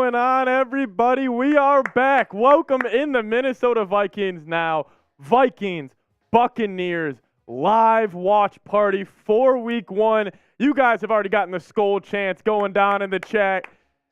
going on, everybody? We are back. Welcome in the Minnesota Vikings Now. Vikings, Buccaneers, live watch party for week one. You guys have already gotten the skull chants going down in the chat.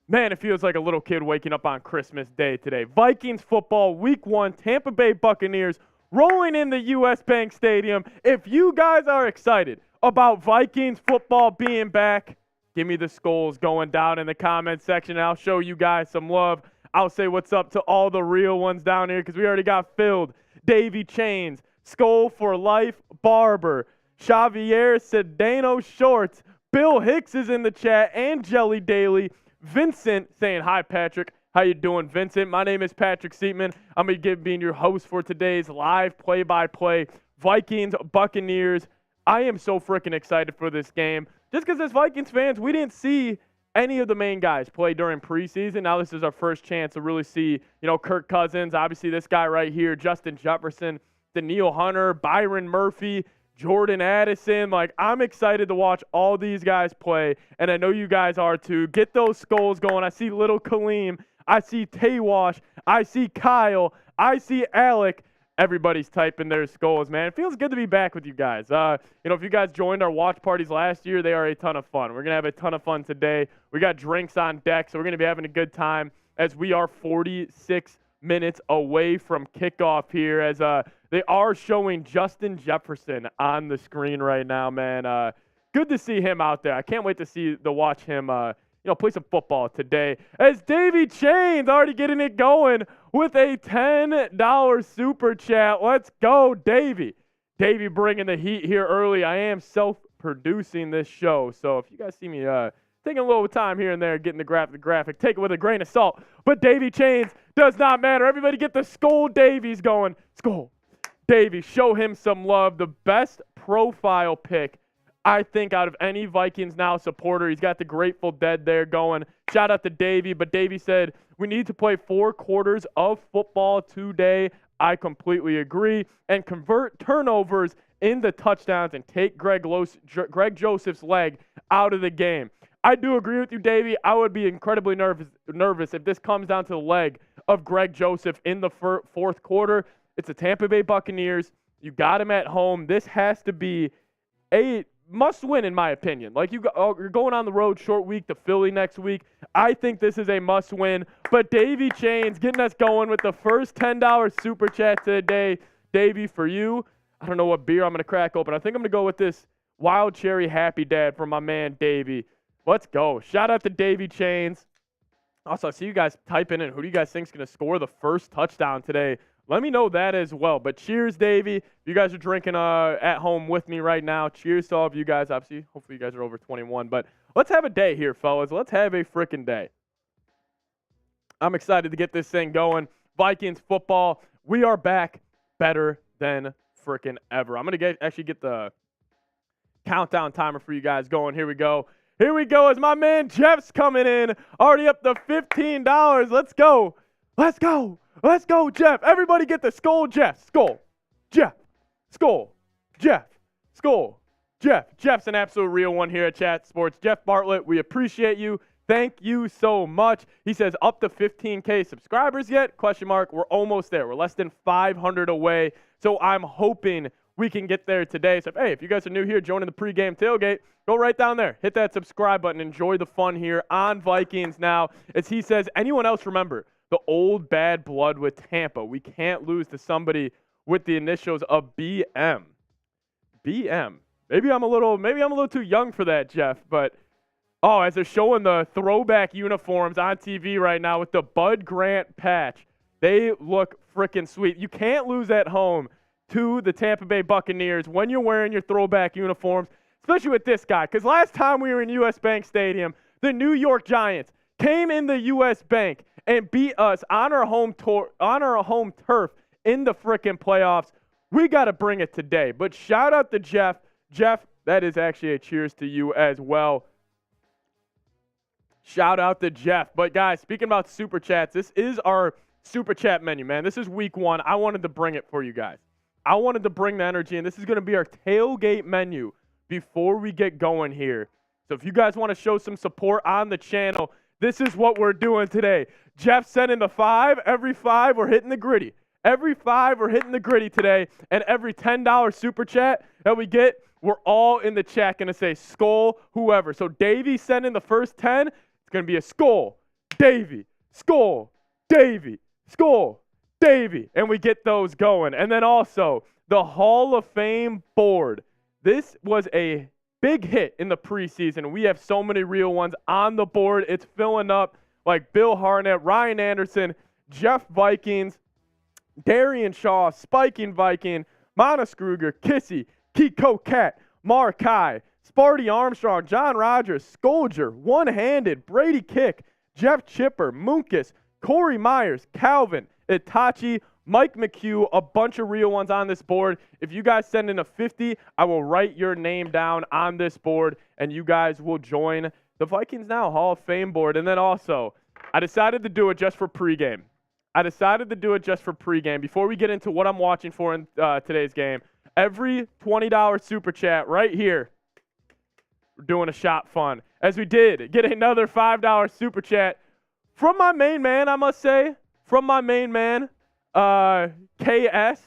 Man, it feels like a little kid waking up on Christmas Day today. Vikings football, week one, Tampa Bay Buccaneers rolling in the U.S. Bank Stadium. If you guys are excited about Vikings football being back, give me the skulls going down in the comment section, and I'll show you guys some love. I'll say what's up to all the real ones down here because we already got filled. Davy Chains, Skull for Life, Barber, Xavier Sedano Shorts, Bill Hicks is in the chat, and Jelly Daily. Vincent saying, hi, Patrick. How you doing, Vincent? My name is Patrick Siepman. I'm going to be your host for today's live play-by-play Vikings Buccaneers. I am so freaking excited for this game. Just because as Vikings fans, we didn't see any of the main guys play during preseason. Now this is our first chance to really see, Kirk Cousins, obviously this guy right here, Justin Jefferson, Danielle Hunter, Byron Murphy, Jordan Addison. I'm excited to watch all these guys play, and I know you guys are too. Get those skulls going. I see little Kaleem. I see Taywash. I see Kyle. I see Alec. Everybody's typing their skulls, man. It feels good to be back with you guys. If you guys joined our watch parties last year, they are a ton of fun. We're going to have a ton of fun today. We got drinks on deck, so we're going to be having a good time as we are 46 minutes away from kickoff here as they are showing Justin Jefferson on the screen right now, man. Good to see him out there. I can't wait to watch him play some football today. As Davy Chains already getting it going with a $10 super chat. Let's go, Davy. Davy bringing the heat here early. I am self-producing this show, so if you guys see me taking a little time here and there, getting the graphic, take it with a grain of salt. But Davy Chains does not matter. Everybody get the Skull Davies going. Skull Davy, show him some love. The best profile pick, I think, out of any Vikings Now supporter. He's got the Grateful Dead there going. Shout out to Davey. But Davey said, we need to play 4 quarters of football today. I completely agree. And convert turnovers into touchdowns and take Greg Joseph's leg out of the game. I do agree with you, Davey. I would be incredibly nervous if this comes down to the leg of Greg Joseph in the fourth quarter. It's the Tampa Bay Buccaneers. You got him at home. This has to be a must win, in my opinion. You're going on the road, short week to Philly next week. I think this is a must win. But Davy Chains getting us going with the first $10 super chat today. Davy, for you, I don't know what beer I'm going to crack open. I think I'm going to go with this Wild Cherry Happy Dad from my man Davy. Let's go. Shout out to Davy Chains. Also, I see you guys typing in. Who do you guys think is going to score the first touchdown today? Let me know that as well. But cheers, Davey. You guys are drinking at home with me right now. Cheers to all of you guys. Obviously, hopefully you guys are over 21. But let's have a day here, fellas. Let's have a freaking day. I'm excited to get this thing going. Vikings football, we are back better than freaking ever. I'm going to actually get the countdown timer for you guys going. Here we go. Here we go as my man Jeff's coming in. Already up to $15. Let's go. Let's go. Let's go, Jeff. Everybody get the skull, Jeff. Skull. Jeff. Skull. Jeff. Skull. Jeff. Jeff's an absolute real one here at Chat Sports. Jeff Bartlett, we appreciate you. Thank you so much. He says up to 15K subscribers yet? Question mark. We're almost there. We're less than 500 away. So I'm hoping we can get there today. So, hey, if you guys are new here, joining the pregame tailgate, go right down there. Hit that subscribe button. Enjoy the fun here on Vikings Now. As he says, anyone else remember the old bad blood with Tampa? We can't lose to somebody with the initials of BM. BM. Maybe I'm a little too young for that, Jeff. But as they're showing the throwback uniforms on TV right now with the Bud Grant patch, they look freaking sweet. You can't lose at home to the Tampa Bay Buccaneers when you're wearing your throwback uniforms, especially with this guy. Because last time we were in U.S. Bank Stadium, the New York Giants came in the U.S. Bank and beat us on our home turf in the freaking playoffs. We got to bring it today. But shout out to Jeff. Jeff, that is actually a cheers to you as well. Shout out to Jeff. But guys, speaking about super chats, this is our super chat menu, man. This is week one. I wanted to bring it for you guys. I wanted to bring the energy, and this is going to be our tailgate menu before we get going here. So if you guys want to show some support on the channel, This is what we're doing today. Jeff sending the 5. Every 5, we're hitting the gritty. Every 5, we're hitting the gritty today. And every $10 super chat that we get, we're all in the chat going to say Skull, whoever. So Davey sending the first 10. It's going to be a Skull, Davey, Skull, Davey, Skull, Davey. And we get those going. And then also the Hall of Fame board. This was a big hit in the preseason. We have so many real ones on the board. It's filling up like Bill Harnett, Ryan Anderson, Jeff Vikings, Darian Shaw, Spiking Viking, Monas Kruger, Kissy, Kiko Cat, Markai, Sparty Armstrong, John Rogers, Scolger, One-Handed, Brady Kick, Jeff Chipper, Munkus, Corey Myers, Calvin, Itachi, Mike McHugh, a bunch of real ones on this board. If you guys send in a 50, I will write your name down on this board, and you guys will join the Vikings Now Hall of Fame board. And then also, I decided to do it just for pregame. Before we get into what I'm watching for in today's game, every $20 super chat right here, we're doing a shot fun. As we did get another $5 super chat from my main man, I must say. From my main man, KS,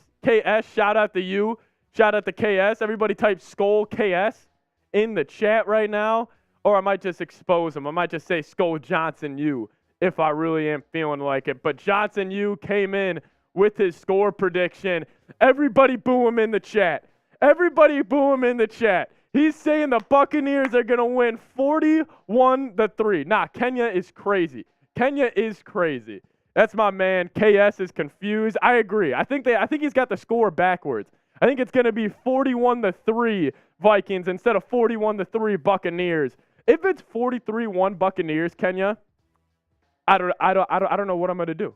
shout out to you. Shout out to KS. Everybody type Skull KS in the chat right now. Or I might just expose him. I might just say Skull Johnson U if I really am feeling like it. But Johnson U came in with his score prediction. Everybody boo him in the chat. He's saying the Buccaneers are going to win 41-3. Nah, Kenya is crazy. That's my man. KS is confused. I agree. I think he's got the score backwards. I think it's going to be 41-3 Vikings instead of 41-3 Buccaneers. If it's 43-1 Buccaneers, Kenya, I don't know what I'm going to do.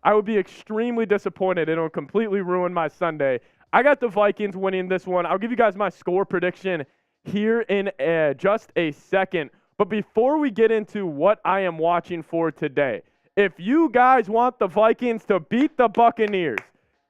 I would be extremely disappointed. It'll completely ruin my Sunday. I got the Vikings winning this one. I'll give you guys my score prediction here in just a second. But before we get into what I am watching for today, if you guys want the Vikings to beat the Buccaneers,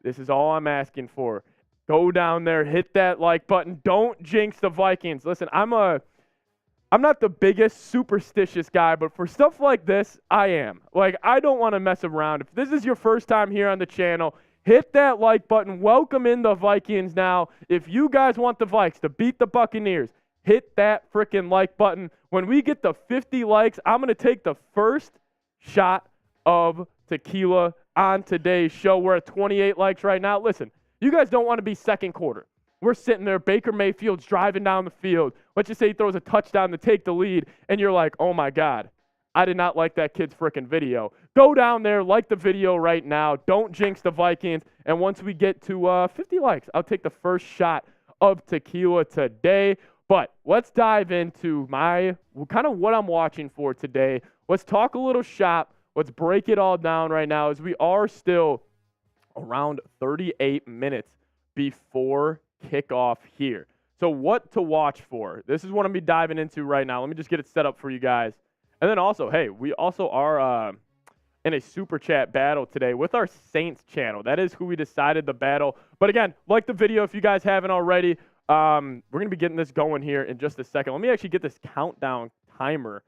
this is all I'm asking for. Go down there, hit that like button. Don't jinx the Vikings. Listen, I'm not the biggest superstitious guy, but for stuff like this, I am. Like, I don't want to mess around. If this is your first time here on the channel, hit that like button. Welcome in the Vikings Now. If you guys want the Vikes to beat the Buccaneers, hit that freaking like button. When we get to 50 likes, I'm going to take the first shot of tequila on today's show. We're at 28 likes right now. Listen, you guys don't want to be second quarter. We're sitting there, Baker Mayfield's driving down the field. Let's just say he throws a touchdown to take the lead, and you're like, oh my God, I did not like that kid's freaking video. Go down there, like the video right now. Don't jinx the Vikings. And once we get to 50 likes, I'll take the first shot of tequila today. But let's dive into kind of what I'm watching for today. Let's talk a little shop. Let's break it all down right now as we are still around 38 minutes before kickoff here. So what to watch for? This is what I'm going to be diving into right now. Let me just get it set up for you guys. And then also, hey, we also are in a super chat battle today with our Saints channel. That is who we decided the battle. But again, like the video if you guys haven't already. We're going to be getting this going here in just a second. Let me actually get this countdown timer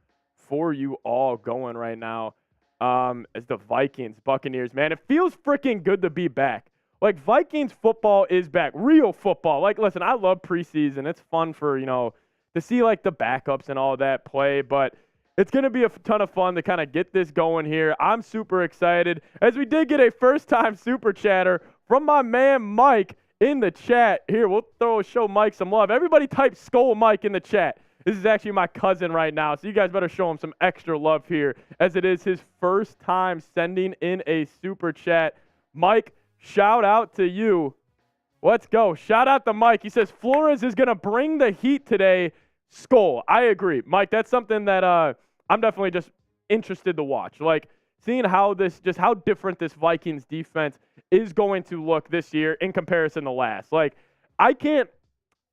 for you all going right now as the Vikings, Buccaneers. Man, it feels freaking good to be back. Like, Vikings football is back. Real football. Like, listen, I love preseason. It's fun for, to see, like, the backups and all that play. But it's going to be a ton of fun to kind of get this going here. I'm super excited. As we did get a first-time super chatter from my man Mike in the chat. Here, we'll show Mike some love. Everybody type Skull Mike in the chat. This is actually my cousin right now, so you guys better show him some extra love here, as it is his first time sending in a super chat. Mike, shout out to you. Let's go. Shout out to Mike. He says, Flores is going to bring the heat today. Skull. I agree. Mike, that's something that I'm definitely just interested to watch. Like, seeing how different this Vikings defense is going to look this year in comparison to last. Like, I can't,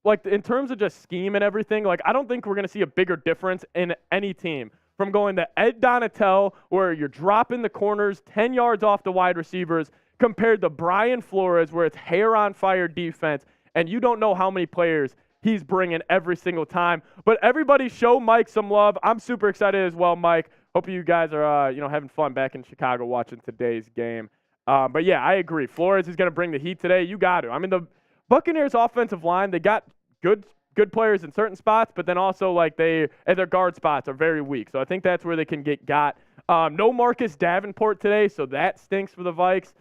like, in terms of just scheme and everything, like, I don't think we're going to see a bigger difference in any team from going to Ed Donatel, where you're dropping the corners 10 yards off the wide receivers, compared to Brian Flores, where it's hair on fire defense, and you don't know how many players he's bringing every single time. But everybody show Mike some love. I'm super excited as well, Mike. Hope you guys are, having fun back in Chicago watching today's game. But yeah, I agree. Flores is going to bring the heat today. You got to. I mean, the Buccaneers offensive line, they got good players in certain spots, but then also their guard spots are very weak. So I think that's where they can get got. No Marcus Davenport today, so that stinks for the Vikes.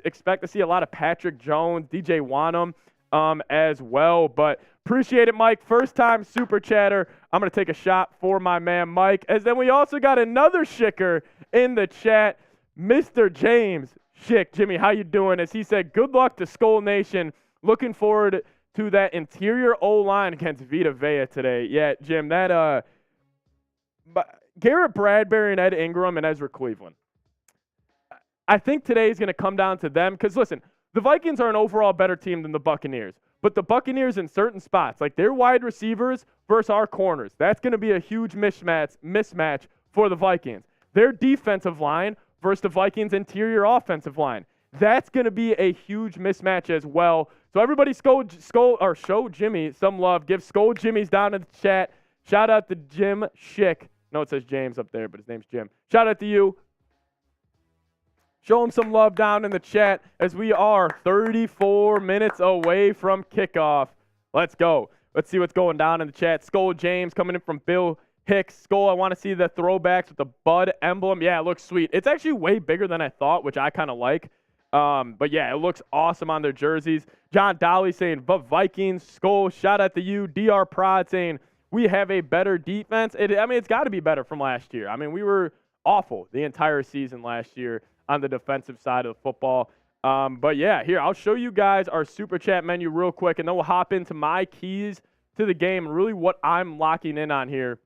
Expect to see a lot of Patrick Jones, DJ Wanham as well. But appreciate it, Mike. First time super chatter. I'm going to take a shot for my man, Mike. As then we also got another shicker in the chat, Mr. James Schick. Jimmy, how you doing? As he said, good luck to Skull Nation. Looking forward to that interior O-line against Vita Vea today. Yeah, Jim, that Garrett Bradbury and Ed Ingram and Ezra Cleveland. I think today is going to come down to them because, listen, the Vikings are an overall better team than the Buccaneers. But the Buccaneers in certain spots, like their wide receivers versus our corners, that's going to be a huge mismatch for the Vikings. Their defensive line versus the Vikings' interior offensive line, that's going to be a huge mismatch as well. So everybody show Jimmy some love. Give Skull Jimmy's down in the chat. Shout out to Jim Schick. No, it says James up there, but his name's Jim. Shout out to you. Show him some love down in the chat as we are 34 minutes away from kickoff. Let's go. Let's see what's going down in the chat. Skull James coming in from Bill Hicks. Skull, I want to see the throwbacks with the Bud emblem. Yeah, it looks sweet. It's actually way bigger than I thought, which I kind of like. But yeah, it looks awesome on their jerseys. John Dolly saying, but Vikings, Skull, shout out to you. DR Prod saying, we have a better defense. It's got to be better from last year. I mean, we were awful the entire season last year on the defensive side of the football. But yeah, here, I'll show you guys our Super Chat menu real quick, and then we'll hop into my keys to the game and really what I'm locking in on here.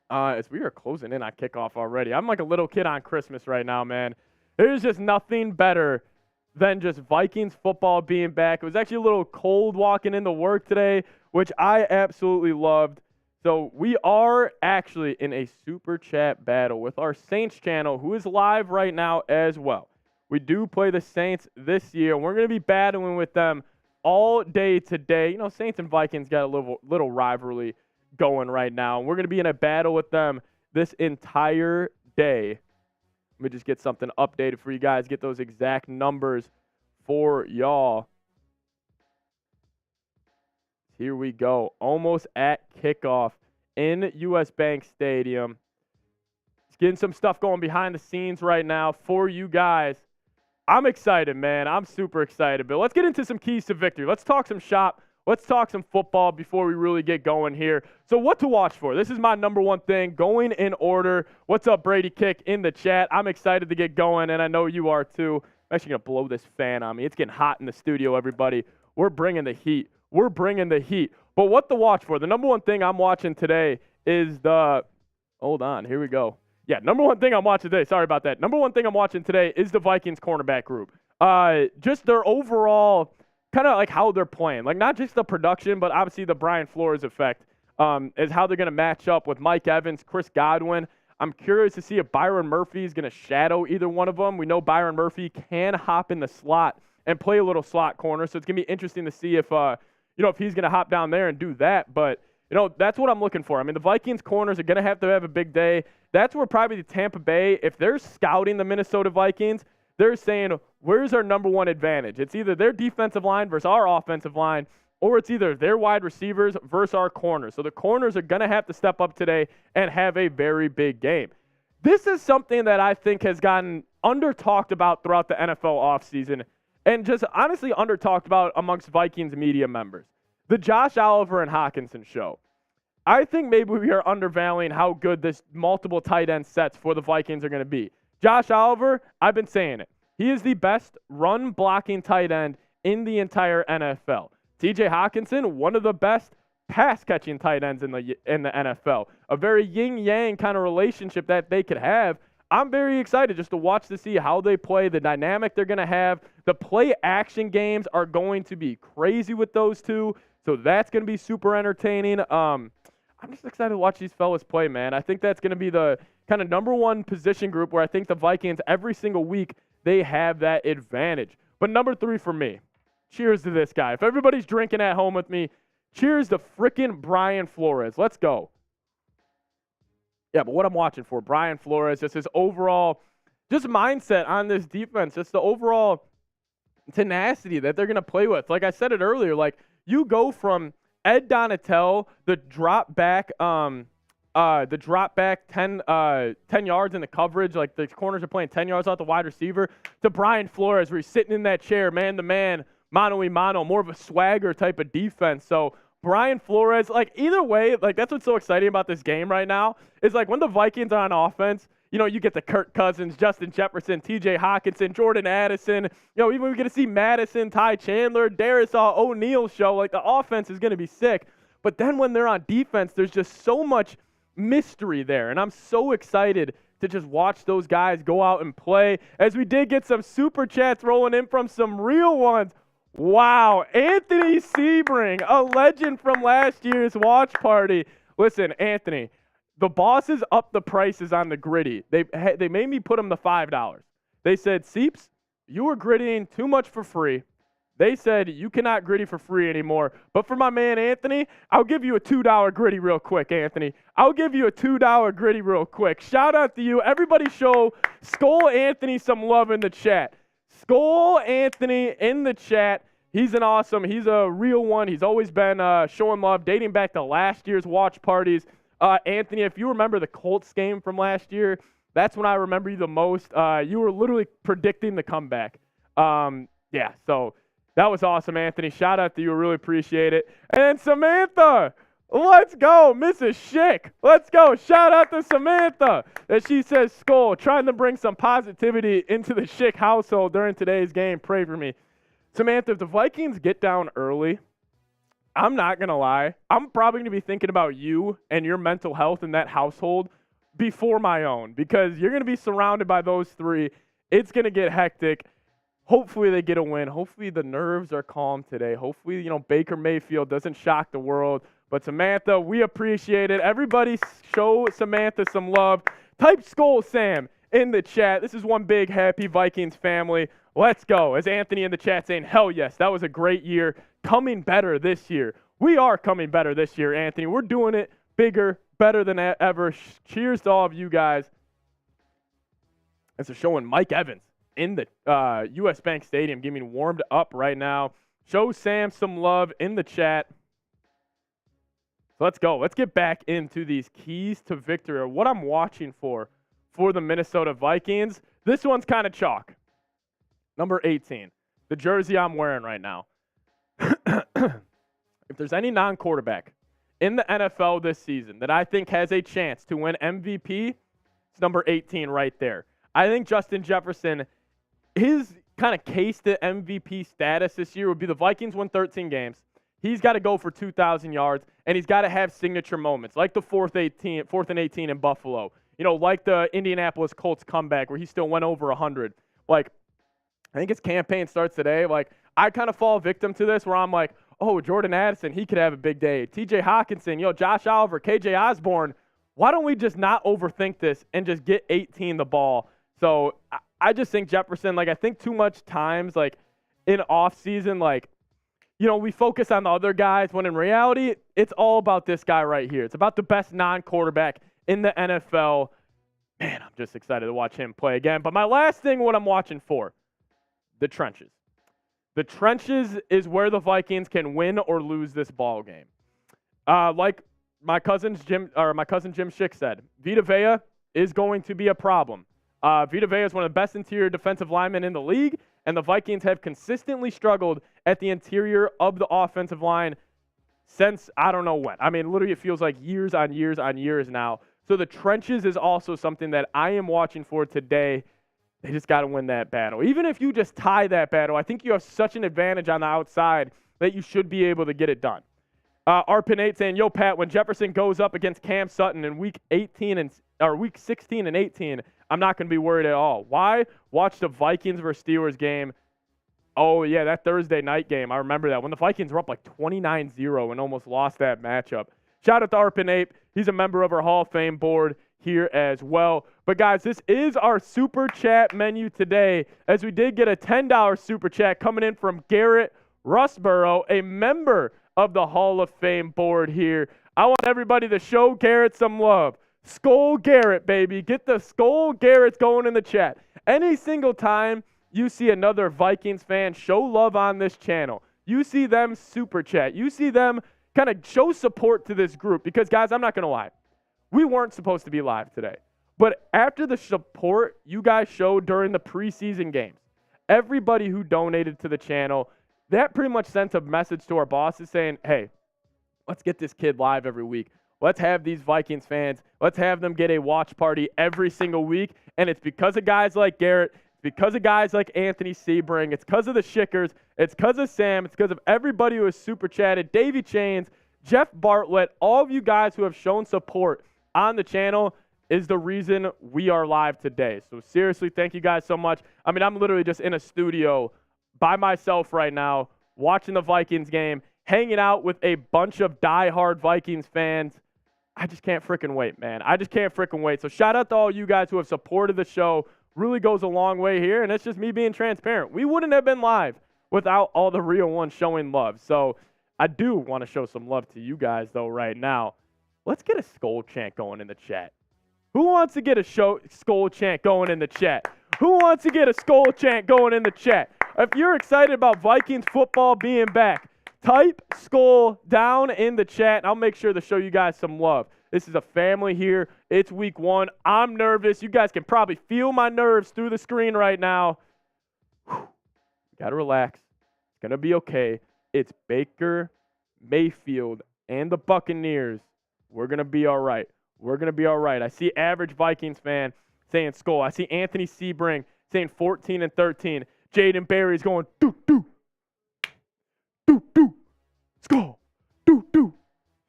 As we are closing in on kickoff already. I'm like a little kid on Christmas right now, man. There's just nothing better than just Vikings football being back. It was actually a little cold walking into work today, which I absolutely loved. So we are actually in a Super Chat battle with our Saints channel, who is live right now as well. We do play the Saints this year, and we're going to be battling with them all day today. You know, Saints and Vikings got a little rivalry going right now, and we're going to be in a battle with them this entire day. Let me just get something updated for you guys, get those exact numbers for y'all. Here we go. Almost at kickoff in US Bank Stadium. Just getting some stuff going behind the scenes right now for you guys. I'm excited, man. I'm super excited. But let's get into some keys to victory. Let's talk some shop. Let's talk some football before we really get going here. So what to watch for? This is my number one thing, going in order. What's up, Brady Kick, in the chat? I'm excited to get going, and I know you are too. I'm actually going to blow this fan on me. It's getting hot in the studio, everybody. We're bringing the heat. We're bringing the heat. But what to watch for? The number one thing I'm watching today is hold on, here we go. Yeah, number one thing I'm watching today, sorry about that. Number one thing I'm watching today is the Vikings cornerback group. Just their overall, kind of like how they're playing. Like not just the production, but obviously the Brian Flores effect is how they're going to match up with Mike Evans, Chris Godwin. I'm curious to see if Byron Murphy is going to shadow either one of them. We know Byron Murphy can hop in the slot and play a little slot corner, so it's going to be interesting to see if if he's going to hop down there and do that. But, that's what I'm looking for. I mean, the Vikings corners are going to have a big day. That's where probably the Tampa Bay, if they're scouting the Minnesota Vikings, they're saying, where's our number one advantage? It's either their defensive line versus our offensive line, or it's either their wide receivers versus our corners. So the corners are going to have to step up today and have a very big game. This is something that I think has gotten under-talked about throughout the NFL offseason, and just honestly under-talked about amongst Vikings media members. The Josh Oliver and Hockenson show. I think maybe we are undervaluing how good this multiple tight end sets for the Vikings are going to be. Josh Oliver, I've been saying it. He is the best run-blocking tight end in the entire NFL. TJ Hockenson, one of the best pass-catching tight ends in the NFL. A very yin-yang kind of relationship that they could have. I'm very excited just to watch to see how they play, the dynamic they're going to have. The play-action games are going to be crazy with those two, so that's going to be super entertaining. I'm just excited to watch these fellas play, man. I think that's going to be the kind of number one position group where I think the Vikings, every single week, they have that advantage. But number 3 for me, cheers to this guy. If everybody's drinking at home with me, Cheers to frickin' Brian Flores. Let's go. Yeah, but what I'm watching for, Brian Flores, just his overall just mindset on this defense, just the overall tenacity that they're going to play with. Like I said it earlier, like you go from Ed Donatel, the drop back 10 yards in the coverage, like the corners are playing 10 yards out the wide receiver, to Brian Flores where he's sitting in that chair, man-to-man, mano-a-mano, more of a swagger type of defense. So Brian Flores, like either way, like that's what's so exciting about this game right now is like when the Vikings are on offense, you know, you get the Kirk Cousins, Justin Jefferson, TJ Hockenson, Jordan Addison, you know, even we get to see Madison, Ty Chandler, Darius O'Neal show, like the offense is going to be sick. But then when they're on defense, there's just so much mystery there. And I'm so excited to just watch those guys go out and play. As we did get some super chats rolling in from some real ones. Wow, Anthony Sebring, a legend from last year's watch party. Listen, Anthony, the bosses upped the prices on the gritty. They made me put them to $5. They said, Seeps, you were grittying too much for free. They said you cannot gritty for free anymore. But for my man Anthony, I'll give you a $2 gritty real quick, Anthony. I'll give you a $2 gritty real quick. Shout out to you. Everybody show Skull Anthony some love in the chat. Skull Anthony in the chat. He's he's a real one. He's always been showing love, dating back to last year's watch parties. Anthony, if you remember the Colts game from last year, that's when I remember you the most. You were literally predicting the comeback. Yeah, so that was awesome, Anthony. Shout out to you. I really appreciate it. And Samantha, let's go. Mrs. Schick, let's go. Shout out to Samantha. And she says, Skull, trying to bring some positivity into the Schick household during today's game. Pray for me. Samantha, if the Vikings get down early, I'm not going to lie, I'm probably going to be thinking about you and your mental health in that household before my own because you're going to be surrounded by those three. It's going to get hectic. Hopefully they get a win. Hopefully the nerves are calm today. Hopefully, you know, Baker Mayfield doesn't shock the world. But Samantha, we appreciate it. Everybody show Samantha some love. Type Skull Sam in the chat. This is one big happy Vikings family. Let's go. As Anthony in the chat saying, hell yes, that was a great year. Coming better this year. We are coming better this year, Anthony. We're doing it bigger, better than ever. Cheers to all of you guys. It's a showing Mike Evans in the U.S. Bank Stadium getting warmed up right now. Show Sam some love in the chat. So let's go. Let's get back into these keys to victory, or what I'm watching for the Minnesota Vikings. This one's kind of chalk. Number 18, the jersey I'm wearing right now. If there's any non-quarterback in the NFL this season that I think has a chance to win MVP, it's number 18 right there. I think Justin Jefferson, his kind of case to MVP status this year would be the Vikings win 13 games. He's got to go for 2,000 yards, and he's got to have signature moments like the 4th and 18 in Buffalo. You know, like the Indianapolis Colts comeback where he still went over 100. Like, I think his campaign starts today. Like, I kind of fall victim to this where I'm like, oh, Jordan Addison, he could have a big day. TJ Hockenson, you know, Josh Oliver, KJ Osborne. Why don't we just not overthink this and just get 18 the ball? So I just think Jefferson, like, I think too much times, like, in off season, like, you know, we focus on the other guys when in reality, it's all about this guy right here. It's about the best non-quarterback in the NFL. Man, I'm just excited to watch him play again. But my last thing, what I'm watching for, the trenches. The trenches is where the Vikings can win or lose this ball game. Like my cousin Jim Schick said, Vita Vea is going to be a problem. Vita Vea is one of the best interior defensive linemen in the league, and the Vikings have consistently struggled at the interior of the offensive line since I don't know when. I mean, literally it feels like years on years on years now. So the trenches is also something that I am watching for today. They just got to win that battle. Even if you just tie that battle, I think you have such an advantage on the outside that you should be able to get it done. Arpin8 saying, yo, Pat, when Jefferson goes up against Cam Sutton in week 16 and 18, I'm not going to be worried at all. Why? Watch the Vikings versus Steelers game. Oh, yeah, that Thursday night game. I remember that when the Vikings were up like 29-0 and almost lost that matchup. Shout out to Arpin8. He's a member of our Hall of Fame board here as well. But, guys, this is our Super Chat menu today, as we did get a $10 Super Chat coming in from Garrett Rustborough, a member of the Hall of Fame board here. I want everybody to show Garrett some love. Skull Garrett, baby. Get the Skull Garretts going in the chat. Any single time you see another Vikings fan show love on this channel, you see them super chat, you see them kind of show support to this group. Because, guys, I'm not going to lie. We weren't supposed to be live today. But after the support you guys showed during the preseason games, everybody who donated to the channel, that pretty much sent a message to our bosses saying, hey, let's get this kid live every week. Let's have these Vikings fans, let's have them get a watch party every single week. And it's because of guys like Garrett, it's because of guys like Anthony Sebring, it's because of the Schickers, it's because of Sam, it's because of everybody who has super chatted, Davey Chains, Jeff Bartlett, all of you guys who have shown support on the channel is the reason we are live today. So seriously, thank you guys so much. I mean, I'm literally just in a studio by myself right now, watching the Vikings game, hanging out with a bunch of diehard Vikings fans. I just can't freaking wait, man. I just can't freaking wait. So shout out to all you guys who have supported the show. Really goes a long way here, and it's just me being transparent. We wouldn't have been live without all the real ones showing love. So I do want to show some love to you guys, though, right now. Let's get a skull chant going in the chat. Who wants to get a skull chant going in the chat? Who wants to get a skull chant going in the chat? If you're excited about Vikings football being back, type skull down in the chat, and I'll make sure to show you guys some love. This is a family here. It's week 1. I'm nervous. You guys can probably feel my nerves through the screen right now. Got to relax. It's going to be okay. It's Baker, Mayfield, and the Buccaneers. We're going to be all right. We're going to be all right. I see average Vikings fan saying skull. I see Anthony Sebring saying 14 and 13. Jaden Berry's going do, skull, do,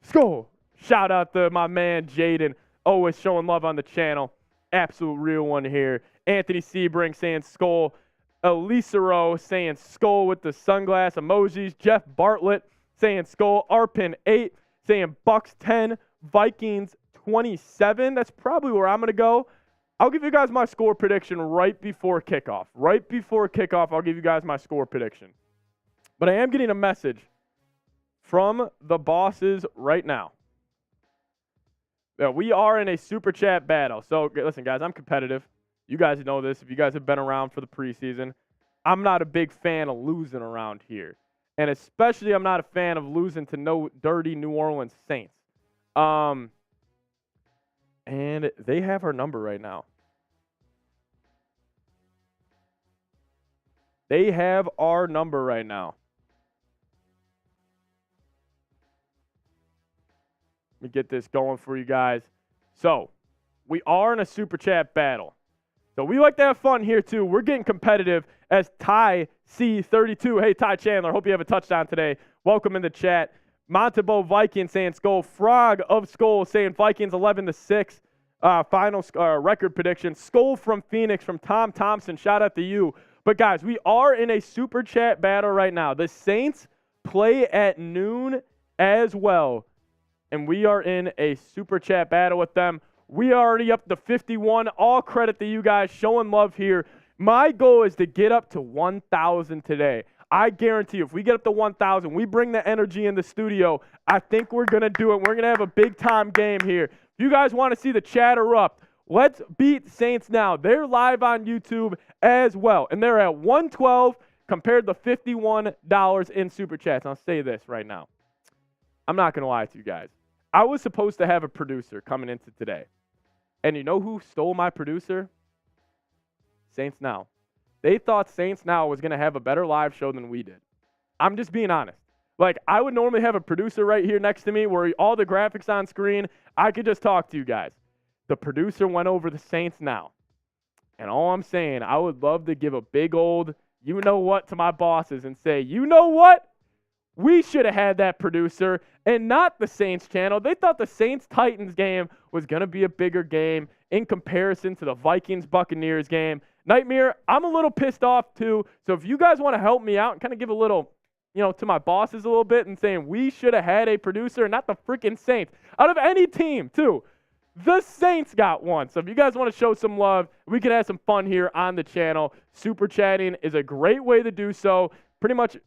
skull. Shout out to my man Jaden, always showing love on the channel. Absolute real one here. Anthony Sebring saying skull. Elisa Rowe saying skull with the sunglass emojis. Jeff Bartlett saying skull. Arpin 8 saying Bucs 10, Vikings 27. That's probably where I'm going to go. I'll give you guys my score prediction right before kickoff. Right before kickoff, I'll give you guys my score prediction. But I am getting a message from the bosses right now. Yeah, we are in a super chat battle. So, listen, guys, I'm competitive. You guys know this. If you guys have been around for the preseason, I'm not a big fan of losing around here. And especially I'm not a fan of losing to no dirty New Orleans Saints. And they have our number right now. They have our number right now. Let me get this going for you guys. So, we are in a super chat battle. So, we like to have fun here, too. We're getting competitive as Ty C32. Hey, Ty Chandler, hope you have a touchdown today. Welcome in the chat. Montebo Vikings saying skull. Frog of Skull saying Vikings 11-6. Final record prediction. Skull from Phoenix from Tom Thompson. Shout out to you. But, guys, we are in a super chat battle right now. The Saints play at noon as well. And we are in a super chat battle with them. We are already up to 51. All credit to you guys showing love here. My goal is to get up to 1,000 today. I guarantee you, if we get up to 1,000, we bring the energy in the studio, I think we're going to do it. We're going to have a big-time game here. If you guys want to see the chat erupt, let's beat Saints Now. They're live on YouTube as well, and they're at $112 compared to $51 in Super Chats. And I'll say this right now. I'm not going to lie to you guys. I was supposed to have a producer coming into today. And you know who stole my producer? Saints Now. They thought Saints Now was going to have a better live show than we did. I'm just being honest. Like, I would normally have a producer right here next to me where all the graphics on screen, I could just talk to you guys. The producer went over the Saints Now. And all I'm saying, I would love to give a big old you know what to my bosses and say, you know what? We should have had that producer and not the Saints channel. They thought the Saints-Titans game was going to be a bigger game in comparison to the Vikings-Buccaneers game. Nightmare, I'm a little pissed off too. So if you guys want to help me out and kind of give a little, to my bosses a little bit and saying we should have had a producer and not the freaking Saints. Out of any team, too. The Saints got one. So if you guys want to show some love, we can have some fun here on the channel. Super chatting is a great way to do so. Pretty much,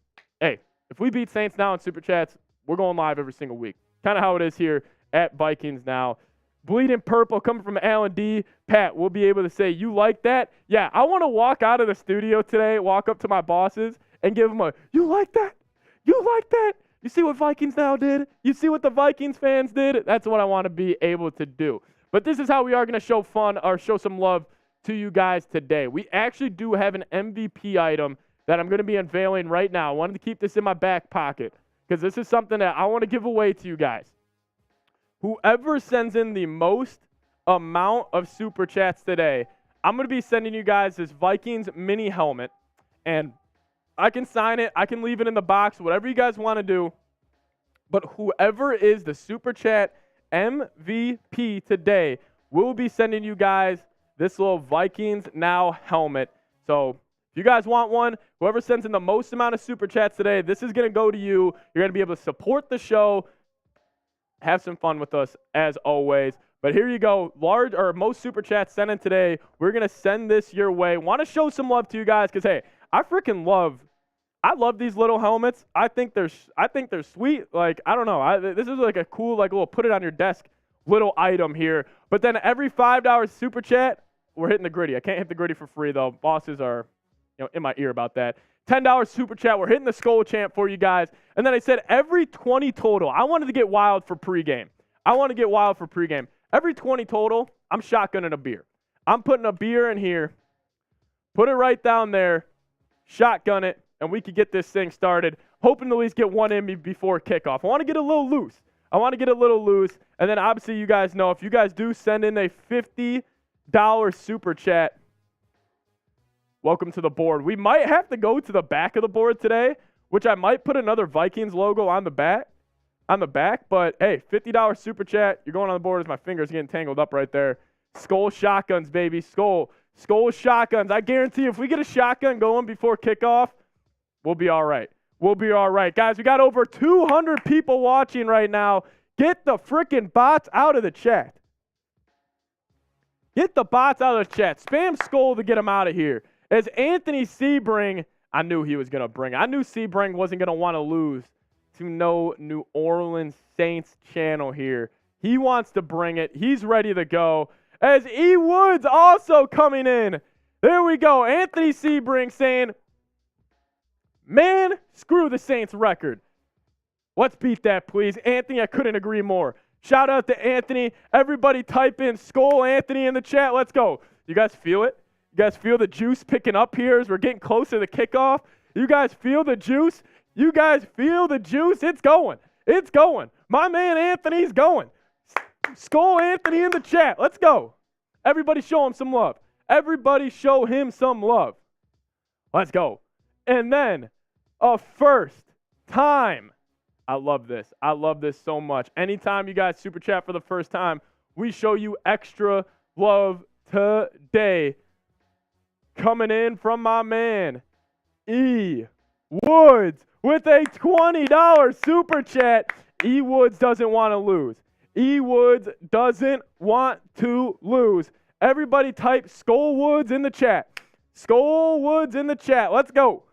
hey, if we beat Saints Now in Super Chats, We're going live every single week. Kind of how it is here at Vikings Now. Bleeding Purple coming from Alan D. Pat, we'll be able to say, you like that? Yeah, I want to walk out of the studio today, walk up to my bosses, and give them a, you like that? You like that? You see what Vikings Now did? You see what the Vikings fans did? That's what I want to be able to do. But this is how we are going to show fun or show some love to you guys today. We actually do have an MVP item that I'm going to be unveiling right now. I wanted to keep this in my back pocket because this is something that I want to give away to you guys. Whoever sends in the most amount of Super Chats today, I'm going to be sending you guys this Vikings mini helmet. And I can sign it. I can leave it in the box, whatever you guys want to do. But whoever is the Super Chat MVP today will be sending you guys this little Vikings Now helmet. So if you guys want one, whoever sends in the most amount of Super Chats today, this is going to go to you. You're going to be able to support the show. Have some fun with us as always. But here you go. Most Super Chats sent in today. We're going to send this your way. Want to show some love to you guys because, hey, I love these little helmets. I think they're sweet. Like, I don't know. This is like a cool, like, little put it on your desk little item here. But then every $5 Super Chat, we're hitting the gritty. I can't hit the gritty for free, though. Bosses are, in my ear about that. $10 Super Chat. We're hitting the skull chant for you guys. And then I said every 20 total. I wanted to get wild for pregame. Every 20 total, I'm shotgunning a beer. I'm putting a beer in here. Put it right down there. Shotgun it. And we could get this thing started. Hoping to at least get one in me before kickoff. I want to get a little loose. And then obviously you guys know if you guys do send in a $50 Super Chat, welcome to the board. We might have to go to the back of the board today, which I might put another Vikings logo on the back. But hey, $50 Super Chat. You're going on the board as my fingers getting tangled up right there. Skull shotguns, baby. Skull shotguns. I guarantee if we get a shotgun going before kickoff, we'll be all right. Guys, we got over 200 people watching right now. Get the freaking bots out of the chat. Spam Skull to get them out of here. As Anthony Sebring, I knew he was going to bring it. I knew Sebring wasn't going to want to lose to no New Orleans Saints channel here. He wants to bring it. He's ready to go. As E. Woods also coming in. There we go. Anthony Sebring saying, man, screw the Saints record. Let's beat that, please. Anthony, I couldn't agree more. Shout out to Anthony. Everybody type in Skull Anthony in the chat. Let's go. You guys feel it? You guys feel the juice picking up here as we're getting closer to kickoff? You guys feel the juice? It's going. My man Anthony's going. Skull Anthony in the chat. Let's go. Everybody show him some love. Let's go. And then a first time. I love this so much. Anytime you guys super chat for the first time, we show you extra love today. Coming in from my man, E. Woods, with a $20 super chat. E. Woods doesn't want to lose. Everybody type Skull Woods in the chat. Let's go.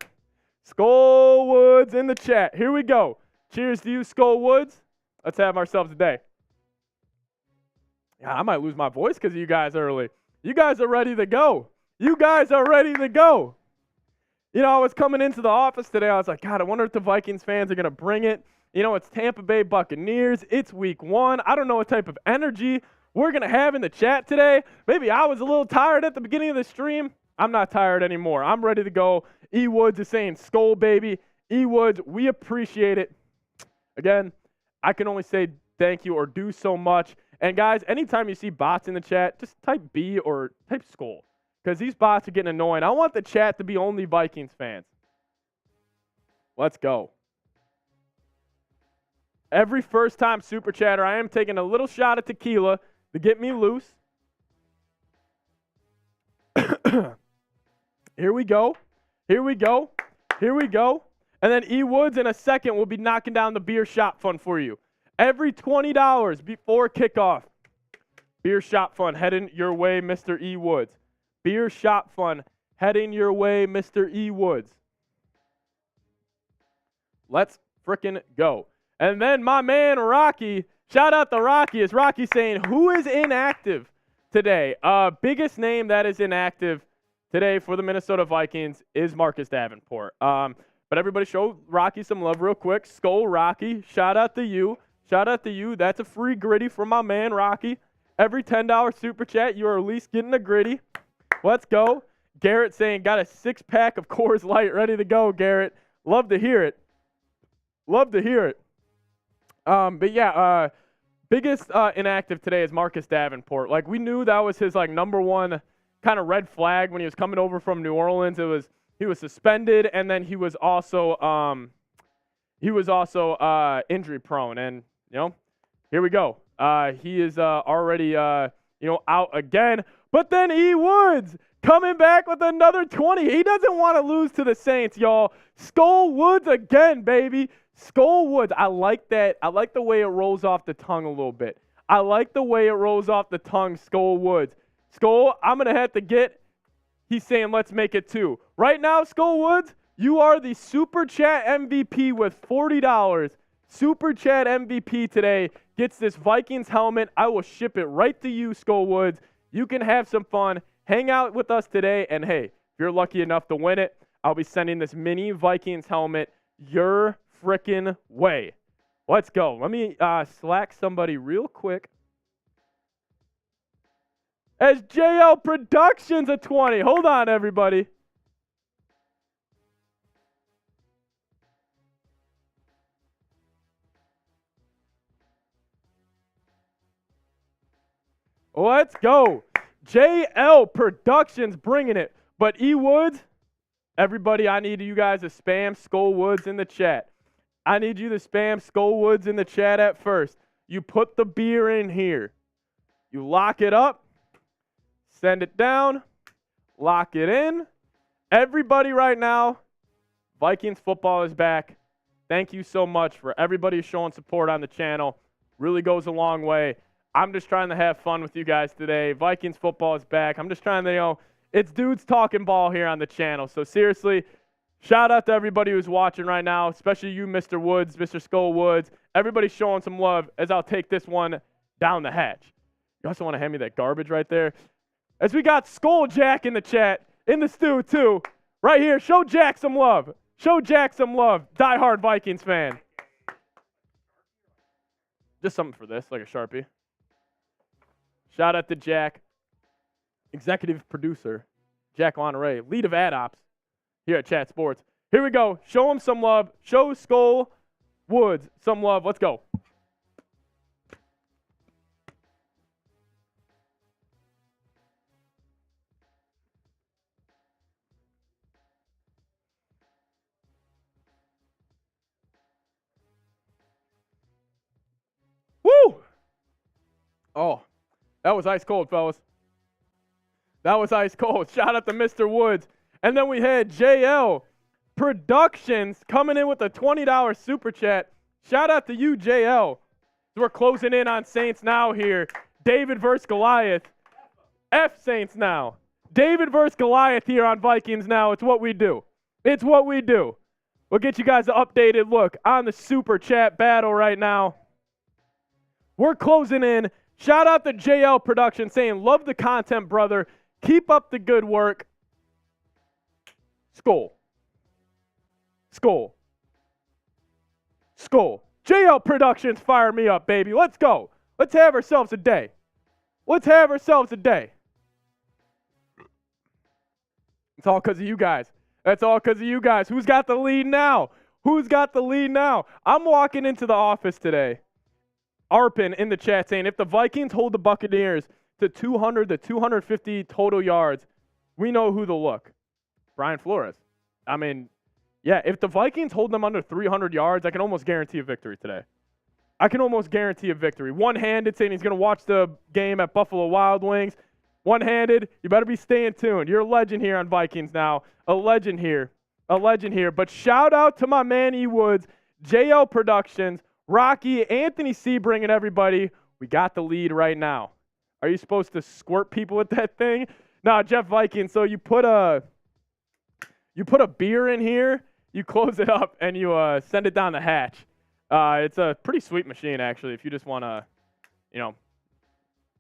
Skull Woods in the chat. Here we go. Cheers to you, Skull Woods. Let's have ourselves a day. Yeah, I might lose my voice because of you guys early. You guys are ready to go. I was coming into the office today. I was like, God, I wonder if the Vikings fans are going to bring it. It's Tampa Bay Buccaneers. It's week 1. I don't know what type of energy we're going to have in the chat today. Maybe I was a little tired at the beginning of the stream. I'm not tired anymore. I'm ready to go. E. Woods is saying Skull, baby. E. Woods, we appreciate it. Again, I can only say thank you or do so much. And guys, anytime you see bots in the chat, just type B or type Skull. Because these bots are getting annoying. I want the chat to be only Vikings fans. Let's go. Every first time super chatter, I am taking a little shot of tequila to get me loose. Here we go. And then E. Woods in a second will be knocking down the beer shop fund for you. Every $20 before kickoff. Beer shop fund heading your way, Mr. E. Woods. Beer shop fund heading your way, Mr. E. Woods. Let's frickin' go. And then my man Rocky, shout out to Rocky, is Rocky saying, who is inactive today? Biggest name that is inactive today for the Minnesota Vikings is Marcus Davenport. But everybody show Rocky some love real quick. Skull Rocky, shout out to you. Shout out to you. That's a free gritty from my man Rocky. Every $10 super chat, you are at least getting a gritty. Let's go. Garrett saying, got a 6-pack of Coors Light ready to go, Garrett. Love to hear it. Love to hear it. But yeah, biggest inactive today is Marcus Davenport. Like, we knew that was his number one kind of red flag when he was coming over from New Orleans. He was suspended, and then he was also injury prone. And here we go. He is already out again. But then E. Woods coming back with another 20. He doesn't want to lose to the Saints, y'all. Skull Woods again, baby. Skull Woods. I like that. I like the way it rolls off the tongue a little bit. I like the way it rolls off the tongue, Skull Woods. Skull, I'm going to have to get, he's saying let's make it 2. Right now, Skull Woods, you are the Super Chat MVP with $40. Super Chat MVP today gets this Vikings helmet. I will ship it right to you, Skull Woods. You can have some fun. Hang out with us today. And, hey, if you're lucky enough to win it, I'll be sending this mini Vikings helmet your frickin' way. Let's go. Let me slack somebody real quick. As JL Productions a 20. Hold on, everybody. Let's go. JL Productions bringing it. But E. Woods, everybody, I need you guys to spam Skull Woods in the chat. I need you to spam Skull Woods in the chat at first. You put the beer in here. You lock it up. Send it down. Lock it in. Everybody right now, Vikings football is back. Thank you so much for everybody showing support on the channel. Really goes a long way. I'm just trying to have fun with you guys today. Vikings football is back. I'm just trying to, it's dudes talking ball here on the channel. So seriously, shout out to everybody who's watching right now, especially you, Mr. Woods, Mr. Skull Woods. Everybody showing some love as I'll take this one down the hatch. You also want to hand me that garbage right there? As we got Skull Jack in the chat, in the stew too. Right here, show Jack some love. Show Jack some love. Diehard Vikings fan. Just something for this, like a Sharpie. Shout out to Jack, executive producer, Jack Monterey, lead of ad ops here at Chat Sports. Here we go. Show him some love. Show Skull Woods some love. Let's go. Woo! Oh. That was ice cold, fellas. That was ice cold. Shout out to Mr. Woods. And then we had JL Productions coming in with a $20 super chat. Shout out to you, JL. We're closing in on Saints Now here. David versus Goliath. F Saints Now. David versus Goliath here on Vikings Now. It's what we do. It's what we do. We'll get you guys an updated look on the super chat battle right now. We're closing in. Shout out to JL Production saying, love the content, brother. Keep up the good work. Skull. Skull. Skull. JL Productions, fire me up, baby. Let's go. Let's have ourselves a day. Let's have ourselves a day. It's all because of you guys. That's all because of you guys. Who's got the lead now? Who's got the lead now? I'm walking into the office today. Arpin in the chat saying, if the Vikings hold the Buccaneers to 200 to 250 total yards, we know who to look. Brian Flores. I mean, yeah, if the Vikings hold them under 300 yards, I can almost guarantee a victory today. I can almost guarantee a victory. One-handed saying he's going to watch the game at Buffalo Wild Wings. One-handed, you better be staying tuned. You're a legend here on Vikings Now. A legend here. A legend here. But shout out to my man E. Woods, JL Productions, Rocky, Anthony Sebring, and everybody. We got the lead right now. Are you supposed to squirt people with that thing? No, Jeff Vikings. So you put a beer in here, you close it up, and you send it down the hatch. It's a pretty sweet machine, actually, if you just want to,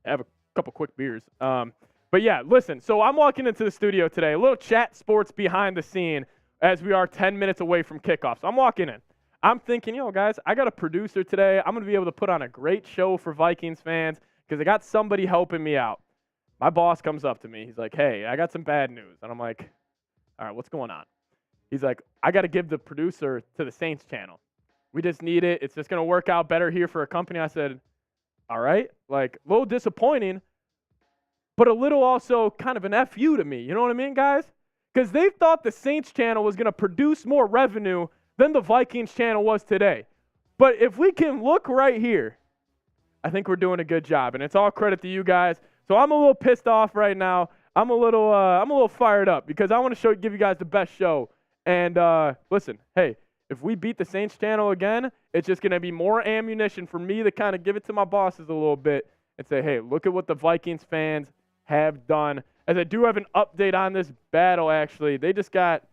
have a couple quick beers. But yeah, listen, so I'm walking into the studio today, a little chat sports behind the scene as we are 10 minutes away from kickoff. So I'm walking in. I'm thinking, guys, I got a producer today. I'm going to be able to put on a great show for Vikings fans because I got somebody helping me out. My boss comes up to me. He's like, hey, I got some bad news. And I'm like, all right, what's going on? He's like, I got to give the producer to the Saints channel. We just need it. It's just going to work out better here for a company. I said, all right, like a little disappointing, but a little also kind of an FU to me. You know what I mean, guys? Because they thought the Saints channel was going to produce more revenue than the Vikings channel was today. But if we can look right here, I think we're doing a good job, and it's all credit to you guys. So I'm a little pissed off right now. I'm a little fired up because I want to give you guys the best show. And listen, hey, if we beat the Saints channel again, it's just going to be more ammunition for me to kind of give it to my bosses a little bit and say, hey, look at what the Vikings fans have done. As I do have an update on this battle, actually, they just got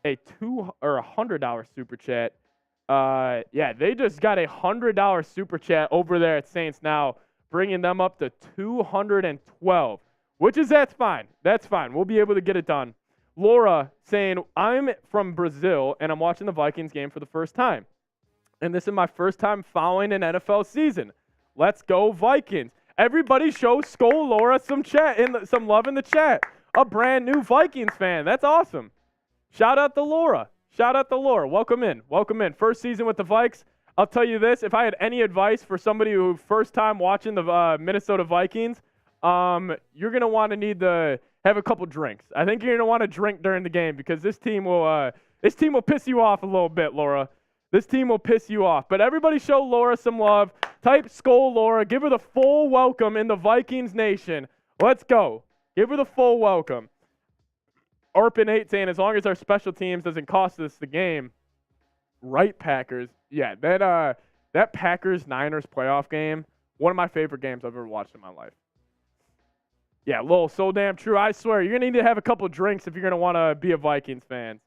a $100 super chat. They just got a $100 super chat over there at Saints Now, bringing them up to 212, that's fine. That's fine. We'll be able to get it done. Laura saying, I'm from Brazil, and I'm watching the Vikings game for the first time. And this is my first time following an NFL season. Let's go Vikings. Everybody show Skull Laura some love in the chat. A brand new Vikings fan. That's awesome. Shout out to Laura. Welcome in. First season with the Vikes. I'll tell you this. If I had any advice for somebody who first time watching the Minnesota Vikings, you're going to need to have a couple drinks. I think you're going to want to drink during the game because this team will piss you off a little bit, Laura. This team will piss you off. But everybody show Laura some love. Type Skull Laura. Give her the full welcome in the Vikings Nation. Let's go. Give her the full welcome. Arpin 8 saying, as long as our special teams doesn't cost us the game. Right, Packers. Yeah, that Packers-Niners playoff game, one of my favorite games I've ever watched in my life. Yeah, Lowell, so damn true. I swear, you're going to need to have a couple drinks if you're going to want to be a Vikings fan.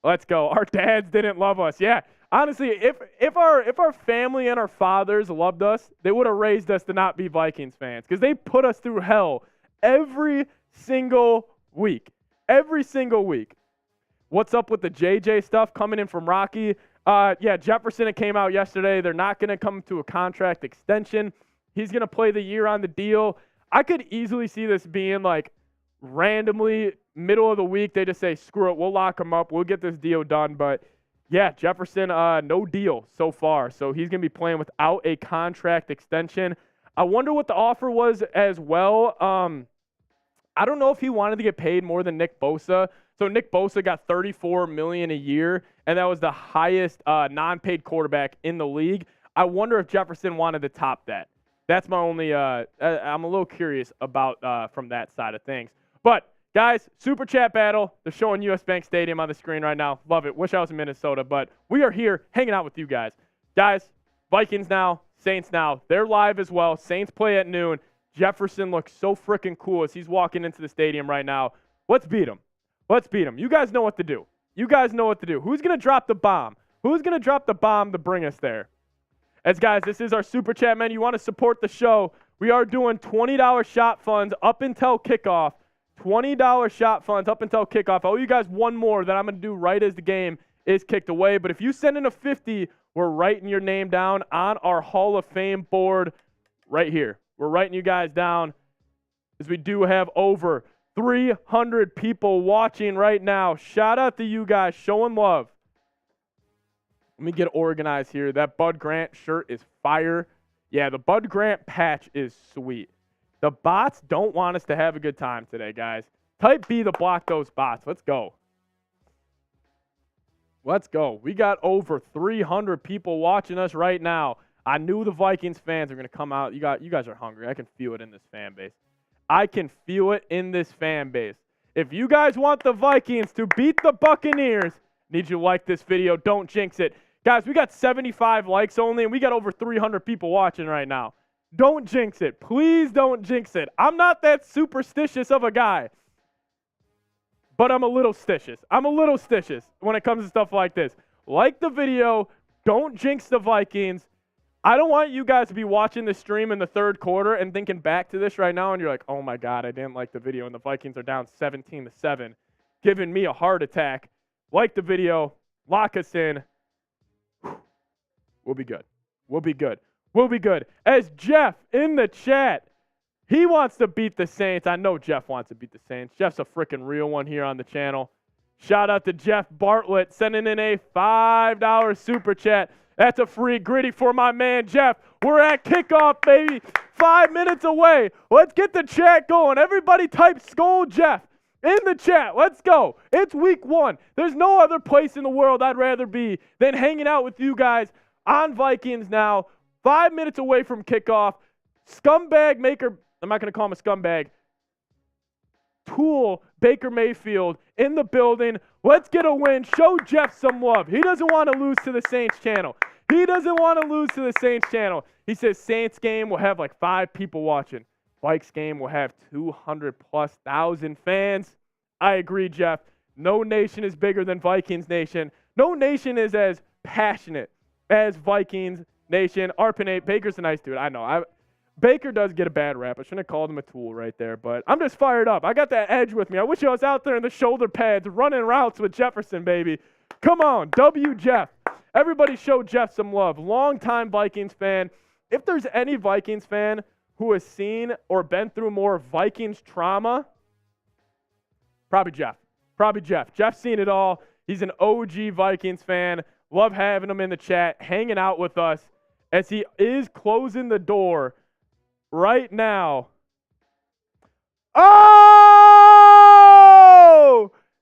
Let's go. Our dads didn't love us. Yeah, honestly, if our family and our fathers loved us, they would have raised us to not be Vikings fans because they put us through hell every single week. Every single week. What's up with the JJ stuff coming in from Rocky? Jefferson, it came out yesterday. They're not going to come to a contract extension. He's going to play the year on the deal. I could easily see this being like randomly middle of the week. They just say, screw it, we'll lock him up. We'll get this deal done. But, yeah, Jefferson, no deal so far. So he's going to be playing without a contract extension. I wonder what the offer was as well. I don't know if he wanted to get paid more than Nick Bosa. So Nick Bosa got $34 million a year, and that was the highest non-paid quarterback in the league. I wonder if Jefferson wanted to top that. That's my only I'm a little curious about from that side of things. But, guys, Super Chat Battle. They're showing US Bank Stadium on the screen right now. Love it. Wish I was in Minnesota, but we are here hanging out with you guys. Guys, Vikings Now, Saints Now. They're live as well. Saints play at noon. Jefferson looks so freaking cool as he's walking into the stadium right now. Let's beat him. You guys know what to do. Who's going to drop the bomb? Who's going to drop the bomb to bring us there? As guys, this is our Super Chat menu. You want to support the show, we are doing $20 shot funds up until kickoff. $20 shot funds up until kickoff. I owe you guys one more that I'm going to do right as the game is kicked away. But if you send in a 50, we're writing your name down on our Hall of Fame board right here. We're writing you guys down as we do have over 300 people watching right now. Shout out to you guys showing love. Let me get organized here. That Bud Grant shirt is fire. Yeah, the Bud Grant patch is sweet. The bots don't want us to have a good time today, guys. Type B to block those bots. Let's go. We got over 300 people watching us right now. I knew the Vikings fans are going to come out. You guys are hungry. I can feel it in this fan base. If you guys want the Vikings to beat the Buccaneers, need you to like this video. Don't jinx it. Guys, we got 75 likes only, and we got over 300 people watching right now. Don't jinx it. Please don't jinx it. I'm not that superstitious of a guy, but I'm a little stitious. When it comes to stuff like this. Like the video, Don't jinx the Vikings. I don't want you guys to be watching the stream in the third quarter and thinking back to this right now and you're like, oh my God, I didn't like the video and the Vikings are down 17-7, giving me a heart attack. Like the video, lock us in. We'll be good. We'll be good. We'll be good. As Jeff in the chat, he wants to beat the Saints. I know Jeff wants to beat the Saints. Jeff's a freaking real one here on the channel. Shout out to Jeff Bartlett sending in a $5 super chat. That's a free gritty for my man Jeff. We're at kickoff, baby. 5 minutes away. Let's get the chat going. Everybody type Skol Jeff in the chat. Let's go. It's week 1. There's no other place in the world I'd rather be than hanging out with you guys on Vikings Now. 5 minutes away from kickoff. Scumbag maker, I'm not going to call him a scumbag. Tool Baker Mayfield in the building. Let's get a win. Show Jeff some love. He doesn't want to lose to the Saints channel. He doesn't want to lose to the Saints channel. He says Saints game will have like 5 people watching. Vikes game will have 200,000+ fans. I agree, Jeff. No nation is bigger than Vikings Nation. No nation is as passionate as Vikings Nation. Arpanate, Baker's a nice dude. I know. Baker does get a bad rap. I shouldn't have called him a tool right there, but I'm just fired up. I got that edge with me. I wish I was out there in the shoulder pads running routes with Jefferson, baby. Come on, W Jeff. Everybody show Jeff some love. Longtime Vikings fan. If there's any Vikings fan who has seen or been through more Vikings trauma, probably Jeff. Probably Jeff. Jeff's seen it all. He's an OG Vikings fan. Love having him in the chat, hanging out with us as he is closing the door right now. Oh!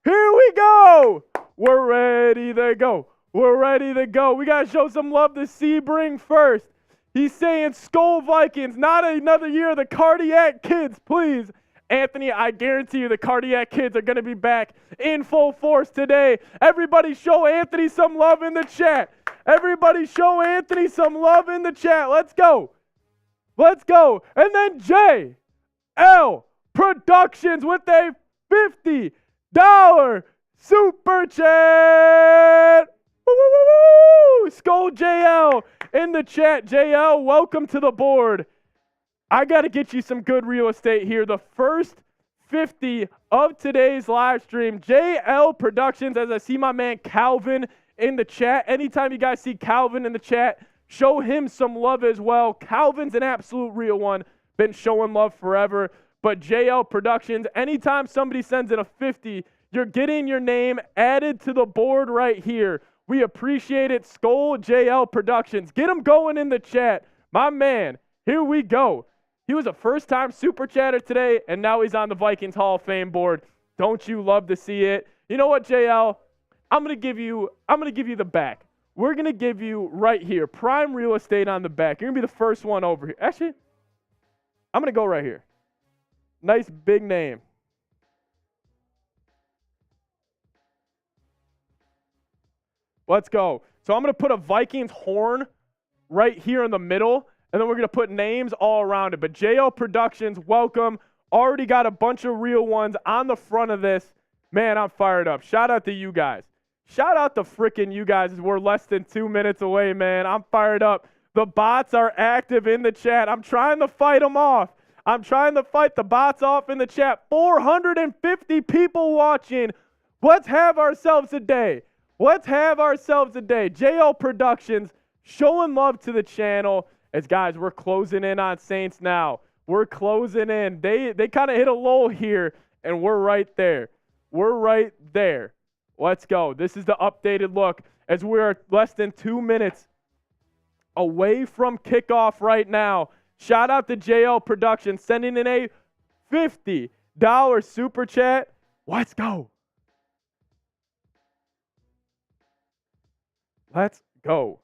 Here we go! We're ready to go. We're ready to go. We got to show some love to Sebring first. He's saying, Skol Vikings, not another year of the cardiac kids, please. Anthony, I guarantee you the cardiac kids are going to be back in full force today. Everybody show Anthony some love in the chat. Everybody show Anthony some love in the chat. Let's go. Let's go. And then JL Productions with a $50 super chat. Woo! Skol JL in the chat. JL, welcome to the board. I got to get you some good real estate here. The first 50 of today's live stream. JL Productions, as I see my man Calvin in the chat. Anytime you guys see Calvin in the chat, show him some love as well. Calvin's an absolute real one. Been showing love forever. But JL Productions, anytime somebody sends in a 50, you're getting your name added to the board right here. We appreciate it. Skol JL Productions. Get him going in the chat. My man, here we go. He was a first-time super chatter today, and now he's on the Vikings Hall of Fame board. Don't you love to see it? You know what, JL? I'm gonna give you the back. We're gonna give you right here, prime real estate on the back. You're gonna be the first one over here. Actually, I'm gonna go right here. Nice big name. Let's go. So I'm gonna put a Vikings horn right here in the middle. And then we're going to put names all around it. But JL Productions, welcome. Already got a bunch of real ones on the front of this. Man, I'm fired up. Shout out to you guys. Shout out to frickin' you guys. We're less than 2 minutes away, man. I'm fired up. The bots are active in the chat. I'm trying to fight them off. I'm trying to fight the bots off in the chat. 450 people watching. Let's have ourselves a day. Let's have ourselves a day. JL Productions showing love to the channel. As guys, we're closing in on Saints now. We're closing in. They kind of hit a lull here, and we're right there. We're right there. Let's go. This is the updated look as we're less than 2 minutes away from kickoff right now. Shout out to JL Productions sending in a $50 super chat. Let's go. Let's go.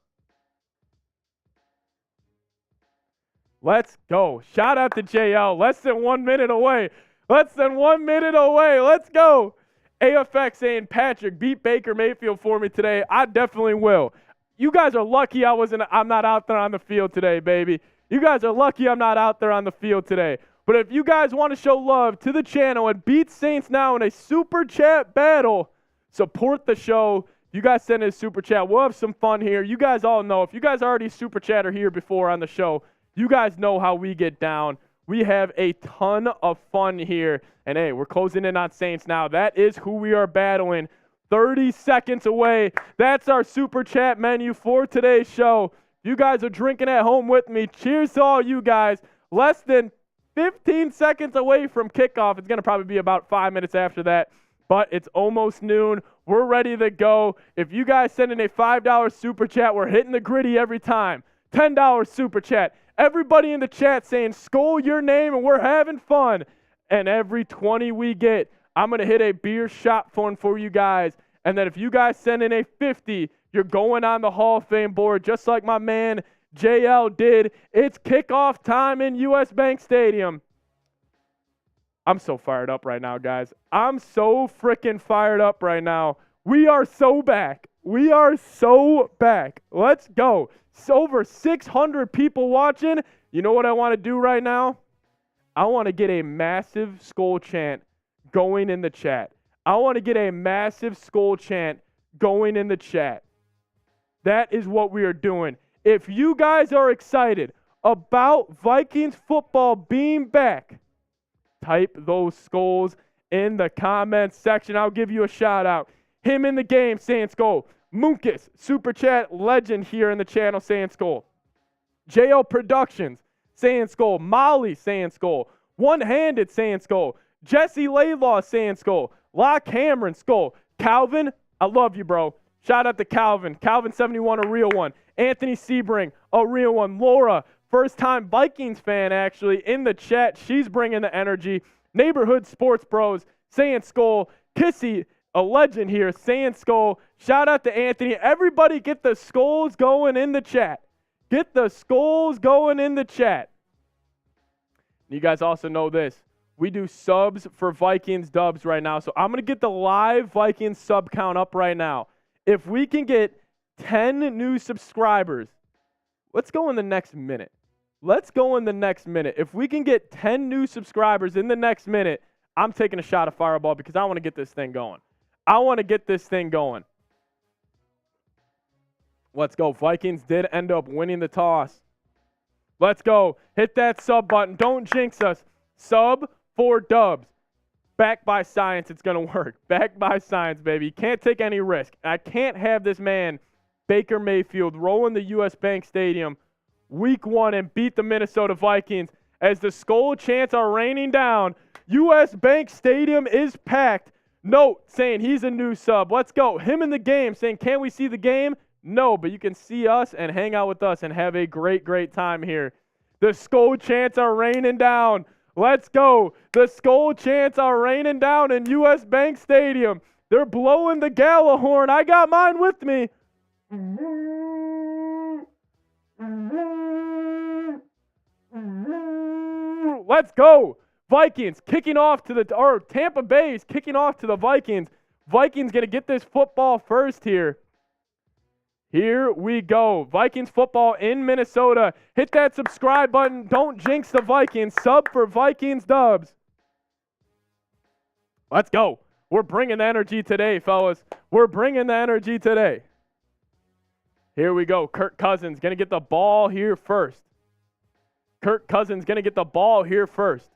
Let's go. Shout out to JL. Less than 1 minute away. Less than 1 minute away. Let's go. AFX saying, Patrick, beat Baker Mayfield for me today. I definitely will. You guys are lucky I'm not out there on the field today, baby. You guys are lucky I'm not out there on the field today. But if you guys want to show love to the channel and beat Saints Now in a super chat battle, support the show. If You guys send in a super chat. We'll have some fun here. You guys all know. If you guys already super chatter here before on the show, you guys know how we get down. We have a ton of fun here. And, hey, we're closing in on Saints now. That is who we are battling. 30 seconds away. That's our super chat menu for today's show. You guys are drinking at home with me. Cheers to all you guys. Less than 15 seconds away from kickoff. It's going to probably be about 5 minutes after that. But it's almost noon. We're ready to go. If you guys send in a $5 super chat, we're hitting the gritty every time. $10 super chat. Everybody in the chat saying, "Skol your name," and we're having fun. And every 20 we get, I'm going to hit a beer shot fund for you guys. And then if you guys send in a 50, you're going on the Hall of Fame board, just like my man JL did. It's kickoff time in US Bank Stadium. I'm so fired up right now, guys. I'm so freaking fired up right now. We are so back. We are so back. Let's go. It's over 600 people watching. You know what I want to do right now? I want to get a massive Skol chant going in the chat. I want to get a massive Skol chant going in the chat. That is what we are doing. If you guys are excited about Vikings football being back, type those Skols in the comments section. I'll give you a shout out. Him in the game saying Skol. Munkus, super chat legend here in the channel saying Skol. JL Productions saying Skol. Molly saying Skol. One-handed saying Skol. Jesse Laylaw saying Skol. La Cameron Skol. Calvin, I love you, bro. Shout out to Calvin. Calvin71, a real one. Anthony Sebring, a real one. Laura, first-time Vikings fan, actually, in the chat. She's bringing the energy. Neighborhood Sports Bros saying Skol. Kissy, a legend here, saying Skol. Shout out to Anthony. Everybody get the Skols going in the chat. Get the Skols going in the chat. You guys also know this. We do subs for Vikings dubs right now. So I'm going to get the live Vikings sub count up right now. If we can get 10 new subscribers, let's go in the next minute. Let's go in the next minute. If we can get 10 new subscribers in the next minute, I'm taking a shot of Fireball because I want to get this thing going. I want to get this thing going. Let's go. Vikings did end up winning the toss. Let's go. Hit that sub button. Don't jinx us. Sub for dubs. Backed by science, it's going to work. Backed by science, baby. Can't take any risk. I can't have this man, Baker Mayfield, roll in the US Bank Stadium week 1 and beat the Minnesota Vikings as the Skol chants are raining down. US Bank Stadium is packed. Note saying he's a new sub. Let's go. Him in the game saying, can we see the game? No, but you can see us and hang out with us and have a great, great time here. The Skol chants are raining down. Let's go. The Skol chants are raining down in US Bank Stadium. They're blowing the gala horn. I got mine with me. Let's go. Vikings kicking off to the, or Tampa Bay's kicking off to the Vikings. Vikings going to get this football first here. Here we go. Vikings football in Minnesota. Hit that subscribe button. Don't jinx the Vikings. Sub for Vikings dubs. Let's go. We're bringing the energy today, fellas. We're bringing the energy today. Here we go. Kirk Cousins going to get the ball here first. Kirk Cousins going to get the ball here first.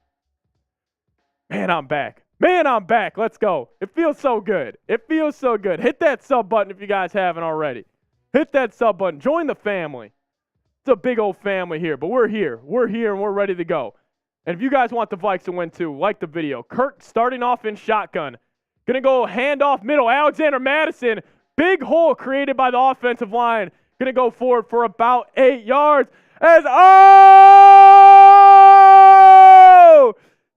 Man, I'm back. Man, I'm back. Let's go. It feels so good. It feels so good. Hit that sub button if you guys haven't already. Hit that sub button. Join the family. It's a big old family here, but we're here. We're here and we're ready to go. And if you guys want the Vikes to win too, like the video. Kirk starting off in shotgun. Going to go handoff middle. Alexander Madison. Big hole created by the offensive line. Going to go forward for about 8 yards. As, oh!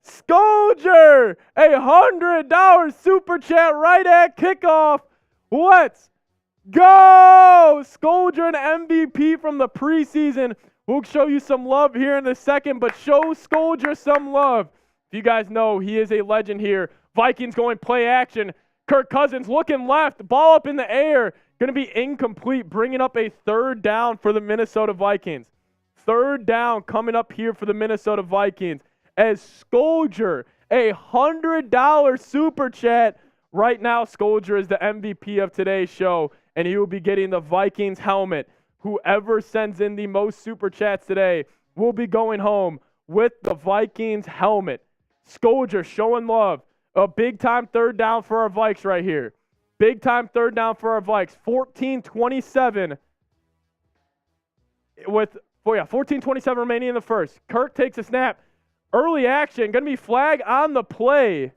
Scolger, $100 super chat right at kickoff. Let's go! Scolger, an MVP from the preseason. We'll show you some love here in a second, but show Scolger some love. If you guys know, he is a legend here. Vikings going play action. Kirk Cousins looking left, ball up in the air. Going to be incomplete, bringing up a third down for the Minnesota Vikings. Third down coming up here for the Minnesota Vikings. As Scolger, $100 super chat Right now, Scolger is the MVP of today's show, and he will be getting the Vikings helmet. Whoever sends in the most Super Chats today will be going home with the Vikings helmet. Scolger showing love. A big-time third down for our Vikes right here. Big-time third down for our Vikes. 14-27 with 14-27 remaining in the first. Kirk takes a snap. Early action. Going to be flag on the play.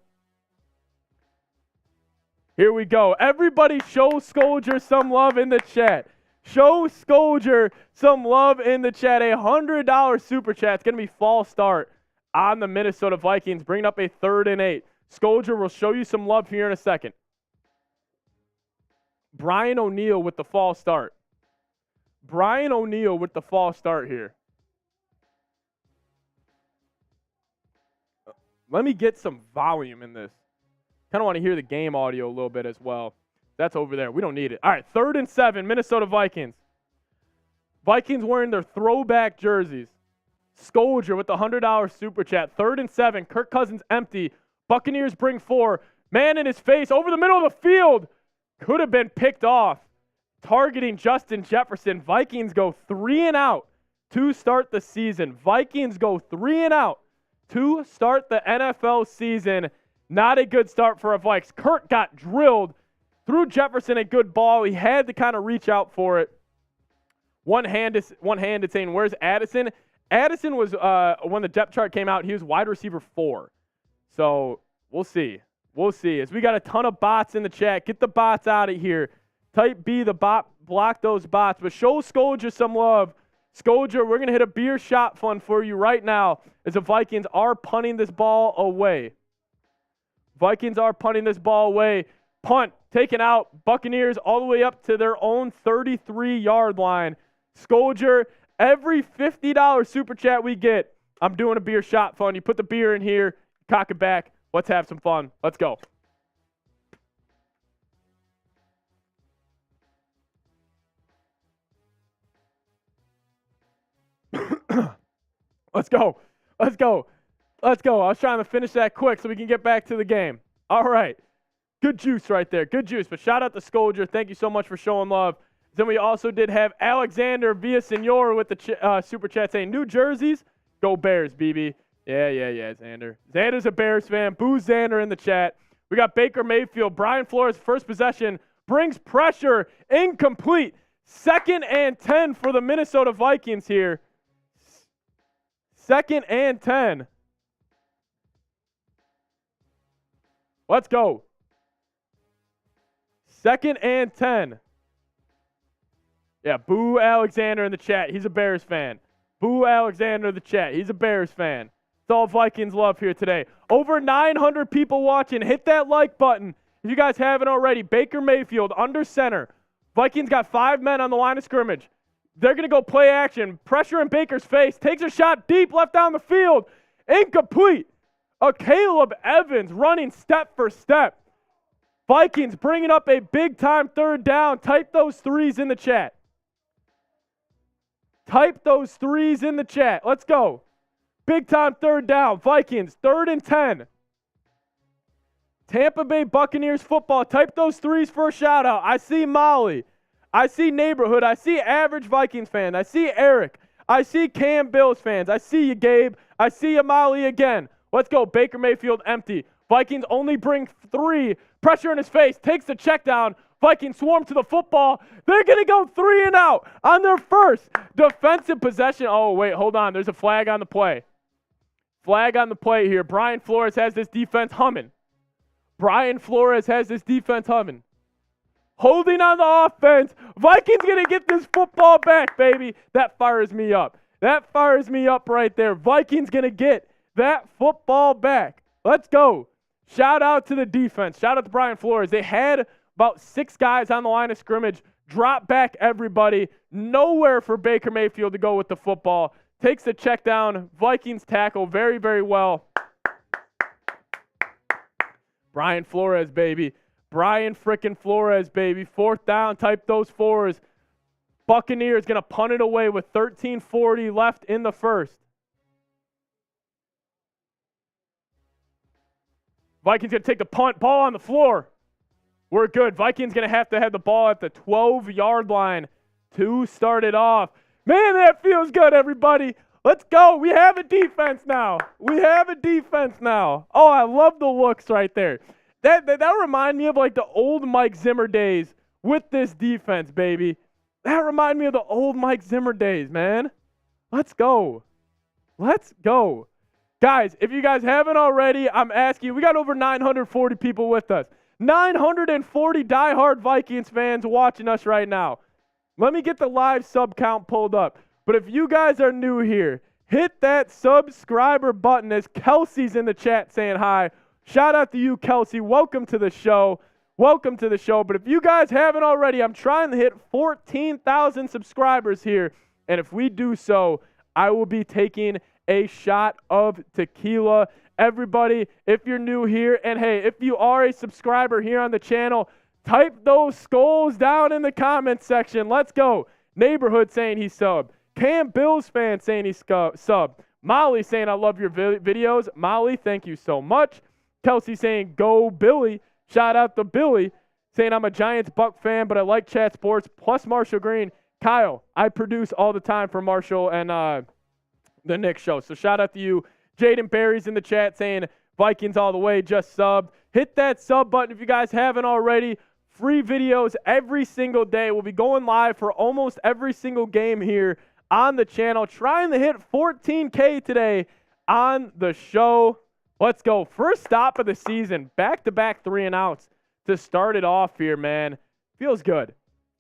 Here we go. Everybody show Scolger some love in the chat. Show Scolger some love in the chat. A $100 Super Chat. It's going to be false start on the Minnesota Vikings, bringing up a 3rd and 8. Scolger will show you some love here in a second. Brian O'Neill with the false start. Brian O'Neill with the false start here. Let me get some volume in this. Kind of want to hear the game audio a little bit as well. That's over there. We don't need it. All right, 3rd and 7, Minnesota Vikings. Vikings wearing their throwback jerseys. Scolger with the $100 Super Chat. 3rd and 7, Kirk Cousins empty. Buccaneers bring 4. Man in his face over the middle of the field. Could have been picked off. Targeting Justin Jefferson. Vikings go 3 and out to start the season. Vikings go 3 and out to start the NFL season. Not a good start for our Vikes. Kirk got drilled. Threw Jefferson a good ball. He had to kind of reach out for it. One handed saying, where's Addison? Addison was, when the depth chart came out, he was wide receiver 4. So we'll see. We'll see. As we got a ton of bots in the chat. Get the bots out of here. Type B, the bot, block those bots. But show Scolger some love. Scolger, we're going to hit a beer shot fun for you right now as the Vikings are punting this ball away. Vikings are punting this ball away. Punt taken out. Buccaneers all the way up to their own 33-yard line. Scolger, every $50 Super Chat we get, I'm doing a beer shot fun. You put the beer in here, cock it back. Let's have some fun. Let's go. Let's go. Let's go. Let's go. I was trying to finish that quick so we can get back to the game. All right. Good juice right there. Good juice. But shout out to Scolger. Thank you so much for showing love. Then we also did have Alexander Villasenor with the Super Chat saying, New Jerseys, go Bears, BB. Yeah, Xander. Xander's a Bears fan. Boo Xander in the chat. We got Baker Mayfield. Brian Flores, first possession, brings pressure. Incomplete. 2nd and 10 for the Minnesota Vikings here. 2nd and 10. Let's go. 2nd and 10. Yeah, boo Alexander in the chat. He's a Bears fan. Boo Alexander in the chat. He's a Bears fan. It's all Vikings love here today. Over 900 people watching. Hit that like button if you guys haven't already. Baker Mayfield under center. Vikings got 5 men on the line of scrimmage. They're going to go play action. Pressure in Baker's face. Takes a shot deep left down the field. Incomplete. Caleb Evans running step for step. Vikings bringing up a big-time 3rd down. Type those 3s in the chat. Type those 3s in the chat. Let's go. Big-time 3rd down. Vikings, 3rd and 10. Tampa Bay Buccaneers football. Type those 3s for a shout-out. I see Molly. I see Neighborhood. I see Average Vikings fan. I see Eric. I see Cam Bills fans. I see you, Gabe. I see you, Molly, again. Let's go. Baker Mayfield empty. Vikings only bring 3. Pressure in his face. Takes the check down. Vikings swarm to the football. They're going to go 3 and out on their first defensive possession. Oh, wait. Hold on. There's a flag on the play. Flag on the play here. Brian Flores has this defense humming. Brian Flores has this defense humming. Holding on the offense. Vikings going to get this football back, baby. That fires me up. That fires me up right there. Vikings going to get that football back. Let's go. Shout out to the defense. Shout out to Brian Flores. They had about 6 guys on the line of scrimmage. Drop back everybody. Nowhere for Baker Mayfield to go with the football. Takes the check down. Vikings tackle very, very well. Brian Flores, baby. Brian frickin' Flores, baby. 4th down. Type those 4s. Buccaneers going to punt it away with 13:40 left in the first. Vikings going to take the punt. Ball on the floor. We're good. Vikings going to have the ball at the 12-yard line to start it off. Man, that feels good, everybody. Let's go. We have a defense now. Oh, I love the looks right there. That remind me of like the old Mike Zimmer days with this defense, baby. That remind me of the old Mike Zimmer days, man. Let's go. Guys, if you guys haven't already, I'm asking you, we got over 940 people with us. 940 diehard Vikings fans watching us right now. Let me get the live sub count pulled up. But if you guys are new here, hit that subscriber button as Kelsey's in the chat saying hi. Shout out to you, Kelsey. Welcome to the show. But if you guys haven't already, I'm trying to hit 14,000 subscribers here. And if we do so, I will be taking a shot of tequila. Everybody, if you're new here, and hey, if you are a subscriber here on the channel, type those skulls down in the comments section. Let's go. Neighborhood saying he's subbed. Cam Bills fan saying he's subbed. Molly saying I love your videos. Molly, thank you so much. Kelsey saying go Billy. Shout out to Billy. Saying I'm a Giants Buck fan, but I like chat sports plus Marshall Green. Kyle, I produce all the time for Marshall and the Knicks show. So shout out to you. Jaden Barry's in the chat saying Vikings all the way, just subbed. Hit that sub button if you guys haven't already. Free videos every single day. We'll be going live for almost every single game here on the channel. Trying to hit 14K today on the show. Let's go. First stop of the season. Back-to-back 3-and-outs to start it off here, man. Feels good.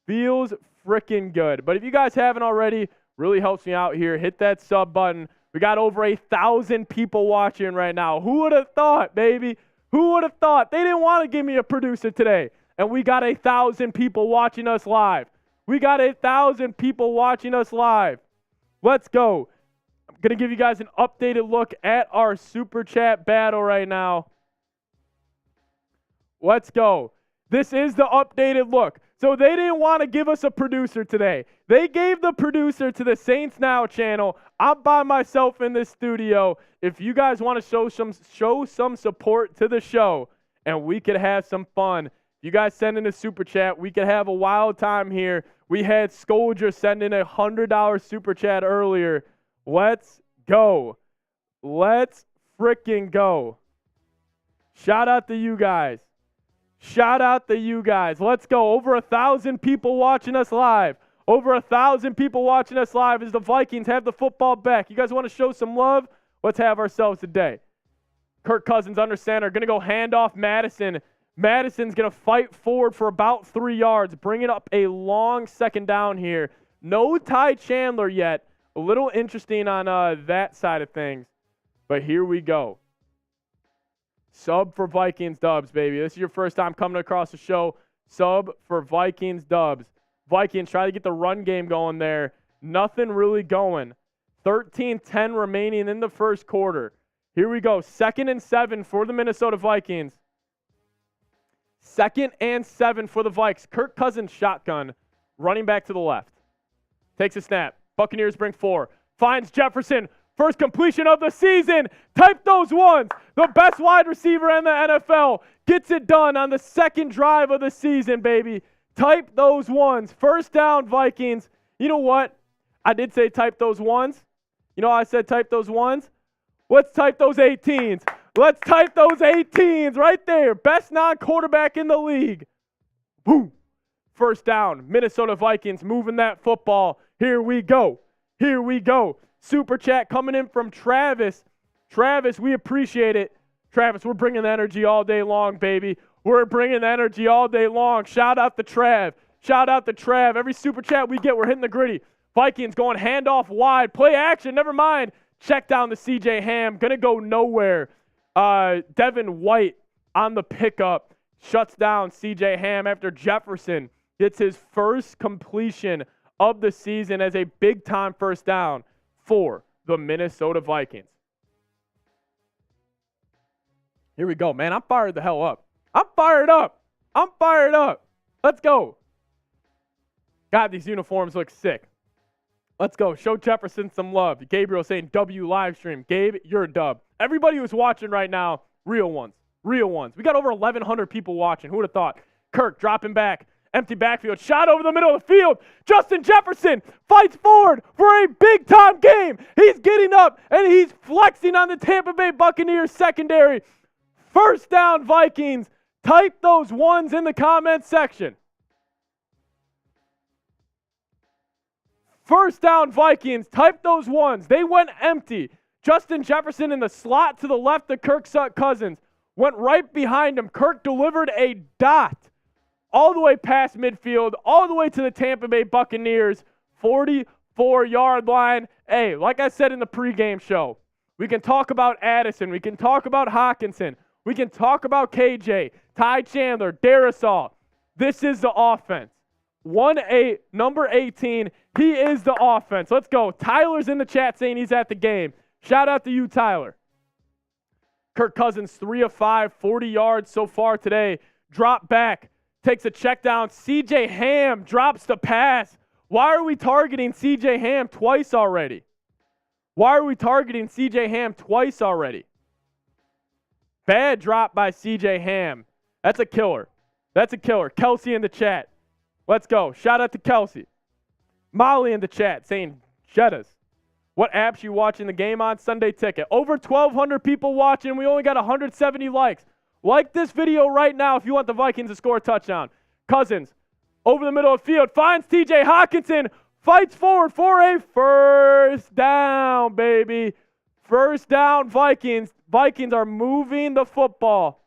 Feels freaking good. But if you guys haven't already, really helps me out here. Hit that sub button. We got over 1,000 people watching right now. Who would have thought, baby? Who would have thought? They didn't want to give me a producer today. And we got 1,000 people watching us live. Let's go. I'm going to give you guys an updated look at our Super Chat battle right now. Let's go. This is the updated look. So they didn't want to give us a producer today. They gave the producer to the Saints Now channel. I'm by myself in this studio. If you guys want to show some support to the show and we could have some fun, you guys send in a super chat. We could have a wild time here. We had Scolger send in a $100 super chat earlier. Let's go. Let's freaking go. Shout out to you guys. Let's go. Over 1,000 people watching us live. As the Vikings have the football back. You guys want to show some love? Let's have ourselves a day. Kirk Cousins under center. Going to go hand off Madison. Madison's going to fight forward for about 3 yards. Bring it up a long second down here. No Ty Chandler yet. A little interesting on that side of things. But here we go. Sub for Vikings dubs, baby. This is your first time coming across the show. Sub for Vikings dubs. Vikings try to get the run game going there. Nothing really going. 13-10 remaining in the first quarter. Here we go. 2nd and 7 for the Minnesota Vikings. 2nd and 7 for the Vikes. Kirk Cousins shotgun. Running back to the left. Takes a snap. Buccaneers bring 4. Finds Jefferson. First completion of the season. Type those ones. The best wide receiver in the NFL gets it done on the second drive of the season, baby. Type those ones. First down, Vikings. You know what? I did say type those ones. You know how I said type those ones? Let's type those 18s. Let's type those 18s right there. Best non-quarterback in the league. Boom. First down. Minnesota Vikings moving that football. Here we go. Super chat coming in from Travis. Travis, we appreciate it. Travis, we're bringing the energy all day long, baby. Shout out to Trav. Every super chat we get, we're hitting the gritty. Vikings going handoff wide. Play action. Never mind. Check down to CJ Ham. Going to go nowhere. Devin White on the pickup. Shuts down CJ Ham after Jefferson gets his first completion of the season as a big-time first down for the Minnesota Vikings. Here we go, man. I'm fired the hell up. I'm fired up. Let's go. God, these uniforms look sick. Let's go. Show Jefferson some love. Gabriel saying W live stream. Gabe, you're a dub. Everybody who's watching right now, real ones. We got over 1,100 people watching. Who would have thought? Kirk dropping back. Empty backfield. Shot over the middle of the field. Justin Jefferson fights forward for a big-time game. He's getting up, and he's flexing on the Tampa Bay Buccaneers secondary. First down, Vikings. Type those ones in the comments section. First down, Vikings. Type those ones. They went empty. Justin Jefferson in the slot to the left of Kirk Cousins. Went right behind him. Kirk delivered a dot all the way past midfield, all the way to the Tampa Bay Buccaneers 44-yard line. Hey, like I said in the pregame show, we can talk about Addison. We can talk about Hockenson. We can talk about KJ, Ty Chandler, Darrisaw. This is the offense. Number 18, he is the offense. Let's go. Tyler's in the chat saying he's at the game. Shout out to you, Tyler. Kirk Cousins, 3 of 5, 40 yards so far today. Drop back, takes a check down. CJ Ham drops the pass. Why are we targeting CJ Ham twice already? Why are we targeting CJ Ham twice already? Bad drop by CJ Ham. That's a killer. That's a killer. Kelsey in the chat. Let's go. Shout out to Kelsey. Molly in the chat saying, Jettas. What apps you watching the game on? Sunday Ticket. Over 1,200 people watching. We only got 170 likes. Like this video right now if you want the Vikings to score a touchdown. Cousins, over the middle of the field, finds TJ Hockenson, fights forward for a first down, baby. First down, Vikings. Vikings are moving the football.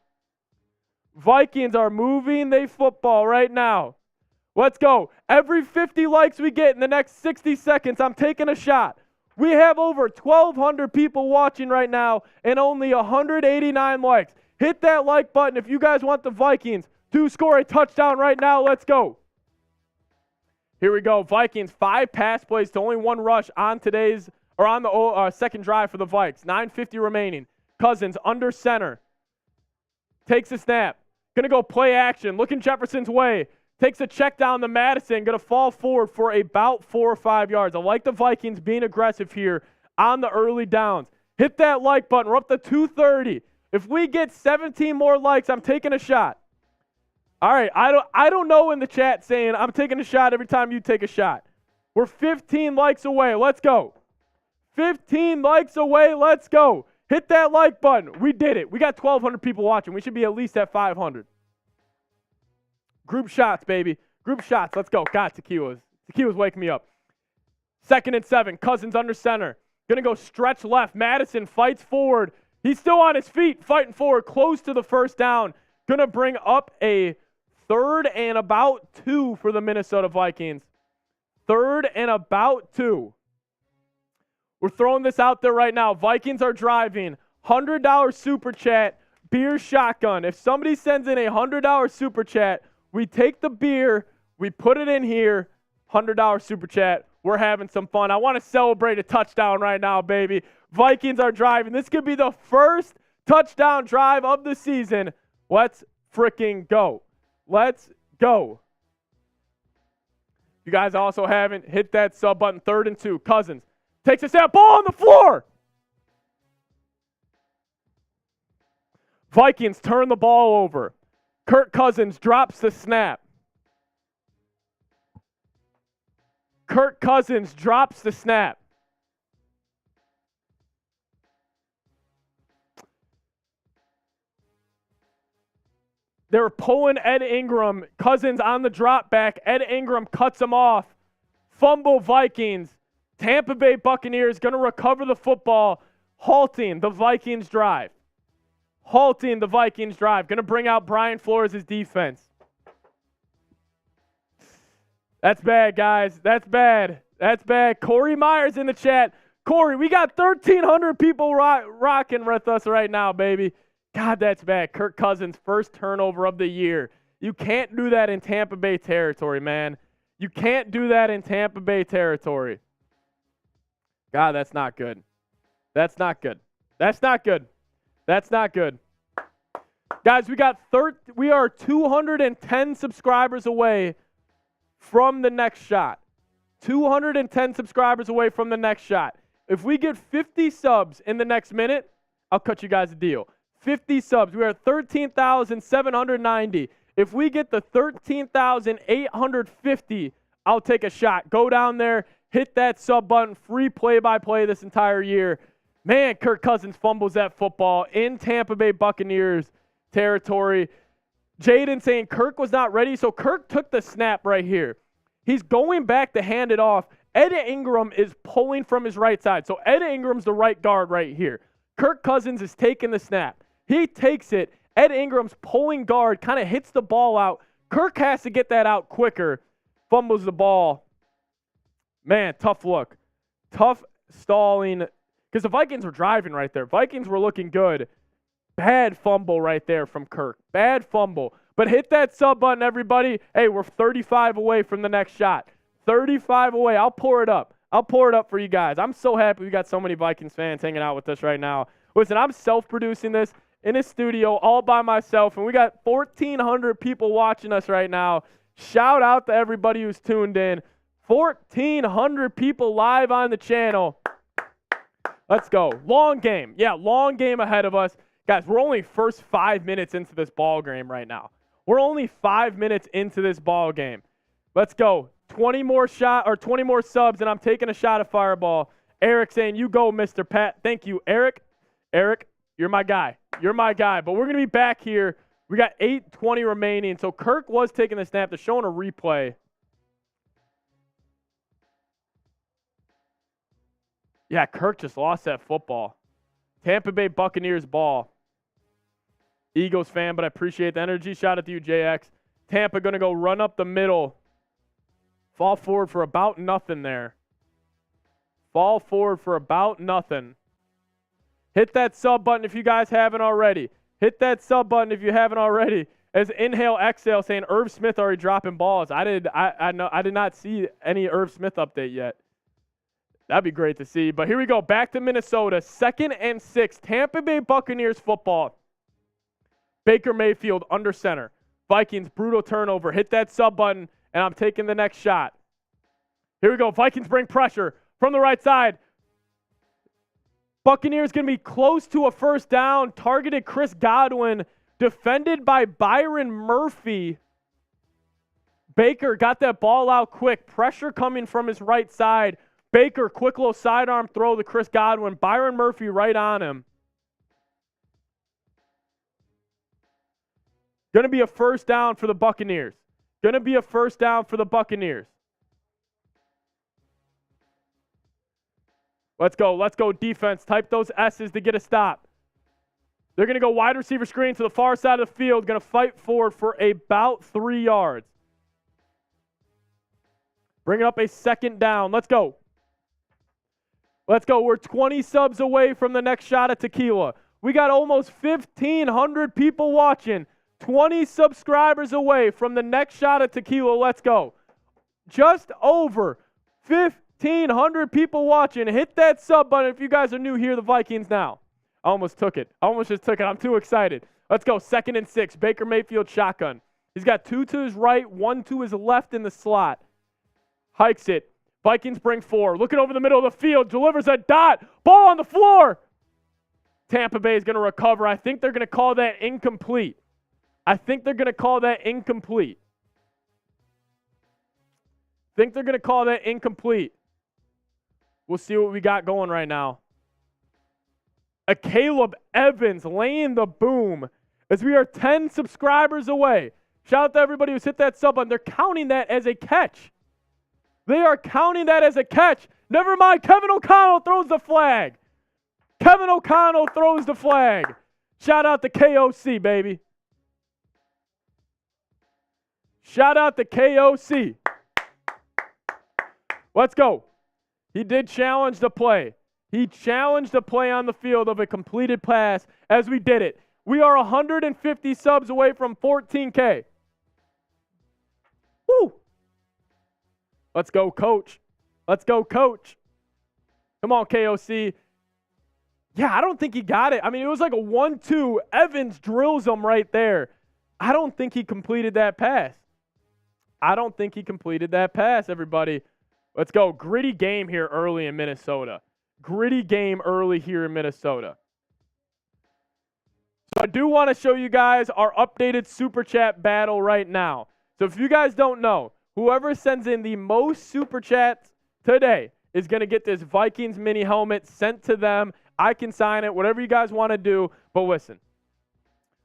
Vikings are moving the football right now. Let's go. Every 50 likes we get in the next 60 seconds, I'm taking a shot. We have over 1,200 people watching right now and only 189 likes. Hit that like button if you guys want the Vikings to score a touchdown right now. Let's go. Here we go. Vikings, 5 pass plays to only 1 rush on the second drive for the Vikes. 9:50 remaining. Cousins under center. Takes a snap. Going to go play action. Looking Jefferson's way. Takes a check down to Madison. Going to fall forward for about 4 or 5 yards. I like the Vikings being aggressive here on the early downs. Hit that like button. We're up to 230. If we get 17 more likes, I'm taking a shot. All right, I don't know in the chat saying I'm taking a shot every time you take a shot. We're 15 likes away. Let's go. 15 likes away. Let's go. Hit that like button. We did it. We got 1,200 people watching. We should be at least at 500. Group shots, baby. Group shots. Let's go. God, Tequila's waking me up. 2nd and 7. Cousins under center. Going to go stretch left. Madison fights forward. He's still on his feet, fighting forward, close to the first down. Going to bring up a 3rd and about 2 for the Minnesota Vikings. 3rd and about 2. We're throwing this out there right now. Vikings are driving. $100 super chat, beer shotgun. If somebody sends in a $100 super chat, we take the beer, we put it in here, $100 super chat. We're having some fun. I want to celebrate a touchdown right now, baby. Vikings are driving. This could be the first touchdown drive of the season. Let's freaking go. Let's go. You guys also haven't hit that sub button. 3rd and 2. Cousins takes a snap. Ball on the floor. Vikings turn the ball over. Kirk Cousins drops the snap. Kirk Cousins drops the snap. They were pulling Ed Ingram. Cousins on the drop back. Ed Ingram cuts him off. Fumble Vikings. Tampa Bay Buccaneers going to recover the football, halting the Vikings drive. Halting the Vikings drive. Going to bring out Brian Flores' defense. That's bad, guys. That's bad. That's bad. Corey Myers in the chat. Corey, we got 1,300 people rocking with us right now, baby. God, that's bad. Kirk Cousins, first turnover of the year. You can't do that in Tampa Bay territory, man. You can't do that in Tampa Bay territory. God, that's not good. That's not good. That's not good. That's not good. Guys, we are 210 subscribers away from the next shot. 210 subscribers away from the next shot. If we get 50 subs in the next minute, I'll cut you guys a deal. 50 subs. We are at 13,790. If we get the 13,850, I'll take a shot. Go down there, hit that sub button, free play-by-play this entire year. Man, Kirk Cousins fumbles that football in Tampa Bay Buccaneers territory. Jaden saying Kirk was not ready, so Kirk took the snap right here. He's going back to hand it off. Ed Ingram is pulling from his right side, so Ed Ingram's the right guard right here. Kirk Cousins is taking the snap. He takes it. Ed Ingram's pulling guard, kind of hits the ball out. Kirk has to get that out quicker. Fumbles the ball. Man, tough look. Tough stalling. Because the Vikings were driving right there. Vikings were looking good. Bad fumble right there from Kirk. Bad fumble. But hit that sub button, everybody. Hey, we're 35 away from the next shot. 35 away. I'll pour it up. I'll pour it up for you guys. I'm so happy we got so many Vikings fans hanging out with us right now. Listen, I'm self-producing this in a studio all by myself, and we got 1,400 people watching us right now. Shout out to everybody who's tuned in. 1,400 people live on the channel. Let's go. Long game. Yeah, long game ahead of us. Guys, we're only first 5 minutes into this ball game right now. We're only 5 minutes into this ball game. Let's go. 20 more subs, and I'm taking a shot at Fireball. Eric saying, you go, Mr. Pat. Thank you, Eric. Eric, you're my guy. You're my guy. But we're going to be back here. We got 8:20 remaining. So Kirk was taking the snap. They're showing a replay. Yeah, Kirk just lost that football. Tampa Bay Buccaneers ball. Eagles fan, but I appreciate the energy. Shout out to you, JX. Tampa going to go run up the middle. Fall forward for about nothing there. Fall forward for about nothing. Hit that sub button if you guys haven't already. Hit that sub button if you haven't already. As Inhale Exhale saying Irv Smith already dropping balls. I did not see any Irv Smith update yet. That'd be great to see. But here we go. Back to Minnesota. 2nd and 6. Tampa Bay Buccaneers football. Baker Mayfield under center. Vikings brutal turnover. Hit that sub button, and I'm taking the next shot. Here we go. Vikings bring pressure from the right side. Buccaneers going to be close to a first down. Targeted Chris Godwin. Defended by Byron Murphy. Baker got that ball out quick. Pressure coming from his right side. Baker, quick little sidearm throw to Chris Godwin. Byron Murphy right on him. Going to be a first down for the Buccaneers. Going to be a first down for the Buccaneers. Let's go. Let's go defense. Type those S's to get a stop. They're going to go wide receiver screen to the far side of the field. Going to fight forward for about 3 yards. Bringing up a second down. Let's go. Let's go. We're 20 subs away from the next shot at tequila. We got almost 1,500 people watching. 20 subscribers away from the next shot at tequila. Let's go. Just over 1,500 people watching. Hit that sub button if you guys are new here, the Vikings Now. I almost took it. I almost just took it. I'm too excited. Let's go. 2nd and 6. Baker Mayfield shotgun. He's got 2 to his right, 1 to his left in the slot. Hikes it. Vikings bring 4. Looking over the middle of the field. Delivers a dot. Ball on the floor. Tampa Bay is going to recover. I think they're going to call that incomplete. I think they're going to call that incomplete. We'll see what we got going right now. A Caleb Evans laying the boom as we are 10 subscribers away. Shout out to everybody who's hit that sub button. They're counting that as a catch. They are counting that as a catch. Never mind. Kevin O'Connell throws the flag. Shout out to KOC, baby. Shout out to KOC. Let's go. He did challenge the play. He challenged the play on the field of a completed pass as we did it. We are 150 subs away from 14K. Woo! Let's go, coach. Come on, KOC. Yeah, I don't think he got it. I mean, it was like a 1-2. Evans drills him right there. I don't think he completed that pass. Everybody. Let's go. Gritty game here early in Minnesota. So I do want to show you guys our updated Super Chat battle right now. So if you guys don't know, whoever sends in the most Super Chats today is going to get this Vikings mini helmet sent to them. I can sign it, whatever you guys want to do. But listen,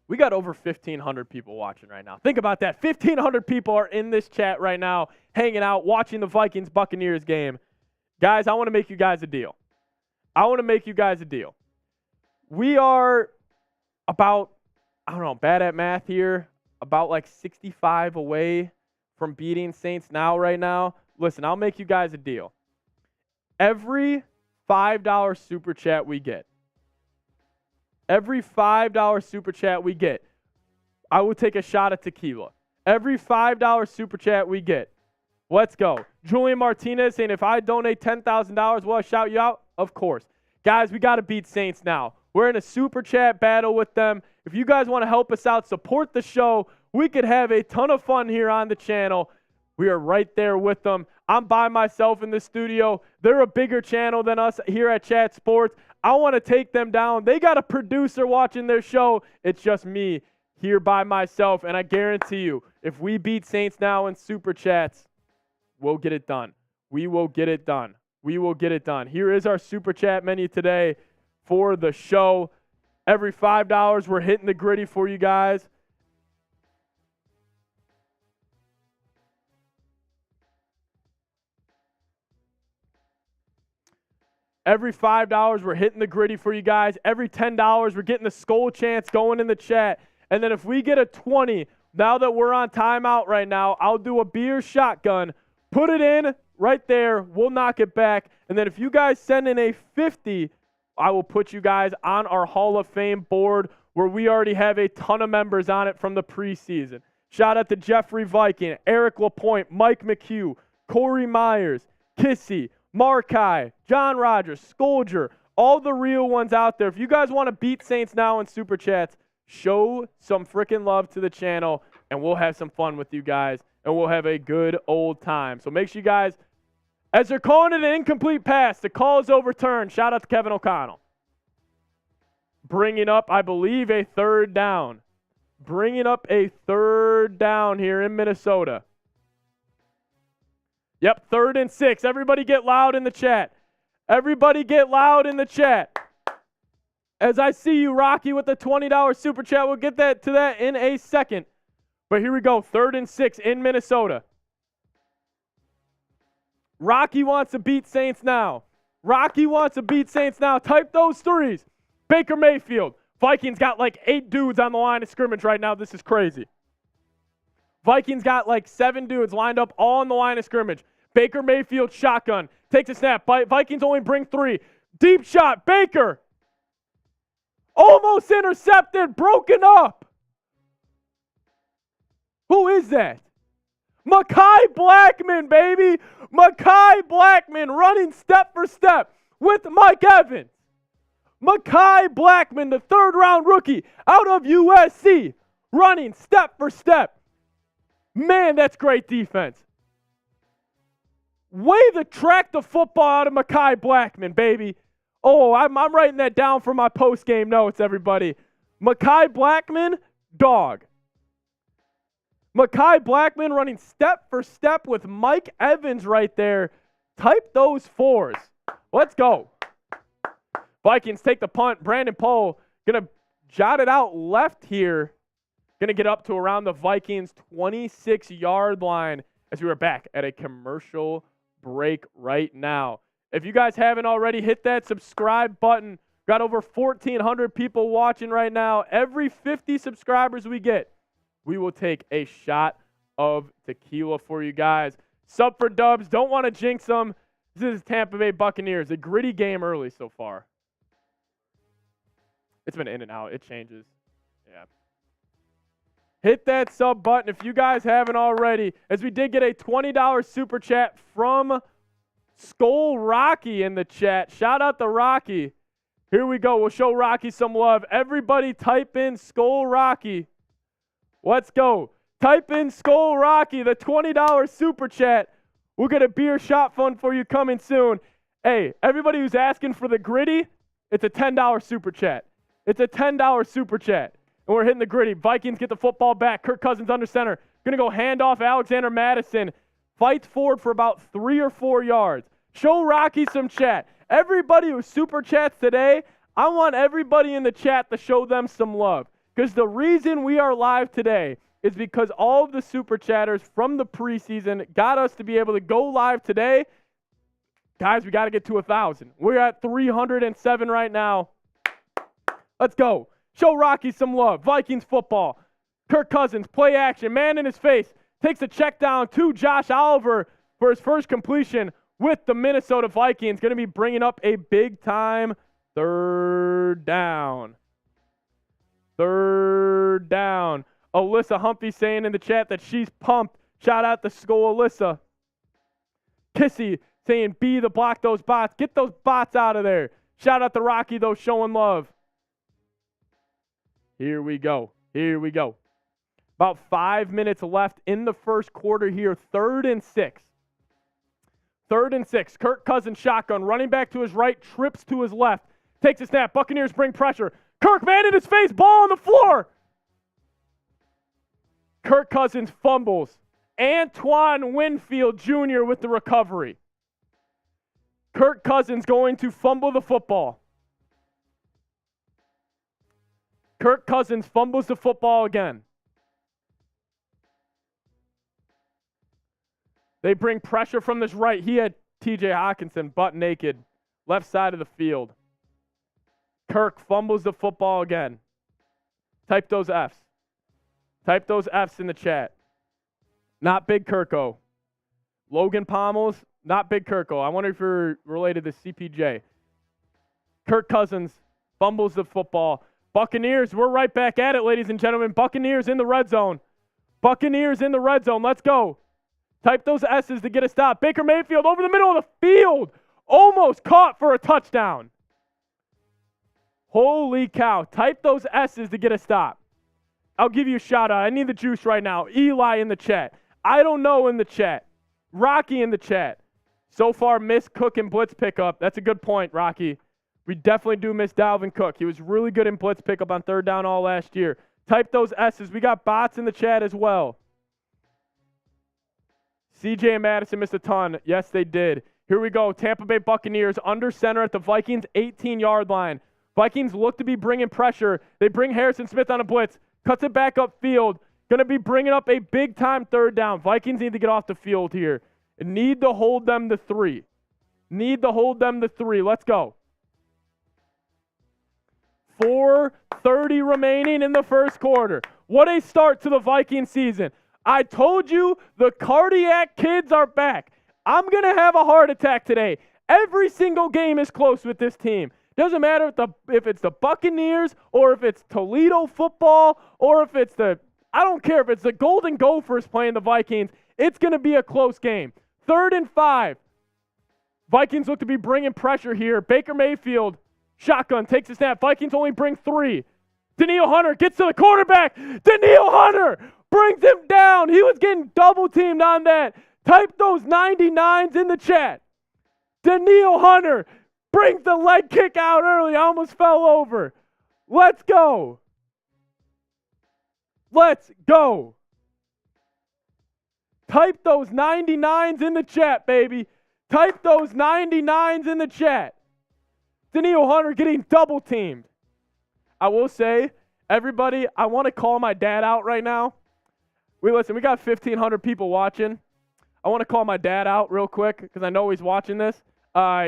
we got over 1,500 people watching right now. Think about that. 1,500 people are in this chat right now, hanging out, watching the Vikings Buccaneers game. Guys, I want to make you guys a deal. We are about, bad at math here, about like 65 away from beating Saints Now right now. Listen, I'll make you guys a deal. Every $5 Super Chat we get, I will take a shot at tequila. Every $5 Super Chat we get, let's go. Julian Martinez saying, if I donate $10,000, will I shout you out? Of course. Guys, we got to beat Saints Now. We're in a Super Chat battle with them. If you guys want to help us out, support the show, we could have a ton of fun here on the channel. We are right there with them. I'm by myself in the studio. They're a bigger channel than us here at Chat Sports. I want to take them down. They got a producer watching their show. It's just me here by myself. And I guarantee you, if we beat Saints Now in Super Chats, we'll get it done. We will get it done. Here is our Super Chat menu today for the show. Every $5, we're hitting the gritty for you guys. Every $5, we're hitting the gritty for you guys. Every $10, we're getting the skull chance going in the chat. And then if we get a 20, now that we're on timeout right now, I'll do a beer shotgun. Put it in right there. We'll knock it back. And then if you guys send in a 50, I will put you guys on our Hall of Fame board where we already have a ton of members on it from the preseason. Shout out to Jeffrey Viking, Eric LaPointe, Mike McHugh, Corey Myers, Kissy, Markai, John Rogers, Scolger, all the real ones out there. If you guys want to beat Saints Now in Super Chats, show some freaking love to the channel, and we'll have some fun with you guys, and we'll have a good old time. So make sure you guys, as they're calling it an incomplete pass, the call is overturned. Shout out to Kevin O'Connell. Bringing up, I believe, a third down. Bringing up a third down here in Minnesota. Yep, 3rd and 6. Everybody get loud in the chat. As I see you, Rocky, with the $20 Super Chat. We'll get to that in a second. But here we go, 3rd and 6 in Minnesota. Rocky wants to beat Saints Now. Type those threes. Baker Mayfield. Vikings got like 8 dudes on the line of scrimmage right now. This is crazy. Vikings got like 7 dudes lined up all on the line of scrimmage. Baker Mayfield shotgun. Takes a snap. Vikings only bring 3. Deep shot. Baker. Almost intercepted. Broken up. Who is that? Mekhi Blackman, baby. Mekhi Blackman running step for step with Mike Evans. Mekhi Blackman, the 3rd-round rookie out of USC, running step for step. Man, that's great defense. Way to track the football out of Mekhi Blackman, baby. Oh, I'm writing that down for my post-game notes, everybody. Mekhi Blackman, dog. Mekhi Blackman running step for step with Mike Evans right there. Type those 4s. Let's go. Vikings take the punt. Brandon Poe going to jot it out left here. Going to get up to around the Vikings' 26-yard line as we are back at a commercial break right now. If you guys haven't already, hit that subscribe button. Got over 1,400 people watching right now. Every 50 subscribers we get, we will take a shot of tequila for you guys. Sub for dubs. Don't want to jinx them. This is Tampa Bay Buccaneers. A gritty game early so far. It's been in and out. It changes. Yeah. Hit that sub button if you guys haven't already, as we did get a $20 super chat from Skull Rocky in the chat. Shout out to Rocky. Here we go. We'll show Rocky some love. Everybody type in Skull Rocky. Let's go. Type in Skull Rocky, the $20 super chat. We'll get a beer shot fund for you coming soon. Hey, everybody who's asking for the gritty, it's a $10 super chat. It's a $10 super chat. and we're hitting the gritty. Vikings get the football back. Kirk Cousins under center. Going to go handoff Alexander Mattison. Fights forward for about 3 or 4 yards. Show Rocky some chat. Everybody who super chats today, I want everybody in the chat to show them some love. Because the reason we are live today is because all of the super chatters from the preseason got us to be able to go live today. Guys, we got to get to 1,000. We're at 307 right now. Let's go. Show Rocky some love. Vikings football. Kirk Cousins, play action. Man in his face. Takes a check down to Josh Oliver for his first completion with the Minnesota Vikings. Going to be bringing up a big-time third down. Third down. Alyssa Humphrey saying in the chat that she's pumped. Shout out to Skull Alyssa. Kissy saying, B to block those bots. Get those bots out of there. Shout out to Rocky, though, showing love. Here we go. Here we go. About 5 minutes left in the first quarter here. 3rd and 6. 3rd and 6. Kirk Cousins shotgun. Running back to his right. Trips to his left. Takes a snap. Buccaneers bring pressure. Kirk, man in his face. Ball on the floor. Kirk Cousins fumbles. Antoine Winfield Jr. with the recovery. Kirk Cousins going to fumble the football. Kirk Cousins fumbles the football again. They bring pressure from this right. He had TJ Hockenson butt naked, left side of the field. Kirk fumbles the football again. Type those Fs. Type those Fs in the chat. Not Big Kirko. Logan Pommels, not Big Kirko. I wonder if you're related to CPJ. Kirk Cousins fumbles the football. Buccaneers, we're right back at it, ladies and gentlemen. Buccaneers in the red zone. Buccaneers in the red zone. Let's go. Type those S's to get a stop. Baker Mayfield over the middle of the field. Almost caught for a touchdown. Holy cow. Type those S's to get a stop. I'll give you a shout out. I need the juice right now. Eli in the chat. I don't know in the chat. Rocky in the chat. So far, miss Cook and blitz pickup. That's a good point, Rocky. We definitely do miss Dalvin Cook. He was really good in blitz pickup on 3rd down all last year. Type those S's. We got bots in the chat as well. CJ and Madison missed a ton. Yes, they did. Here we go. Tampa Bay Buccaneers under center at the Vikings 18-yard line. Vikings look to be bringing pressure. They bring Harrison Smith on a blitz. Cuts it back upfield. Going to be bringing up a big-time 3rd down. Vikings need to get off the field here. Need to hold them to 3. Need to hold them to 3. Let's go. 4:30 remaining in the first quarter. What a start to the Viking season. I told you the cardiac kids are back. I'm going to have a heart attack today. Every single game is close with this team. Doesn't matter if it's the Buccaneers or if it's Toledo football or if it's I don't care if it's the Golden Gophers playing the Vikings. It's going to be a close game. 3rd and 5. Vikings look to be bringing pressure here. Baker Mayfield, shotgun, takes a snap. Vikings only bring 3. Danielle Hunter gets to the quarterback. Danielle Hunter brings him down. He was getting double teamed on that. Type those 99s in the chat. Danielle Hunter brings the leg kick out early. I almost fell over. Let's go. Let's go. Type those 99s in the chat, baby. Type those 99s in the chat. Danielle Hunter getting double teamed. I will say, everybody, I want to call my dad out right now. We got 1,500 people watching. I want to call my dad out real quick because I know he's watching this.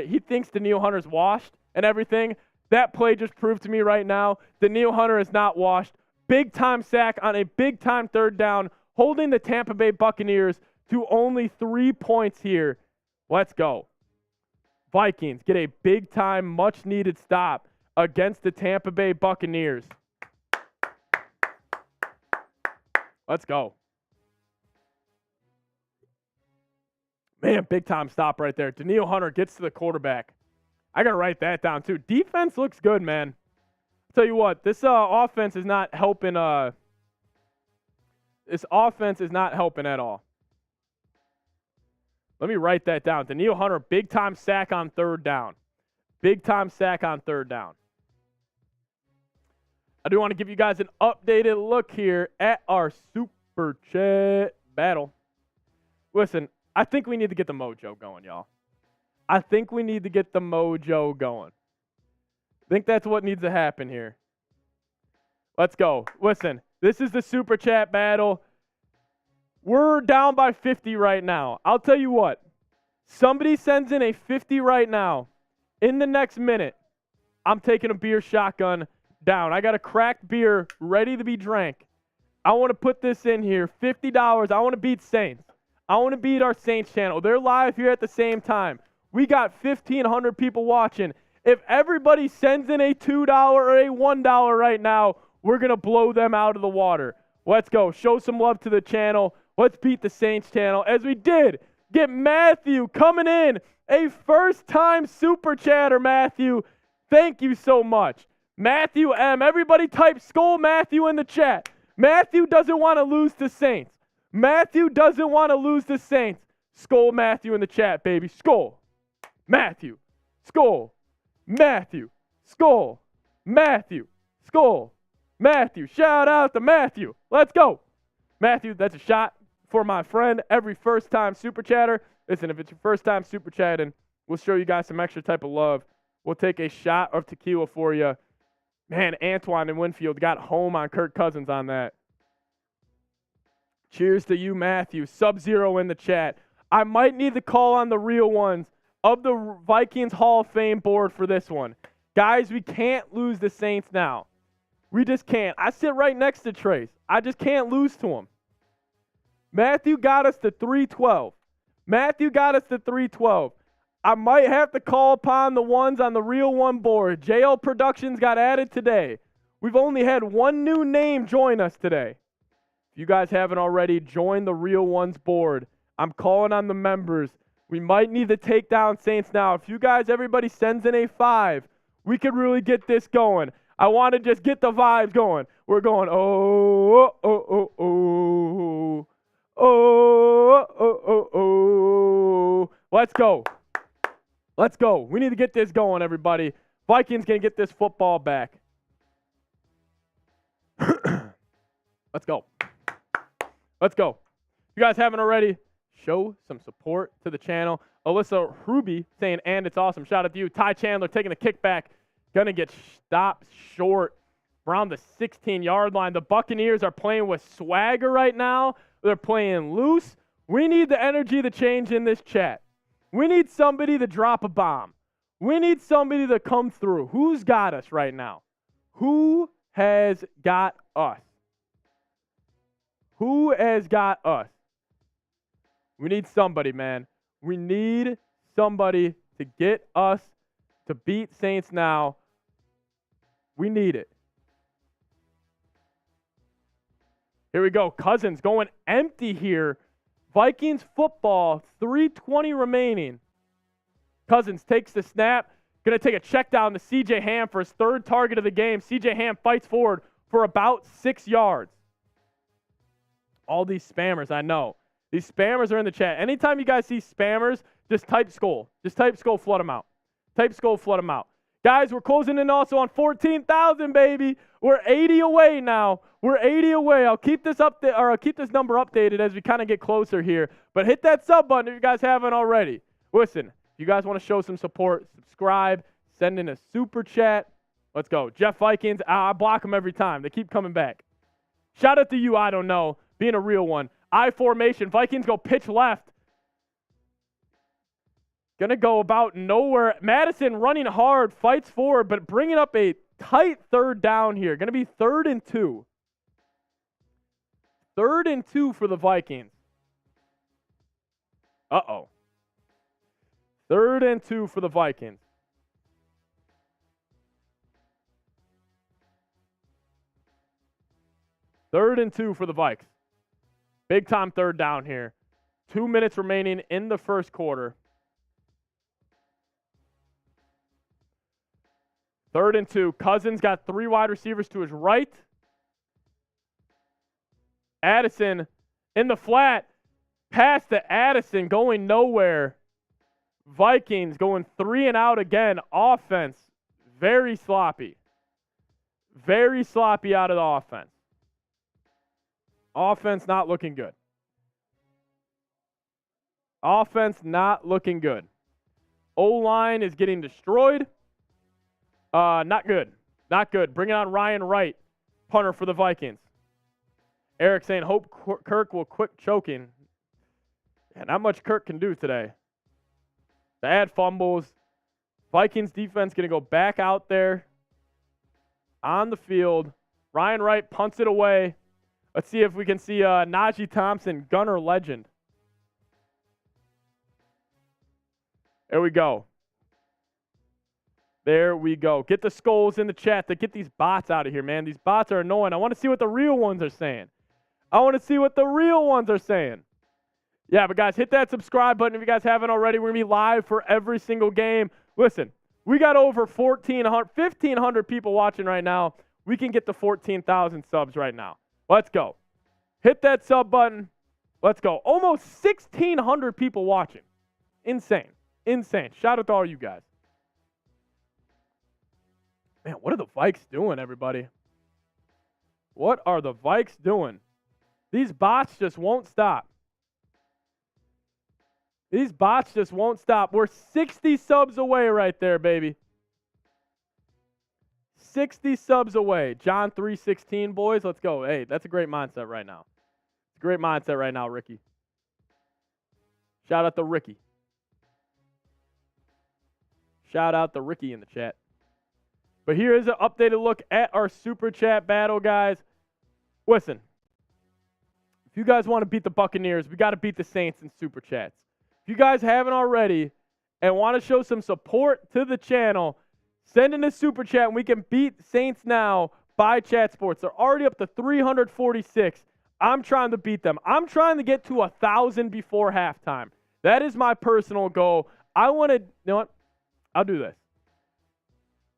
He thinks Danielle Hunter's washed and everything. That play just proved to me right now Danielle Hunter is not washed. Big-time sack on a big-time 3rd down, holding the Tampa Bay Buccaneers to only 3 points here. Let's go. Vikings get a big-time, much-needed stop against the Tampa Bay Buccaneers. Let's go. Man, big-time stop right there. Danielle Hunter gets to the quarterback. I got to write that down, too. Defense looks good, man. I'll tell you what, this offense is not helping. This offense is not helping at all. Let me write that down. Danielle Hunter, big-time sack on 3rd down. Big-time sack on 3rd down. I do want to give you guys an updated look here at our Super Chat battle. Listen, I think we need to get the mojo going, y'all. I think we need to get the mojo going. I think that's what needs to happen here. Let's go. Listen, this is the Super Chat battle. We're down by 50 right now. I'll tell you what. Somebody sends in a 50 right now. In the next minute, I'm taking a beer shotgun down. I got a cracked beer ready to be drank. I want to put this in here. $50. I want to beat Saints. I want to beat our Saints channel. They're live here at the same time. We got 1,500 people watching. If everybody sends in a $2 or a $1 right now, we're going to blow them out of the water. Let's go. Show some love to the channel. Let's beat the Saints channel as we did get Matthew coming in. A first-time Super Chatter, Matthew. Thank you so much. Matthew M. Everybody type Skull Matthew in the chat. Matthew doesn't want to lose to Saints. Matthew doesn't want to lose to Saints. Skull Matthew in the chat, baby. Skull. Matthew. Skull. Matthew. Skull. Matthew. Skull. Matthew. Shout out to Matthew. Let's go. Matthew, that's a shot for my friend. Every first-time Super Chatter. Listen, if it's your first time Super Chatting, we'll show you guys some extra type of love. We'll take a shot of tequila for you. Man, Antoine and Winfield got home on Kirk Cousins on that. Cheers to you, Matthew. Sub-Zero in the chat. I might need to call on the real ones of the Vikings Hall of Fame board for this one. Guys, we can't lose the Saints now. We just can't. I sit right next to Trace. I just can't lose to him. Matthew got us to 312. Matthew got us to 312. I might have to call upon the ones on the Real One board. JL Productions got added today. We've only had one new name join us today. If you guys haven't already, join the Real Ones board. I'm calling on the members. We might need to take down Saints now. If you guys, everybody sends in a 5, we could really get this going. I want to just get the vibes going. We're going, oh, oh, oh, oh, oh, oh, oh, oh. Let's go. Let's go. We need to get this going, everybody. Vikings can get this football back. Let's go. Let's go. If you guys haven't already, show some support to the channel. Alyssa Ruby saying, and it's awesome. Shout out to you. Ty Chandler taking a kickback. Going to get stopped short around the 16-yard line. The Buccaneers are playing with swagger right now. They're playing loose. We need the energy to change in this chat. We need somebody to drop a bomb. We need somebody to come through. Who's got us right now? Who has got us? Who has got us? We need somebody, man. We need somebody to get us to beat Saints now. We need it. Here we go. Cousins going empty here. Vikings football, 3:20 remaining. Cousins takes the snap. Going to take a check down to C.J. Ham for his third target of the game. C.J. Ham fights forward for about 6 yards. All these spammers, I know. These spammers are in the chat. Anytime you guys see spammers, just type Skull. Just type Skull, flood them out. Type Skull, flood them out. Guys, we're closing in also on 14,000, baby. We're 80 away now. We're 80 away. I'll keep this I'll keep this number updated as we kind of get closer here. But hit that sub button if you guys haven't already. Listen, if you guys want to show some support, subscribe, send in a super chat. Let's go. Jeff Vikings, I block them every time. They keep coming back. Shout out to you, I don't know, being a real one. I formation. Vikings go pitch left. Going to go about nowhere. Madison running hard, fights forward, but bringing up a tight third down here. Going to be 3rd and 2. 3rd and 2 for the Vikings. Uh-oh. 3rd and 2 for the Vikings. Third and 2 for the Vikes. Big time third down here. 2 minutes remaining in the first quarter. 3rd and 2. Cousins got 3 wide receivers to his right. Addison in the flat. Pass to Addison going nowhere. Vikings going 3 and out again. Offense very sloppy. Very sloppy out of the offense. Offense not looking good. Offense not looking good. O-line is getting destroyed. Not good. Not good. Bringing on Ryan Wright, punter for the Vikings. Eric saying, hope Kirk will quit choking. Yeah, not much Kirk can do today. Bad fumbles. Vikings defense going to go back out there on the field. Ryan Wright punts it away. Let's see if we can see Najee Thompson, Gunner legend. There we go. There we go. Get the skulls in the chat to get these bots out of here, man. These bots are annoying. I want to see what the real ones are saying. Yeah, but guys, hit that subscribe button if you guys haven't already. We're going to be live for every single game. Listen, we got over 1,500 people watching right now. We can get to 14,000 subs right now. Let's go. Hit that sub button. Let's go. Almost 1,600 people watching. Insane. Shout out to all you guys. Man, what are the Vikes doing, everybody? What are the Vikes doing? These bots just won't stop. We're 60 subs away right there, baby. 60 subs away. John 3:16, boys. Let's go. Hey, that's a great mindset right now. It's a great mindset right now, Ricky. Shout out to Ricky. Shout out to Ricky in the chat. But here is an updated look at our Super Chat battle, guys. Listen, if you guys want to beat the Buccaneers, we got to beat the Saints in Super Chats. If you guys haven't already and want to show some support to the channel, send in a Super Chat and we can beat Saints Now by Chat Sports. They're already up to 346. I'm trying to beat them. I'm trying to get to 1,000 before halftime. That is my personal goal. I want to, you know what? I'll do this.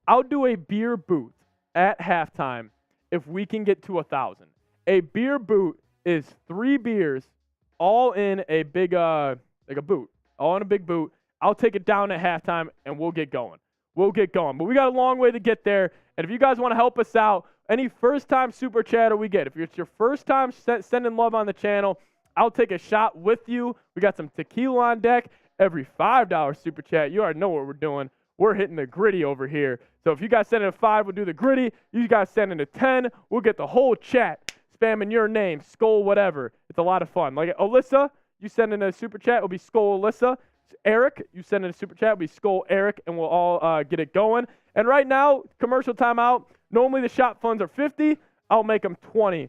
I'll do a beer boot at halftime if we can get to 1,000. A beer boot is 3 beers all in a big, like a boot, all in a big boot. I'll take it down at halftime and we'll get going. But we got a long way to get there. And if you guys want to help us out, any first-time Super Chatter we get, if it's your first time sending love on the channel, I'll take a shot with you. We got some tequila on deck. Every $5 Super Chat, you already know what we're doing. We're hitting the gritty over here. So if you guys send in a 5, we'll do the gritty. You guys send in a 10, we'll get the whole chat spamming your name, Skull, whatever. It's a lot of fun. Like Alyssa, you send in a Super Chat, it'll be Skull Alyssa. Eric, you send in a Super Chat, it'll be Skull Eric, and we'll all get it going. And right now, commercial timeout. Normally the shot funds are 50. I'll make them 20.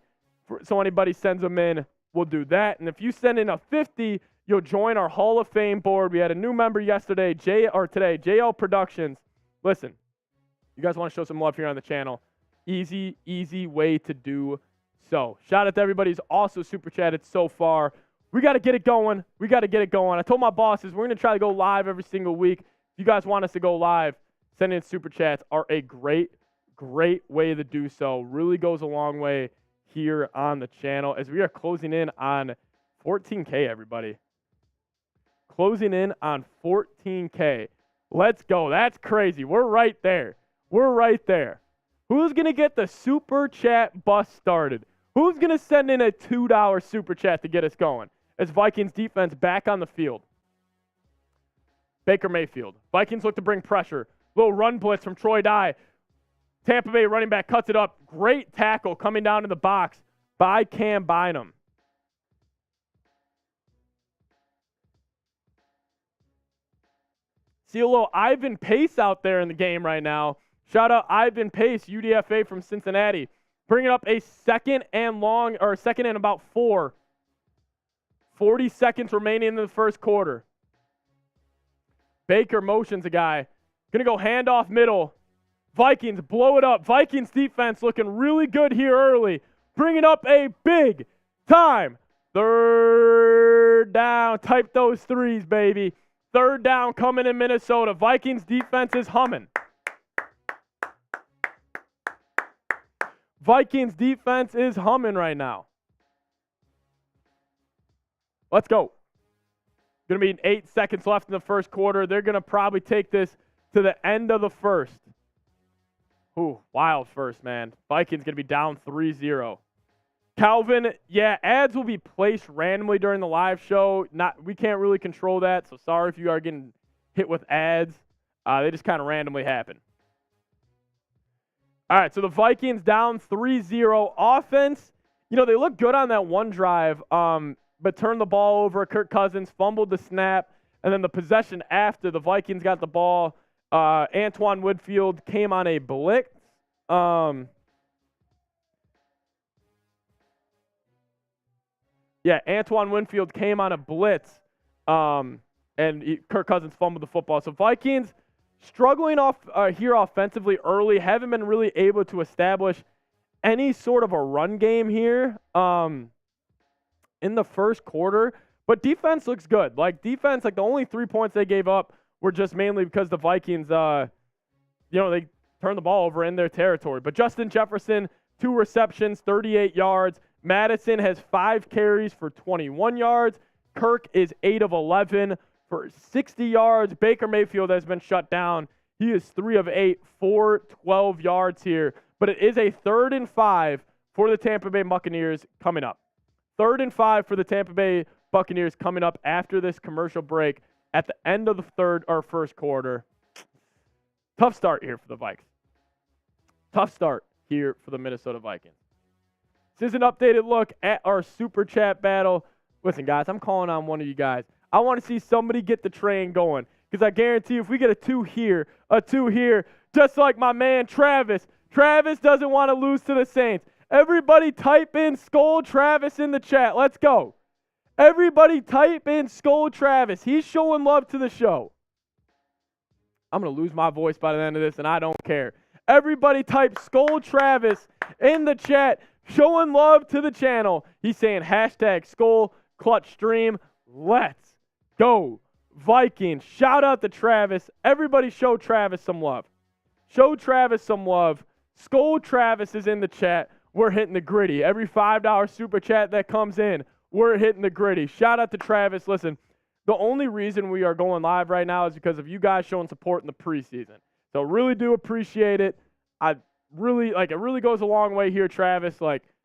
So anybody sends them in, we'll do that. And if you send in a 50, you'll join our Hall of Fame board. We had a new member today, JL Productions. Listen, you guys want to show some love here on the channel. Easy way to do so. Shout out to everybody who's also super chatted so far. We got to get it going. I told my bosses we're going to try to go live every single week. If you guys want us to go live, send in super chats are a great way to do so. Really goes a long way here on the channel as we are closing in on 14K, everybody. Closing in on 14K. Let's go. That's crazy. We're right there. Who's going to get the Super Chat bus started? Who's going to send in a $2 Super Chat to get us going? As Vikings defense back on the field. Baker Mayfield. Vikings look to bring pressure. Little run blitz from Troy Dye. Tampa Bay running back cuts it up. Great tackle coming down to the box by Cam Bynum. See a little Ivan Pace out there in the game right now. Shout out Ivan Pace, UDFA from Cincinnati. Bringing up a second and about 4. 40 seconds remaining in the first quarter. Baker motions a guy. Going to go handoff middle. Vikings blow it up. Vikings defense looking really good here early. Bringing up a big time 3rd down. Type those threes, baby. 3rd down coming in Minnesota. Vikings defense is humming. Vikings defense is humming right now. Let's go. Going to be 8 seconds left in the first quarter. They're going to probably take this to the end of the first. Ooh, wild first, man. Vikings going to be down 3-0. Calvin, yeah, ads will be placed randomly during the live show. We can't really control that, so sorry if you are getting hit with ads. They just kind of randomly happen. All right, so the Vikings down 3-0. Offense, they look good on that one drive, but turned the ball over. Kirk Cousins fumbled the snap, and then the possession after the Vikings got the ball, Antoine Winfield came on a blitz. Antoine Winfield came on a blitz, and Kirk Cousins fumbled the football. So Vikings struggling here offensively early, haven't been really able to establish any sort of a run game here in the first quarter. But defense looks good. Defense, the only 3 points they gave up were just mainly because the Vikings, they turned the ball over in their territory. But Justin Jefferson, 2 receptions, 38 yards. Addison has 5 carries for 21 yards. Kirk is 8 of 11 for 60 yards. Baker Mayfield has been shut down. He is 3 of 8 for 12 yards here. But it is a 3rd and 5 for the Tampa Bay Buccaneers coming up. 3rd and 5 for the Tampa Bay Buccaneers coming up after this commercial break at the end of the first quarter. Tough start here for the Vikes. Tough start here for the Minnesota Vikings. This is an updated look at our Super Chat battle. Listen, guys, I'm calling on one of you guys. I want to see somebody get the train going because I guarantee if we get a 2 here, just like my man Travis. Travis doesn't want to lose to the Saints. Everybody type in Skull Travis in the chat. Let's go. Everybody type in Skull Travis. He's showing love to the show. I'm going to lose my voice by the end of this, and I don't care. Everybody type Skull Travis in the chat, showing love to the channel. He's saying hashtag Skull Clutch Stream. Let's go, Vikings. Shout out to Travis. Everybody show Travis some love. Show Travis some love. Skull Travis is in the chat. We're hitting the gritty. Every $5 super chat that comes in, we're hitting the gritty. Shout out to Travis. Listen, the only reason we are going live right now is because of you guys showing support in the preseason. So really do appreciate it. It really goes a long way here, Travis.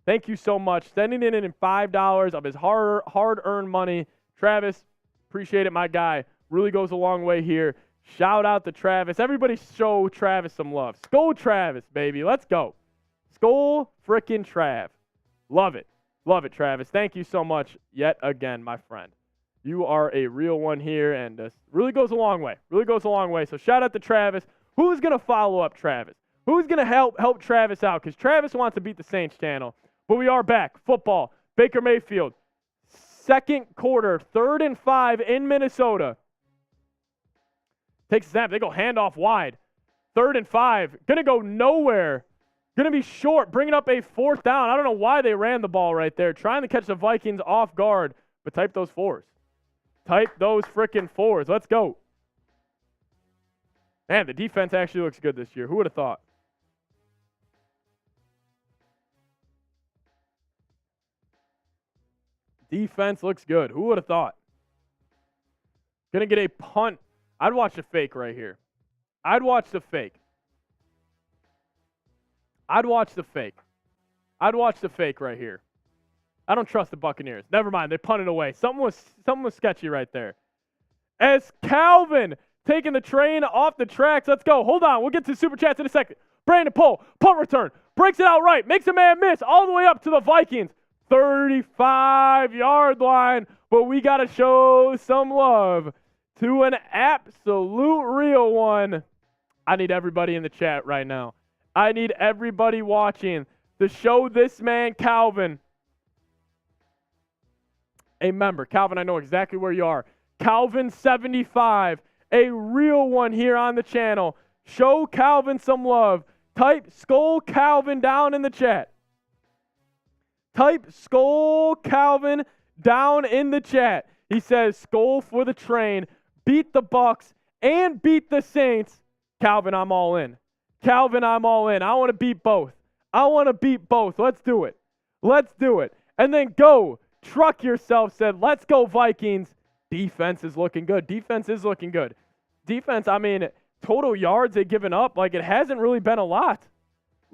Thank you so much. Sending it in $5 of his hard-earned money. Travis, appreciate it, my guy. Really goes a long way here. Shout out to Travis. Everybody show Travis some love. Skull Travis, baby. Let's go. Skull frickin' Trav. Love it. Love it, Travis. Thank you so much yet again, my friend. You are a real one here, and really goes a long way. Really goes a long way. So shout out to Travis. Who's going to follow up Travis? Who's going to help Travis out? Because Travis wants to beat the Saints channel. But we are back. Football. Baker Mayfield. Second quarter. 3rd and 5 in Minnesota. Takes a snap. They go handoff wide. 3rd and 5. Going to go nowhere. Going to be short. Bringing up a 4th down. I don't know why they ran the ball right there. Trying to catch the Vikings off guard. But type those 4s. Type those frickin' 4s. Let's go. Man, the defense actually looks good this year. Who would have thought? Defense looks good. Who would have thought? Gonna get a punt. I'd watch the fake right here. I'd watch the fake. I'd watch the fake. I'd watch the fake right here. I don't trust the Buccaneers. Never mind. They punted away. Something was sketchy right there. As Calvin taking the train off the tracks. Let's go. Hold on. We'll get to Super Chats in a second. Brandon Pohl, punt return. Breaks it out right. Makes a man miss all the way up to the Vikings. 35-yard line. But we got to show some love to an absolute real one. I need everybody in the chat right now. I need everybody watching to show this man, Calvin, a member. Calvin, I know exactly where you are. Calvin75, a real one here on the channel. Show Calvin some love. Type Skull Calvin down in the chat. Type Skull Calvin down in the chat. He says, Skull for the train. Beat the Bucs and beat the Saints. Calvin, I'm all in. Calvin, I'm all in. I want to beat both. I want to beat both. Let's do it. Let's do it. And then go. Truck yourself said, let's go Vikings. Defense is looking good. Defense is looking good. Defense, I mean, total yards they've given up, like it hasn't really been a lot.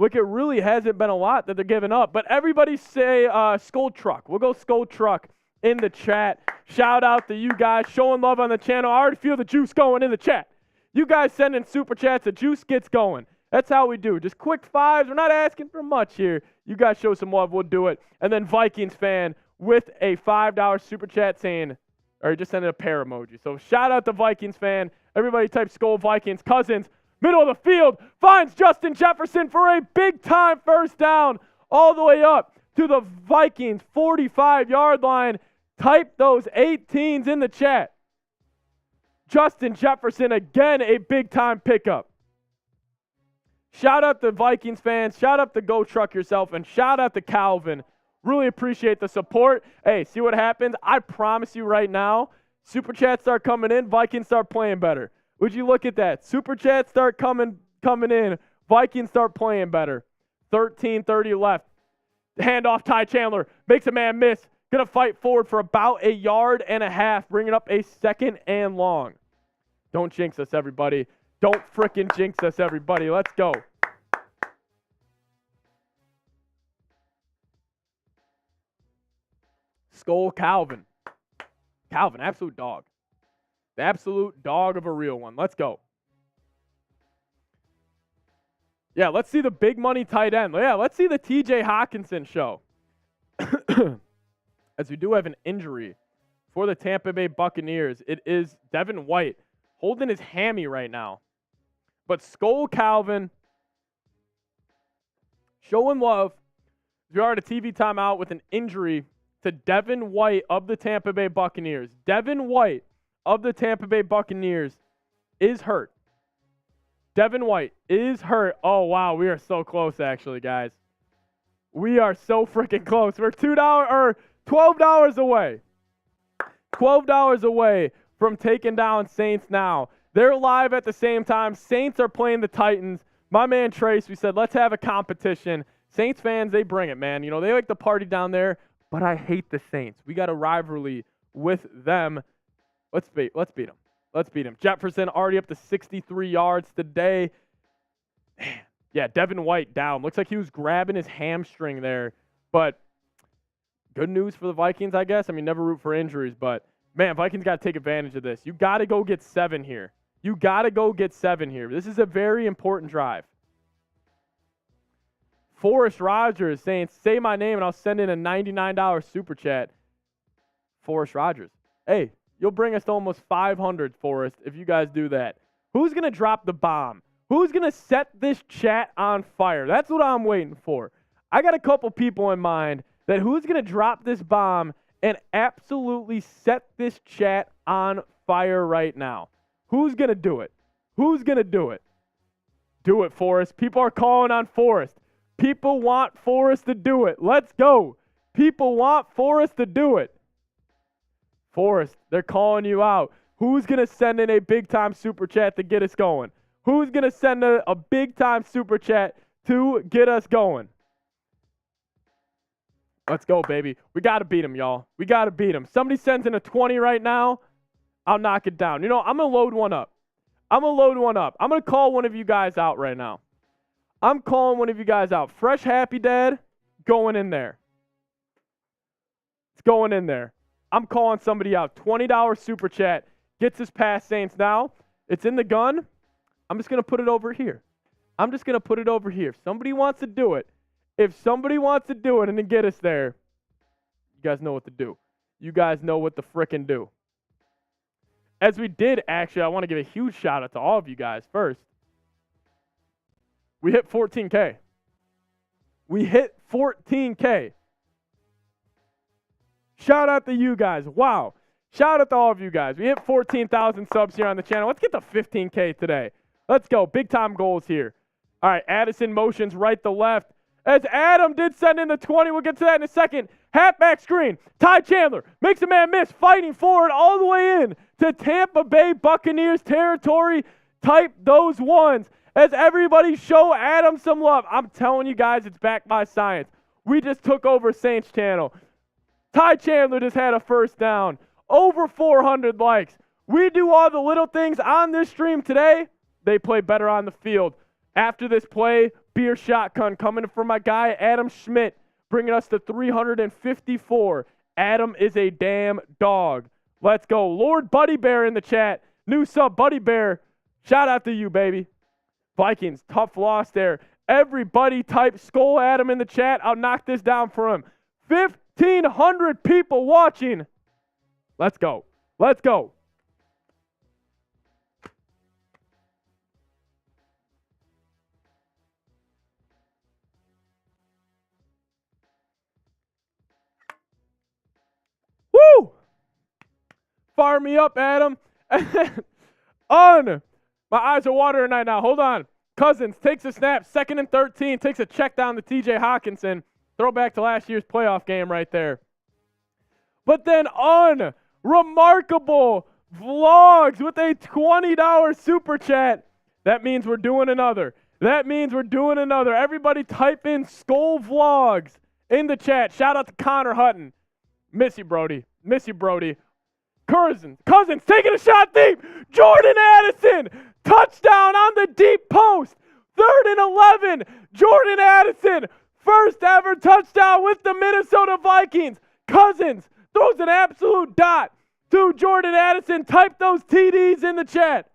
Look, it really hasn't been a lot that they're giving up. But everybody say Skull Truck. We'll go Skull Truck in the chat. Shout out to you guys showing love on the channel. I already feel the juice going in the chat. You guys send in super chats, the juice gets going. That's how we do. Just quick fives. We're not asking for much here. You guys show some love, we'll do it. And then Vikings fan with a $5 super chat saying, or just sending a pair emoji. So shout out to Vikings fan. Everybody type Skull Vikings. Cousins, middle of the field, finds Justin Jefferson for a big-time first down all the way up to the Vikings 45-yard line. Type those 18s in the chat. Justin Jefferson, again, a big-time pickup. Shout out to Vikings fans. Shout out to Go Truck Yourself. And shout out to Calvin. Really appreciate the support. Hey, see what happens? I promise you right now, Super Chats start coming in, Vikings start playing better. Would you look at that? Super Chats start coming in, Vikings start playing better. 13:30 left. Handoff, Ty Chandler. Makes a man miss. Going to fight forward for about 1.5 yards, bringing up a 2nd and long. Don't jinx us, everybody. Don't frickin' jinx us, everybody. Let's go. Skull Calvin. Calvin, absolute dog. The absolute dog of a real one. Let's go. Yeah, let's see the big money tight end. Yeah, let's see the TJ Hockenson show. As we do have an injury for the Tampa Bay Buccaneers. It is Devin White holding his hammy right now. But Skull Calvin showing love. We are at a TV timeout with an injury to Devin White of the Tampa Bay Buccaneers. Devin White of the Tampa Bay Buccaneers is hurt. Devin White is hurt. Oh, wow. We are so close, actually, guys. We are so freaking close. We're $12 away. $12 away from taking down Saints now. They're live at the same time. Saints are playing the Titans. My man Trace, we said, let's have a competition. Saints fans, they bring it, man. You know, they like to party down there, but I hate the Saints. We got a rivalry with them. Let's beat them. Let's beat them. Jefferson already up to 63 yards today. Man, yeah, Devin White down. Looks like he was grabbing his hamstring there, but good news for the Vikings, I guess. I mean, never root for injuries, but man, Vikings got to take advantage of this. You got to go get 7 here. You got to go get 7 here. This is a very important drive. Forrest Rogers saying, say my name and I'll send in a $99 super chat. Forrest Rogers. Hey, you'll bring us to almost 500, Forrest, if you guys do that. Who's going to drop the bomb? Who's going to set this chat on fire? That's what I'm waiting for. I got a couple people in mind that who's going to drop this bomb and absolutely set this chat on fire right now. Who's going to do it? Who's going to do it? Do it, Forrest. People are calling on Forrest. People want Forrest to do it. Let's go. People want Forrest to do it. Forrest, they're calling you out. Who's going to send in a big-time super chat to get us going? Who's going to send a big-time super chat to get us going? Let's go, baby. We got to beat him, y'all. We got to beat him. Somebody sends in a 20 right now, I'll knock it down. You know, I'm going to load one up. I'm going to call one of you guys out right now. I'm calling one of you guys out. Fresh Happy Dad, going in there. It's going in there. I'm calling somebody out. $20 super chat gets us past Saints now. It's in the gun. I'm just going to put it over here. If somebody wants to do it, and then get us there, you guys know what to do. You guys know what to frickin' do. As we did, actually, I want to give a huge shout out to all of you guys first. We hit 14K. Shout out to you guys. Wow. Shout out to all of you guys. We hit 14,000 subs here on the channel. Let's get to 15K today. Let's go. Big time goals here. All right, Addison motions right to left. As Adam did send in the 20. We'll get to that in a second. Halfback screen. Ty Chandler makes a man miss. Fighting forward all the way in to Tampa Bay Buccaneers territory. Type those ones. As everybody show Adam some love. I'm telling you guys, it's backed by science. We just took over Saints channel. Ty Chandler just had a first down. Over 400 likes. We do all the little things on this stream today. They play better on the field. After this play, beer shotgun coming from my guy, Adam Schmidt, bringing us to 354. Adam is a damn dog. Let's go. Lord Buddy Bear in the chat. New sub, Buddy Bear. Shout out to you, baby. Vikings, tough loss there. Everybody type Skull Adam in the chat. I'll knock this down for him. 1,500 people watching. Let's go. Let's go. Woo! Fire me up, Adam. My eyes are watering right now. Hold on. Cousins takes a snap, 2nd and 13, takes a check down to TJ Hockenson. Throwback to last year's playoff game right there. But then Remarkable Vlogs with a $20 super chat. That means we're doing another. Everybody type in Skull Vlogs in the chat. Shout out to Connor Hutton. Miss you, Brody. Cousins taking a shot deep. Jordan Addison. Touchdown on the deep post. 3rd and 11. Jordan Addison. First ever touchdown with the Minnesota Vikings. Cousins throws an absolute dot to Jordan Addison. Type those TDs in the chat.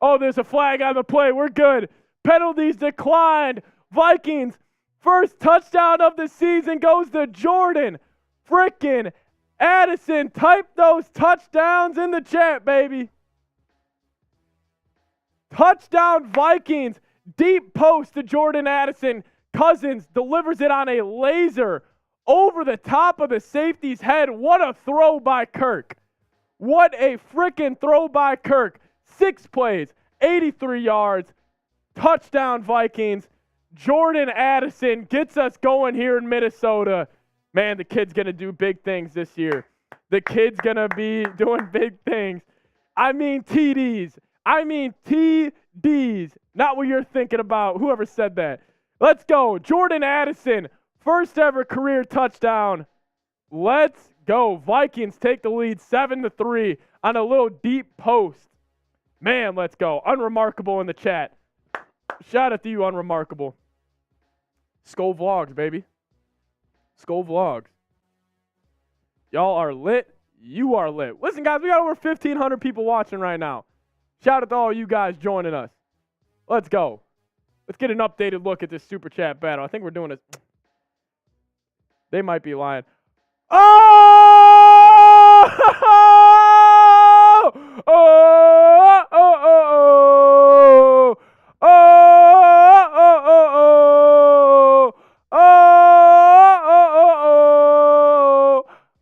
Oh, there's a flag on the play. We're good. Penalties declined. Vikings, first touchdown of the season goes to Jordan frickin' Addison. Type those touchdowns in the chat, baby. Touchdown Vikings. Deep post to Jordan Addison. Cousins delivers it on a laser over the top of the safety's head. What a throw by Kirk. What a freaking throw by Kirk. 6 plays, 83 yards. Touchdown Vikings. Jordan Addison gets us going here in Minnesota. Man, the kid's going to do big things this year. The kid's going to be doing big things. I mean TDs. Not what you're thinking about. Whoever said that. Let's go. Jordan Addison, first ever career touchdown. Let's go. Vikings take the lead 7-3 on a little deep post. Man, let's go. Unremarkable in the chat. Shout out to you, Unremarkable. Skull Vlogs, baby. Skull Vlogs. Y'all are lit. You are lit. Listen, guys, we got over 1,500 people watching right now. Shout out to all you guys joining us. Let's go. Let's get an updated look at this Super Chat battle. I think we're doing it. They might be lying. Oh! Oh! Oh! Oh! Oh! Oh!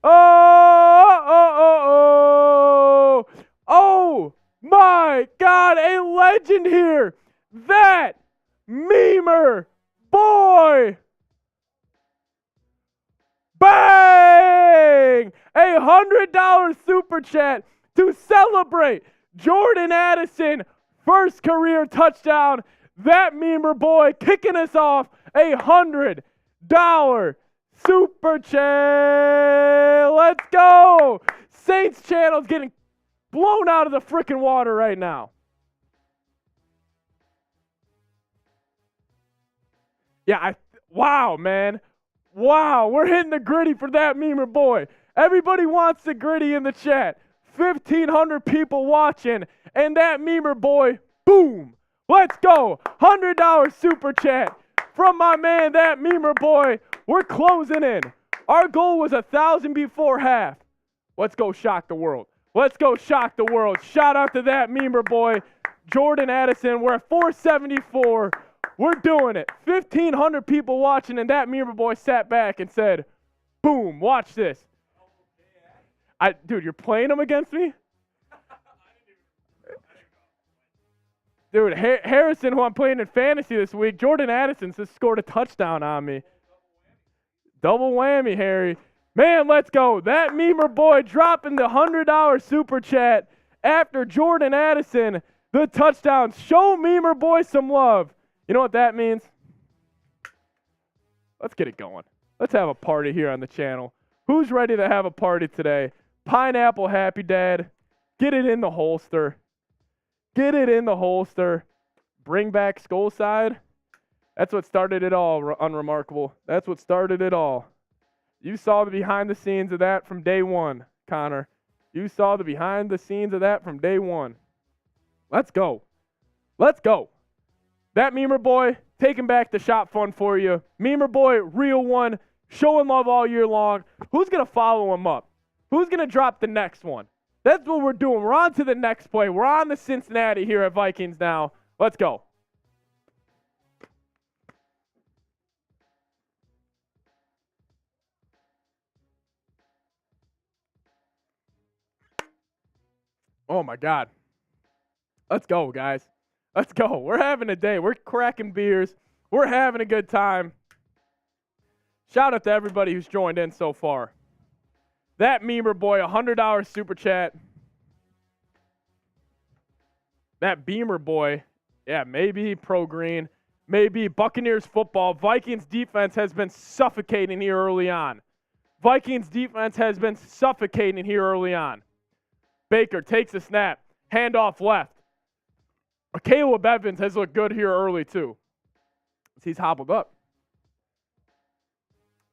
Oh! Oh! Oh my God, a legend here. That memer boy. Bang! A $100 super chat to celebrate Jordan Addison, first career touchdown. That memer boy kicking us off a $100 super chat. Let's go. Saints channel's getting blown out of the freaking water right now. Yeah, wow, man. Wow, we're hitting the gritty for that memer boy. Everybody wants the gritty in the chat. 1,500 people watching, and that memer boy, boom. Let's go. $100 super chat from my man, that memer boy. We're closing in. Our goal was 1,000 before half. Let's go shock the world. Let's go shock the world. Shout out to that memer boy, Jordan Addison. We're at 474. We're doing it. 1,500 people watching, and that memer boy sat back and said, boom, watch this. Dude, you're playing him against me? Dude, Harrison, who I'm playing in fantasy this week, Jordan Addison just scored a touchdown on me. Double whammy, Harry. Man, let's go. That memer boy dropping the $100 super chat after Jordan Addison, the touchdown. Show memer boy some love. You know what that means? Let's get it going. Let's have a party here on the channel. Who's ready to have a party today? Pineapple Happy Dad. Get it in the holster. Get it in the holster. bring back Skull Side. That's what started it all, Unremarkable. That's what started it all. You saw the behind the scenes of that from day one, Connor. You saw the behind the scenes of that from day one. Let's go. Let's go. That Memer Boy, taking back the shop fun for you. Memer Boy, real one, showing love all year long. Who's going to follow him up? Who's going to drop the next one? That's what we're doing. We're on to the next play. We're on to Cincinnati here at Vikings Now. Let's go. Oh, my God. Let's go, guys. Let's go. We're having a day. We're cracking beers. We're having a good time. Shout out to everybody who's joined in so far. That Memer Boy, $100 super chat. That Beamer Boy, yeah, maybe Pro Green, maybe Buccaneers football. Vikings defense has been suffocating here early on. Vikings defense has been suffocating here early on. Baker takes a snap, handoff left. Caleb Evans has looked good here early too. He's hobbled up.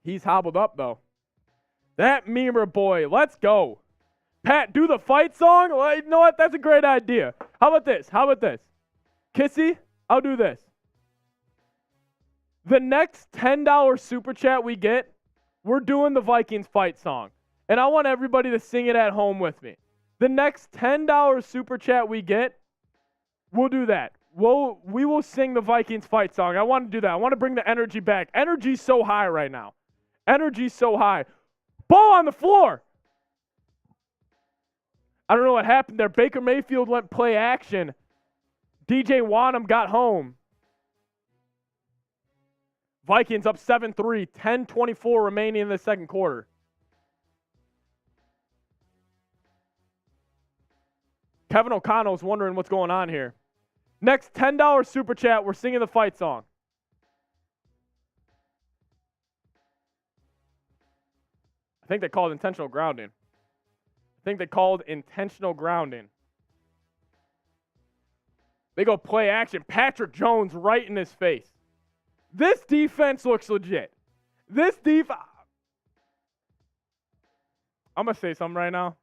He's hobbled up though. That Memer Boy, let's go. Pat, do the fight song? Well, you know what? That's a great idea. How about this? How about this? Kissy, I'll do this. The next $10 super chat we get, we're doing the Vikings fight song. And I want everybody to sing it at home with me. The next $10 super chat we get, we'll do that. We will sing the Vikings fight song. I want to do that. I want to bring the energy back. Energy's so high right now. Energy's so high. Ball on the floor. I don't know what happened there. Baker Mayfield went play action. DJ Wanham got home. Vikings up 7-3, 10:24 remaining in the second quarter. Kevin O'Connell's wondering what's going on here. Next $10 super chat, we're singing the fight song. I think they called intentional grounding. They go play action. Patrick Jones right in his face. This defense looks legit. I'm going to say something right now.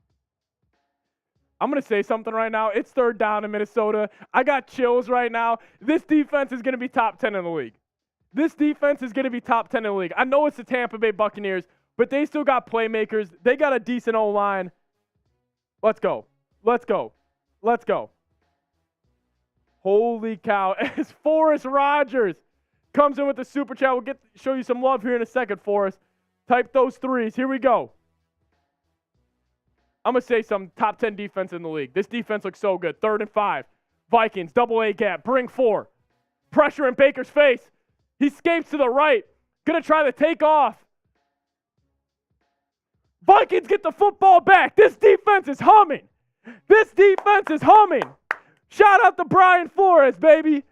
It's third down in Minnesota. I got chills right now. This defense is going to be top 10 in the league. I know it's the Tampa Bay Buccaneers, but they still got playmakers. They got a decent O-line. Let's go. Holy cow. As Forrest Rogers comes in with the super chat, we'll show you some love here in a second, Forrest. Type those threes. Here we go. I'm going to say some top 10 defense in the league. This defense looks so good. 3rd and 5. Vikings, double A gap. Bring 4. Pressure in Baker's face. He escapes to the right. Going to try to take off. Vikings get the football back. This defense is humming. Shout out to Brian Flores, baby.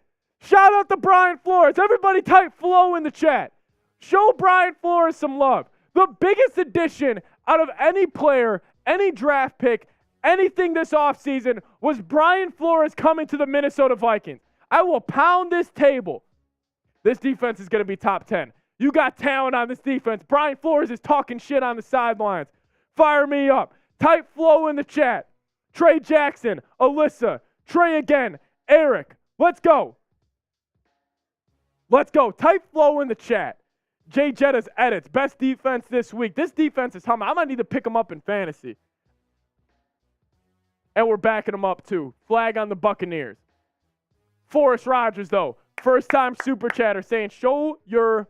Everybody type flow in the chat. Show Brian Flores some love. The biggest addition out of any player, any draft pick, anything this offseason was Brian Flores coming to the Minnesota Vikings. I will pound this table. This defense is going to be top 10. You got talent on this defense. Brian Flores is talking shit on the sidelines. Fire me up. Type flow in the chat. Trey Jackson, Alyssa, Trey again, Eric. Let's go. Type flow in the chat. Jay Jetta's edits. Best defense this week. This defense is humming. I might need to pick them up in fantasy. And we're backing them up too. Flag on the Buccaneers. Forrest Rogers, though. First time super chatter saying, show your...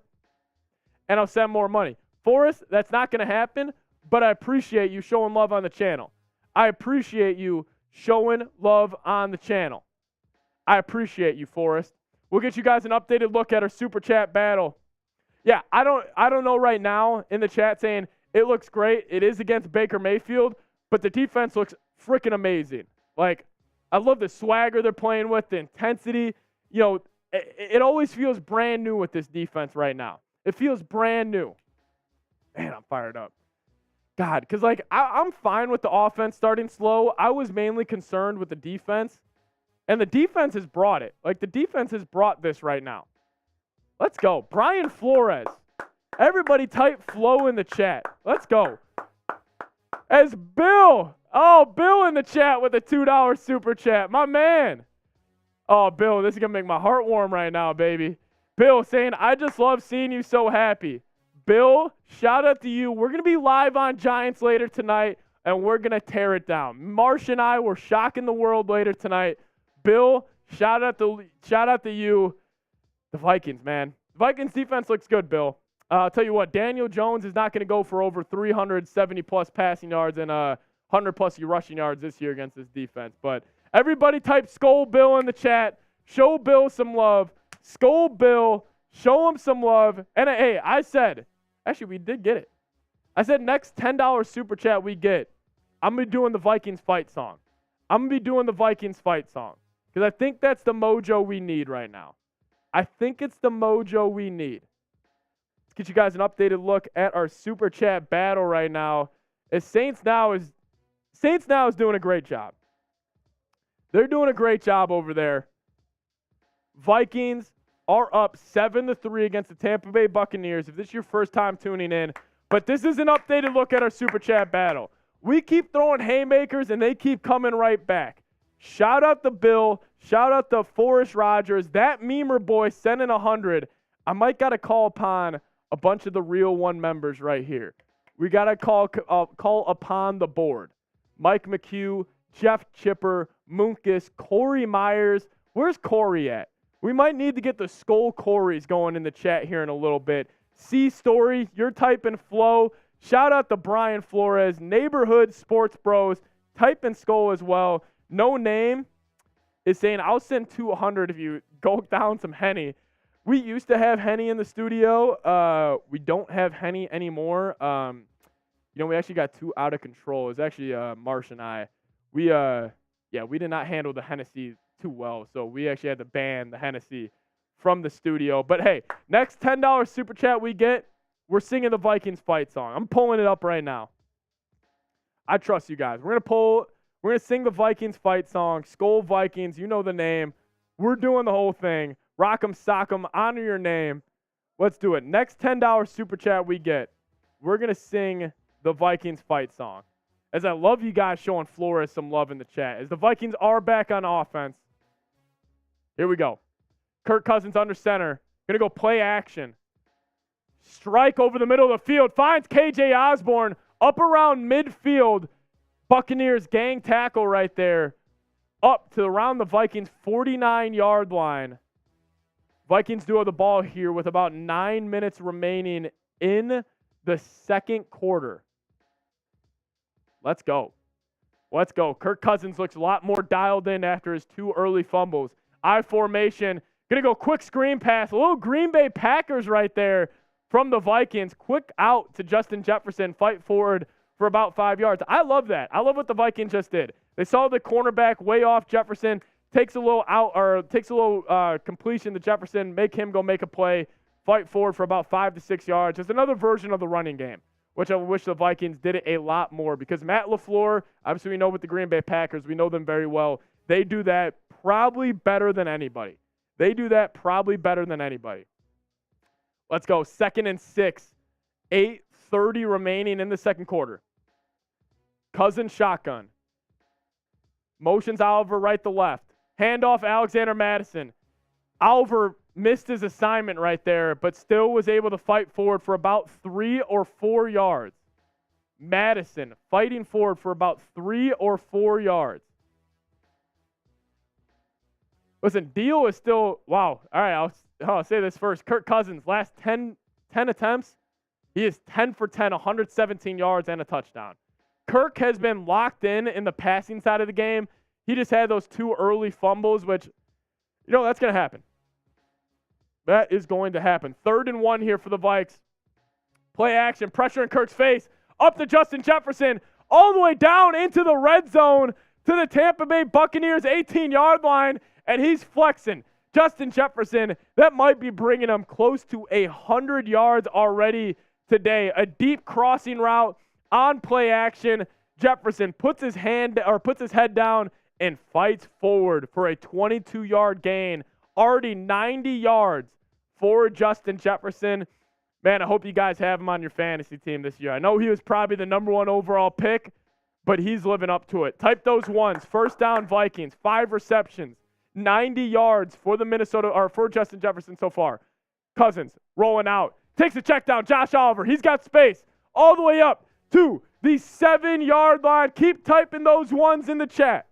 and I'll send more money. Forrest, that's not going to happen, but I appreciate you showing love on the channel. I appreciate you, Forrest. We'll get you guys an updated look at our super chat battle. Yeah, I don't know right now in the chat saying it looks great. It is against Baker Mayfield, but the defense looks freaking amazing. Like, I love the swagger they're playing with, the intensity. You know, it always feels brand new with this defense right now. It feels brand new. Man, I'm fired up. God, because, like, I'm fine with the offense starting slow. I was mainly concerned with the defense. And the defense has brought it. Like, the defense has brought this right now. Let's go. Brian Flores. Everybody type flow in the chat. Let's go. As Bill. Oh, Bill in the chat with a $2 super chat. My man. Oh, Bill, this is going to make my heart warm right now, baby. Bill saying, I just love seeing you so happy. Bill, shout out to you. We're going to be live on Giants later tonight, and we're going to tear it down. Marsh and I were shocking the world later tonight. Bill, shout out to you. The Vikings, man. The Vikings defense looks good, Bill. I'll tell you what, Daniel Jones is not going to go for over 370-plus passing yards and 100-plus rushing yards this year against this defense. But everybody type Skull Bill in the chat. Show Bill some love. Skull Bill. Show him some love. And, hey, I said, actually, we did get it. I said next $10 super chat we get, I'm going to be doing the Vikings fight song. I'm going to be doing the Vikings fight song. Because I think that's the mojo we need right now. I think it's the mojo we need. Let's get you guys an updated look at our super chat battle right now. As Saints Now is doing a great job. They're doing a great job over there. Vikings are up 7-3 against the Tampa Bay Buccaneers. If this is your first time tuning in, but this is an updated look at our super chat battle. We keep throwing haymakers and they keep coming right back. Shout out to Bill. Shout out to Forrest Rogers. That memer boy sent in 100. I might got to call upon a bunch of the Real One members right here. We got to call upon the board. Mike McHugh, Jeff Chipper, Munkus, Corey Myers. Where's Corey at? We might need to get the Skull Corey's going in the chat here in a little bit. C-Story, you're typing flow. Shout out to Brian Flores. Neighborhood Sports Bros, typing Skull as well. No Name is saying, I'll send 200 if you go down some Henny. We used to have Henny in the studio. We don't have Henny anymore. We actually got too out of control. It was actually Marsh and I. We did not handle the Hennessy too well, so we actually had to ban the Hennessy from the studio. But hey, next $10 super chat we get, we're singing the Vikings fight song. I'm pulling it up right now. I trust you guys. We're gonna sing the Vikings fight song. Skull Vikings, you know the name. We're doing the whole thing. Rock 'em, sock 'em, honor your name. Let's do it. Next $10 super chat we get, we're gonna sing the Vikings fight song. As I love you guys showing Flores some love in the chat. As the Vikings are back on offense. Here we go. Kirk Cousins under center. Gonna go play action. Strike over the middle of the field. Finds KJ Osborne up around midfield. Buccaneers gang tackle right there. Up to around the Vikings 49-yard line. Vikings do have the ball here with about 9 minutes remaining in the second quarter. Let's go. Let's go. Kirk Cousins looks a lot more dialed in after his 2 early fumbles. I formation. Going to go quick screen pass. A little Green Bay Packers right there from the Vikings. Quick out to Justin Jefferson. Fight forward for about 5 yards. I love that. I love what the Vikings just did. They saw the cornerback way off Jefferson. Takes a little completion to Jefferson. Make him go make a play. Fight forward for about 5 to 6 yards. Just another version of the running game, which I wish the Vikings did it a lot more because Matt LaFleur, obviously we know with the Green Bay Packers, we know them very well. They do that probably better than anybody. Let's go. 2nd and 6. 8:30 remaining in the second quarter. Cousins shotgun. Motions Oliver right to left. Handoff Alexander Madison. Oliver missed his assignment right there, but still was able to fight forward for about 3 or 4 yards. Madison fighting forward for about 3 or 4 yards. Listen, Deal is still, wow. All right, I'll say this first. Kirk Cousins, last 10 attempts, he is 10 for 10, 117 yards and a touchdown. Kirk has been locked in the passing side of the game. He just had those 2 early fumbles, which, that's going to happen. That is going to happen. 3rd and 1 here for the Vikes. Play action, pressure in Kirk's face. Up to Justin Jefferson, all the way down into the red zone to the Tampa Bay Buccaneers 18-yard line, and he's flexing. Justin Jefferson, that might be bringing him close to 100 yards already today. A deep crossing route on play action. Jefferson puts his head down and fights forward for a 22-yard gain. Already 90 yards for Justin Jefferson. Man, I hope you guys have him on your fantasy team this year. I know he was probably the number 1 overall pick, but he's living up to it. Type those ones. First down Vikings, 5 receptions, 90 yards for for Justin Jefferson so far. Cousins rolling out. Takes a check down. Josh Oliver. He's got space all the way up to the 7-yard line. Keep typing those ones in the chat.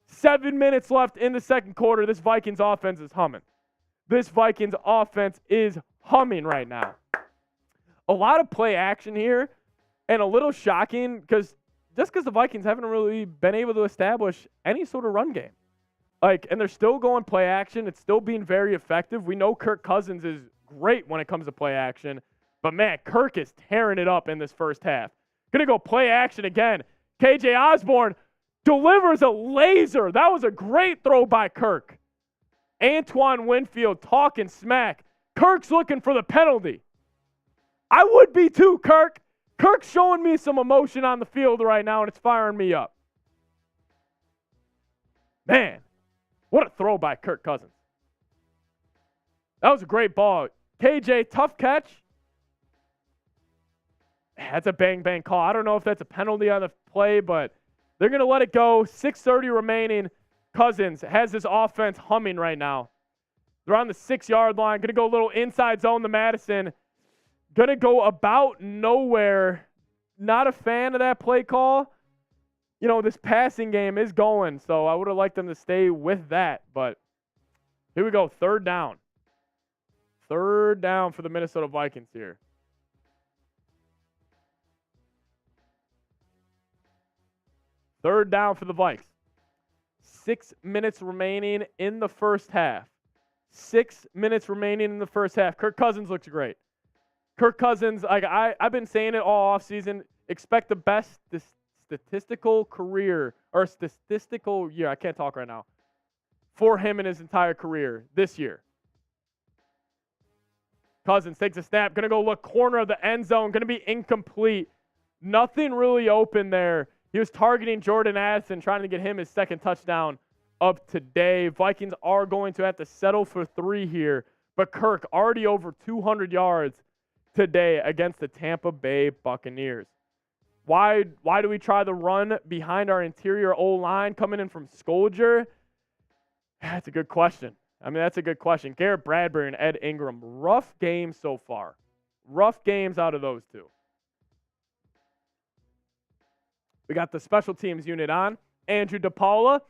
7 minutes left in the second quarter. This Vikings offense is humming. This Vikings offense is humming right now. A lot of play action here, and a little shocking because the Vikings haven't really been able to establish any sort of run game. And they're still going play action. It's still being very effective. We know Kirk Cousins is great when it comes to play action, but man, Kirk is tearing it up in this first half. Gonna go play action again. KJ Osborne delivers a laser. That was a great throw by Kirk. Antoine Winfield talking smack. Kirk's looking for the penalty. I would be too, Kirk. Kirk's showing me some emotion on the field right now, and it's firing me up. Man, what a throw by Kirk Cousins. That was a great ball. KJ, tough catch. That's a bang-bang call. I don't know if that's a penalty on the play, but they're going to let it go. 6:30 remaining. Cousins has this offense humming right now. They're on the 6-yard line. Going to go a little inside zone to Madison. Going to go about nowhere. Not a fan of that play call. You know, this passing game is going, so I would have liked them to stay with that. But here we go, 3rd down. 3rd down for the Minnesota Vikings here. Third down for the Vikes. 6 minutes remaining in the first half. 6 minutes remaining in the first half. Kirk Cousins looks great. Kirk Cousins, I've been saying it all offseason, expect the best statistical year, I can't talk right now, for him in his entire career this year. Cousins takes a snap, going to go look corner of the end zone, going to be incomplete. Nothing really open there. He was targeting Jordan Addison, trying to get him his 2nd touchdown of today. Vikings are going to have to settle for 3 here, but Kirk already over 200 yards today against the Tampa Bay Buccaneers. Why do we try the run behind our interior O-line coming in from Scoreboard? That's a good question. That's a good question. Garrett Bradbury and Ed Ingram, rough games so far. Rough games out of those two. We got the special teams unit on. Andrew DePaula,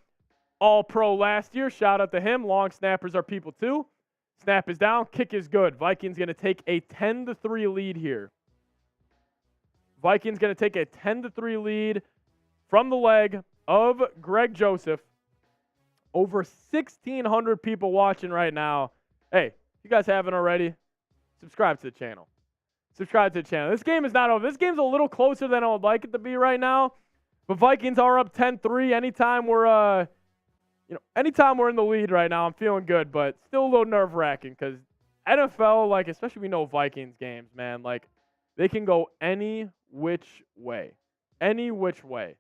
All-Pro last year. Shout out to him. Long snappers are people too. Snap is down. Kick is good. Vikings going to take a 10-3 lead here. Vikings going to take a 10-3 lead from the leg of Greg Joseph. Over 1,600 people watching right now. Hey, if you guys haven't already, subscribe to the channel. Subscribe to the channel. This game is not over. This game's a little closer than I would like it to be right now. But Vikings are up 10-3. Anytime we're in the lead right now, I'm feeling good, but still a little nerve-wracking because NFL, especially we know Vikings games, man, they can go any which way. Any which way.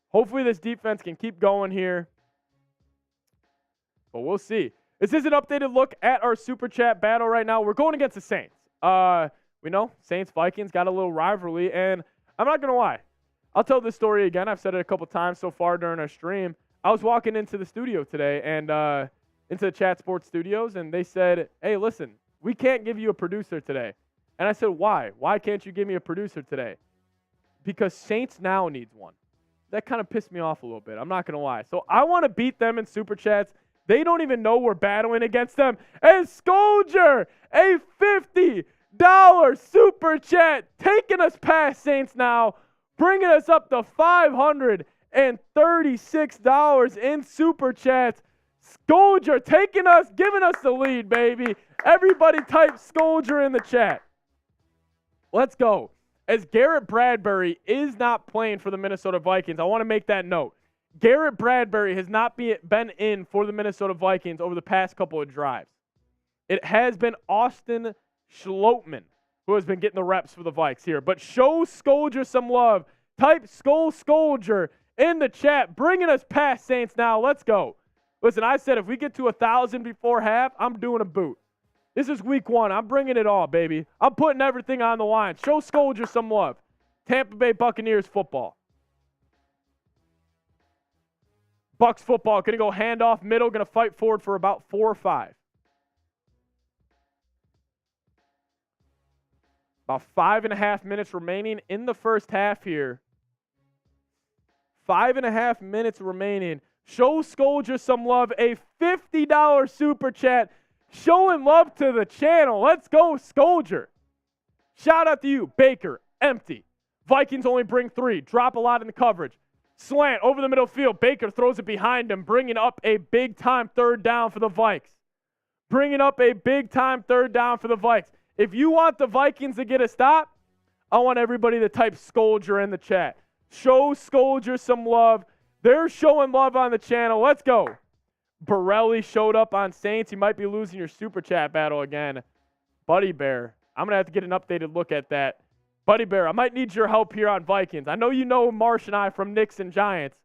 Hopefully this defense can keep going here, but we'll see. This is an updated look at our Super Chat battle right now. We're going against the Saints. We know Saints-Vikings got a little rivalry, and I'm not going to lie. I'll tell this story again. I've said it a couple times so far during our stream. I was walking into the studio today and into the Chat Sports studios, and they said, hey, listen, we can't give you a producer today. And I said, why? Why can't you give me a producer today? Because Saints Now needs one. That kind of pissed me off a little bit. I'm not going to lie. So I want to beat them in Super Chats. They don't even know we're battling against them. And Scolger, a $50 Super Chat, taking us past Saints Now, bringing us up to $536 in Super Chats. Scolger giving us the lead, baby. Everybody type Scolger in the chat. Let's go. As Garrett Bradbury is not playing for the Minnesota Vikings, I want to make that note. Garrett Bradbury has not been in for the Minnesota Vikings over the past couple of drives. It has been Austin Schlottman who has been getting the reps for the Vikes here. But show Scolger some love. Type Scolger in the chat, bringing us past Saints now. Let's go. Listen, I said if we get to 1,000 before half, I'm doing a boot. This is week 1. I'm bringing it all, baby. I'm putting everything on the line. Show Scolger some love. Tampa Bay Buccaneers football. Bucs football, going to go handoff middle, going to fight forward for about 4 or 5. About 5.5 minutes remaining in the first half here. 5.5 minutes remaining. Show Scolger some love. A $50 super chat. Showing love to the channel. Let's go, Scolger. Shout out to you. Baker, empty. Vikings only bring 3. Drop a lot in the coverage. Slant over the middle field. Baker throws it behind him, bringing up a big-time 3rd down for the Vikes. Bringing up a big-time 3rd down for the Vikes. If you want the Vikings to get a stop, I want everybody to type Scolger in the chat. Show Scolger some love. They're showing love on the channel. Let's go. Borelli showed up on Saints. You might be losing your super chat battle again. Buddy Bear. I'm going to have to get an updated look at that. Buddy Bear, I might need your help here on Vikings. I know you know Marsh and I from Knicks and Giants.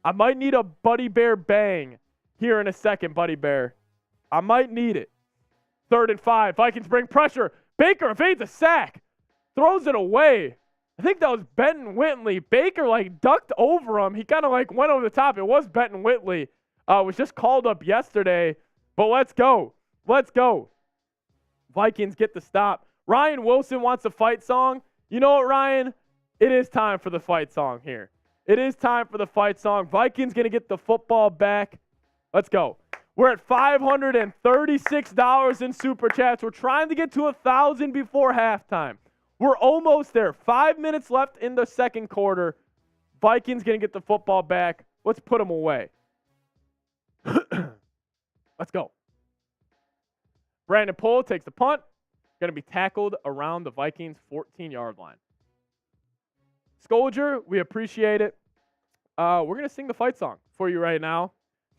I might need a Buddy Bear bang here in a second, Buddy Bear. I might need it. 3rd and 5. Vikings bring pressure. Baker evades a sack. Throws it away. I think that was Benton Whitley. Baker, ducked over him. He kind of, went over the top. It was Benton Whitley. Was just called up yesterday. But let's go. Let's go. Vikings get the stop. Ryan Wilson wants a fight song. You know what, Ryan? It is time for the fight song here. It is time for the fight song. Vikings going to get the football back. Let's go. We're at $536 in super chats. We're trying to get to 1,000 before halftime. We're almost there. 5 minutes left in the second quarter. Vikings going to get the football back. Let's put them away. Let's go. Brandon Poole takes the punt. Going to be tackled around the Vikings' 14-yard line. Scolger, we appreciate it. We're going to sing the fight song for you right now.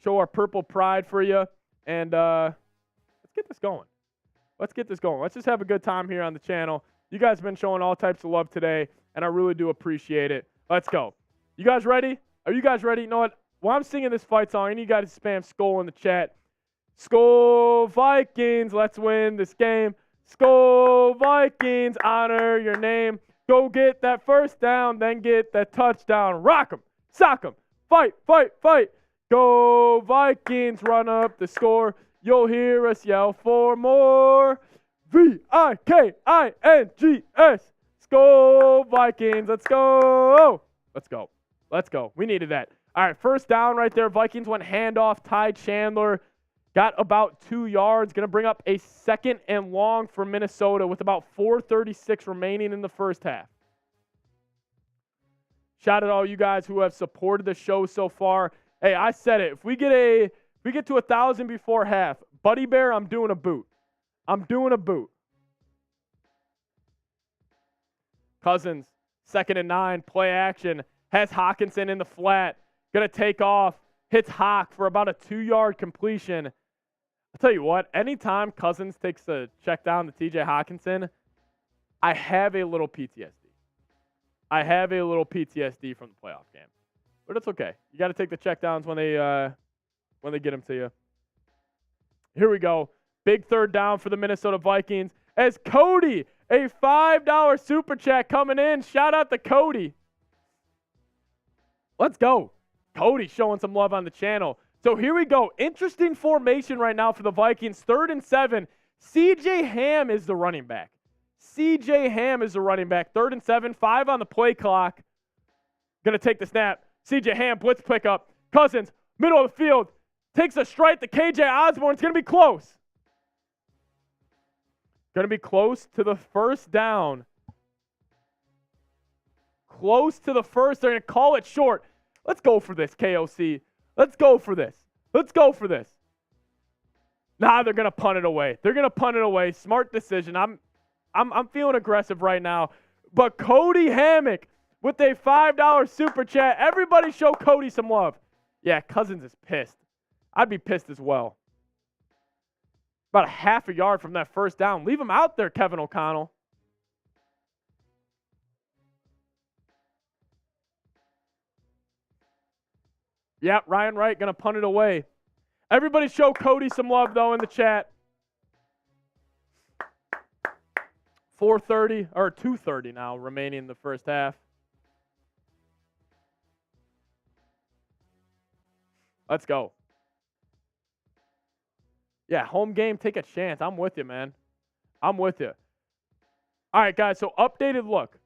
Show our purple pride for you. And let's get this going. Let's get this going. Let's just have a good time here on the channel. You guys have been showing all types of love today, and I really do appreciate it. Let's go. You guys ready? Are you guys ready? You know what? While I'm singing this fight song, I need you guys to spam Skol in the chat. Skol Vikings, let's win this game. Skol Vikings, honor your name. Go get that first down, then get that touchdown. Rock 'em, sock 'em, fight, fight, fight. Go Vikings, run up the score. You'll hear us yell for more. V-I-K-I-N-G-S. Skol Vikings, let's go. Let's go. Let's go. We needed that. All right, first down right there. Vikings went handoff. Ty Chandler got about 2 yards. Going to bring up a 2nd and long for Minnesota with about 4:36 remaining in the first half. Shout out to all you guys who have supported the show so far. Hey, I said it. If we get to 1,000 before half, Buddy Bear, I'm doing a boot. I'm doing a boot. Cousins, 2nd and 9, play action. Has Hockenson in the flat. Going to take off. Hits Hawk for about a 2-yard completion. I'll tell you what, anytime Cousins takes a check down to TJ Hockenson, I have a little PTSD. I have a little PTSD from the playoff game. But it's okay. You got to take the check downs when they get them to you. Here we go. Big 3rd down for the Minnesota Vikings. As Cody, a $5 super chat coming in. Shout out to Cody. Let's go. Cody showing some love on the channel. So here we go. Interesting formation right now for the Vikings. 3rd and 7. CJ Ham is the running back. CJ Ham is the running back. 3rd and 7. 5 on the play clock. Going to take the snap. CJ Ham, blitz pickup. Cousins, middle of the field. Takes a strike to KJ Osborne. It's going to be close. Going to be close to the first down. Close to the first. They're going to call it short. Let's go for this, KOC. Let's go for this. Let's go for this. Nah, they're going to punt it away. They're going to punt it away. Smart decision. I'm feeling aggressive right now. But Cody Hammock with a $5 super chat. Everybody show Cody some love. Yeah, Cousins is pissed. I'd be pissed as well. About a half a yard from that first down. Leave him out there, Kevin O'Connell. Yeah, Ryan Wright going to punt it away. Everybody show Cody some love, though, in the chat. 4:30 or 2:30 now remaining in the first half. Let's go. Yeah, home game, take a chance. I'm with you, man. I'm with you. All right, guys, so updated look.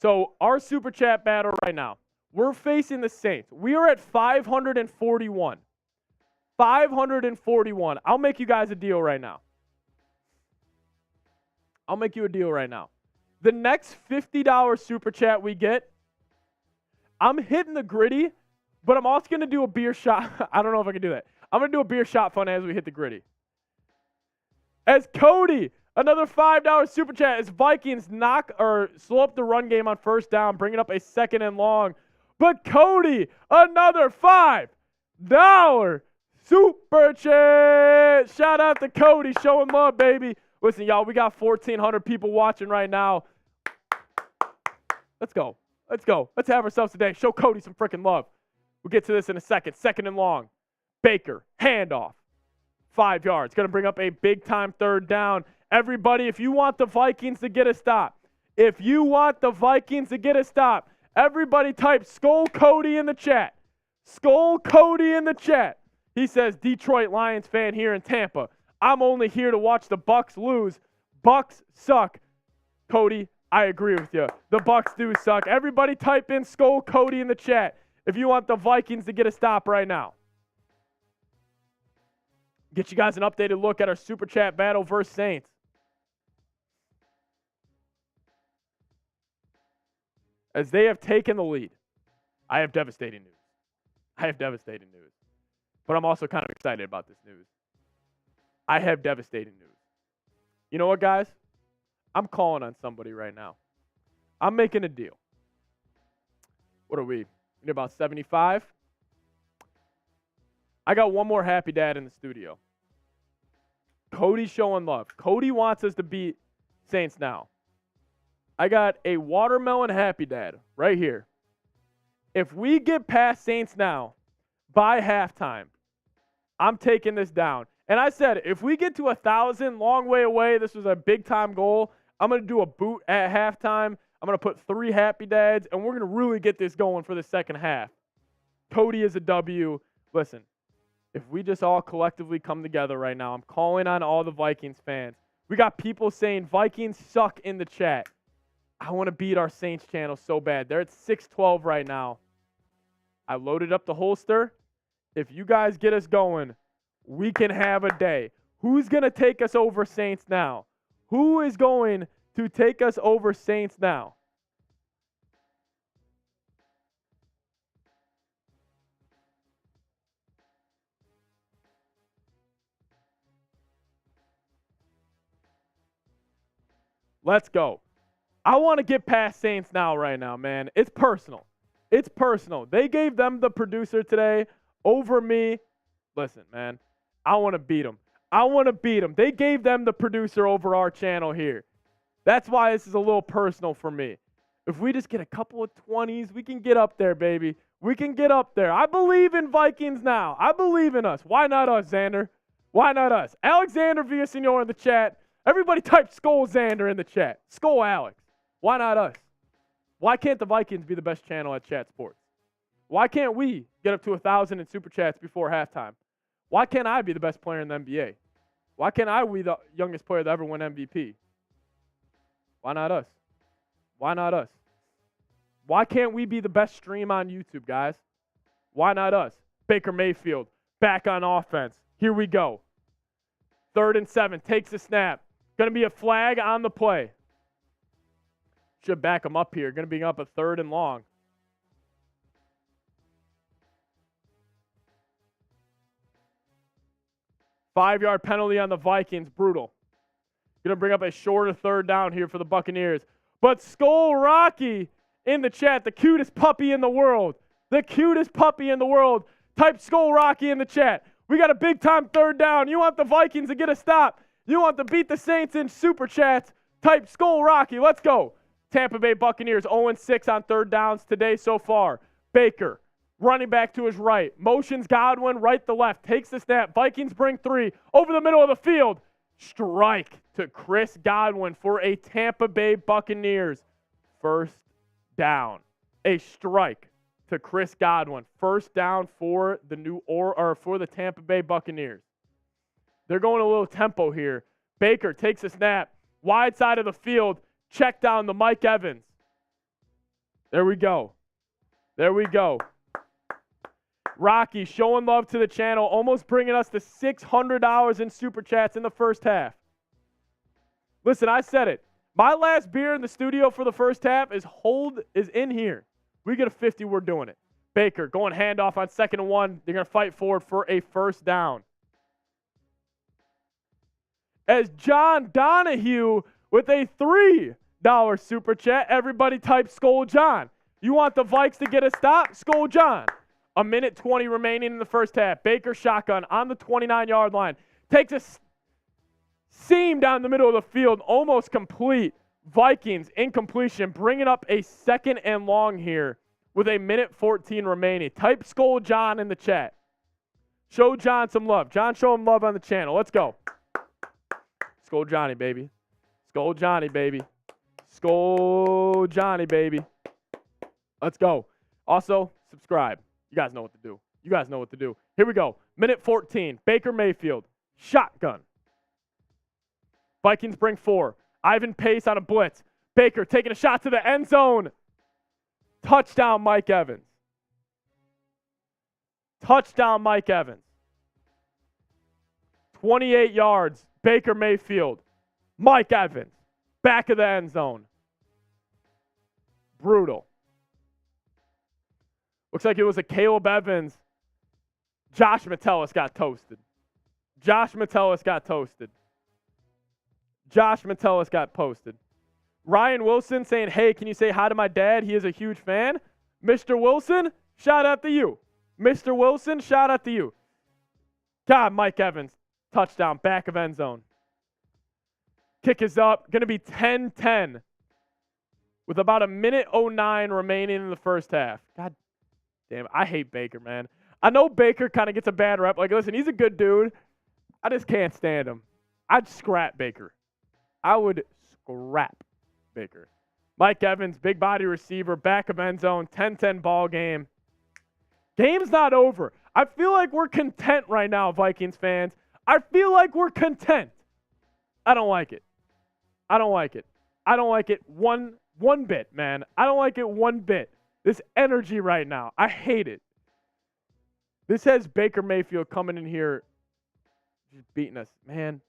So our Super Chat battle right now, we're facing the Saints. We are at 541. 541. I'll make you guys a deal right now. I'll make you a deal right now. The next $50 Super Chat we get, I'm hitting the gritty, but I'm also going to do a beer shot. I don't know if I can do that. I'm going to do a beer shot fun as we hit the gritty. As Cody, another $5 Super Chat, as Vikings slow up the run game on first down, bringing up a 2nd and long. But Cody, another $5 Super Chat. Shout out to Cody, showing love, baby. Listen, y'all, we got 1,400 people watching right now. Let's go. Let's go. Let's have ourselves today. Show Cody some freaking love. We'll get to this in a second. 2nd and long. Baker, handoff. 5 yards. Going to bring up a big-time 3rd down. Everybody, if you want the Vikings to get a stop, everybody type Skull Cody in the chat. Skull Cody in the chat. He says, Detroit Lions fan here in Tampa. I'm only here to watch the Bucs lose. Bucs suck. Cody, I agree with you. The Bucs do suck. Everybody type in Skull Cody in the chat if you want the Vikings to get a stop right now. Get you guys an updated look at our Super Chat battle versus Saints. As they have taken the lead, I have devastating news. But I'm also kind of excited about this news. I have devastating news. You know what, guys? I'm calling on somebody right now. I'm making a deal. What are we? We're about 75? I got one more happy dad in the studio. Cody's showing love. Cody wants us to beat Saints now. I got a watermelon happy dad right here. If we get past Saints now by halftime, I'm taking this down. And I said, if we get to 1,000, long way away, this was a big-time goal, I'm going to do a boot at halftime. I'm going to put 3 happy dads, and we're going to really get this going for the second half. Cody is a W. Listen, if we just all collectively come together right now, I'm calling on all the Vikings fans. We got people saying Vikings suck in the chat. I want to beat our Saints channel so bad. They're at 612 right now. I loaded up the holster. If you guys get us going, we can have a day. Who's going to take us over Saints now? Who is going to take us over Saints now? Let's go. I want to get past Saints now right now, man. It's personal. It's personal. They gave them the producer today over me. Listen, man. I want to beat them. I want to beat them. They gave them the producer over our channel here. That's why this is a little personal for me. If we just get a couple of 20s, we can get up there, baby. We can get up there. I believe in Vikings now. I believe in us. Why not us, Xander? Why not us? Alexander Villasenor in the chat. Everybody type Skull Xander in the chat. Skull Alex. Why not us? Why can't the Vikings be the best channel at Chat Sports? Why can't we get up to 1,000 in Super Chats before halftime? Why can't I be the best player in the NBA? Why can't I be the youngest player to ever win MVP? Why not us? Why not us? Why can't we be the best stream on YouTube, guys? Why not us? Baker Mayfield, back on offense. Here we go. 3rd and 7, takes the snap. Going to be a flag on the play. Should back him up here. Going to be up a 3rd and long. Five-yard penalty on the Vikings. Brutal. Going to bring up a shorter 3rd down here for the Buccaneers. But Skull Rocky in the chat, the cutest puppy in the world. The cutest puppy in the world. Type Skull Rocky in the chat. We got a big-time 3rd down. You want the Vikings to get a stop. You want to beat the Saints in Super Chats. Type Skull Rocky. Let's go. Tampa Bay Buccaneers 0-6 on 3rd downs today so far. Baker Running back to his right. Motions Godwin, right to left. Takes the snap. Vikings bring 3. Over the middle of the field. Strike to Chris Godwin for a Tampa Bay Buccaneers first down. A strike to Chris Godwin. First down for the Tampa Bay Buccaneers. They're going a little tempo here. Baker takes a snap. Wide side of the field. Check down to Mike Evans. There we go. There we go. Rocky showing love to the channel, almost bringing us to $600 in Super Chats in the first half. Listen, I said it. My last beer in the studio for the first half is in here. We get a 50, we're doing it. Baker going handoff on 2nd and 1. They're going to fight forward for a first down. As John Donahue with a $3 Super Chat. Everybody type Skol John. You want the Vikes to get a stop? Skol John. 1:20 remaining in the first half. Baker shotgun on the 29-yard line. Takes a seam down the middle of the field. Almost complete. Vikings incompletion. Bringing up a 2nd and long here with 1:14 remaining. Type Skol John in the chat. Show John some love. John, show him love on the channel. Let's go. Skol Johnny, baby. Skol Johnny, baby. Skol Johnny, baby. Let's go. Also, subscribe. You guys know what to do. You guys know what to do. Here we go. 1:14. Baker Mayfield. Shotgun. Vikings bring 4. Ivan Pace on a blitz. Baker taking a shot to the end zone. Touchdown, Mike Evans. Touchdown, Mike Evans. 28 yards. Baker Mayfield. Mike Evans. Back of the end zone. Brutal. Looks like it was a Caleb Evans. Josh Metellus got toasted. Josh Metellus got toasted. Josh Metellus got posted. Ryan Wilson saying, hey, can you say hi to my dad? He is a huge fan. Mr. Wilson, shout out to you. Mr. Wilson, shout out to you. God, Mike Evans, touchdown, back of end zone. Kick is up. Going to be 10-10 with about 1:09 remaining in the first half. God damn, I hate Baker, man. I know Baker kind of gets a bad rep. Like, listen, he's a good dude. I just can't stand him. I'd scrap Baker. I would scrap Baker. Mike Evans, big body receiver, back of end zone, 10-10 ball game. Game's not over. I feel like we're content right now, Vikings fans. I feel like we're content. I don't like it. I don't like it. I don't like it one bit, man. I don't like it one bit. This energy right now, I hate it. This has Baker Mayfield coming in here just beating us. Man,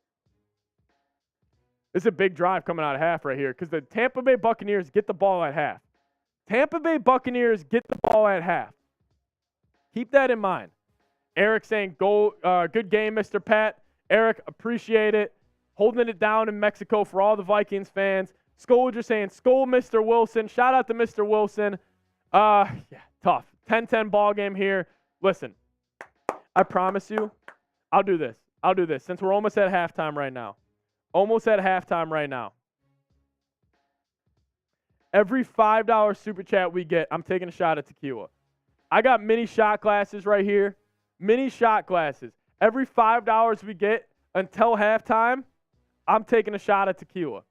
this is a big drive coming out of half right here because the Tampa Bay Buccaneers get the ball at half. Tampa Bay Buccaneers get the ball at half. Keep that in mind. Eric saying, good game, Mr. Pat. Eric, appreciate it. Holding it down in Mexico for all the Vikings fans. Skol saying, Skol, Mr. Wilson. Shout out to Mr. Wilson. Yeah, tough. 10-10 ball game here. Listen, I promise you, I'll do this. Since we're almost at halftime right now. Every $5 super chat we get, I'm taking a shot at tequila. I got mini shot glasses right here. Mini shot glasses. Every $5 we get until halftime, I'm taking a shot at tequila.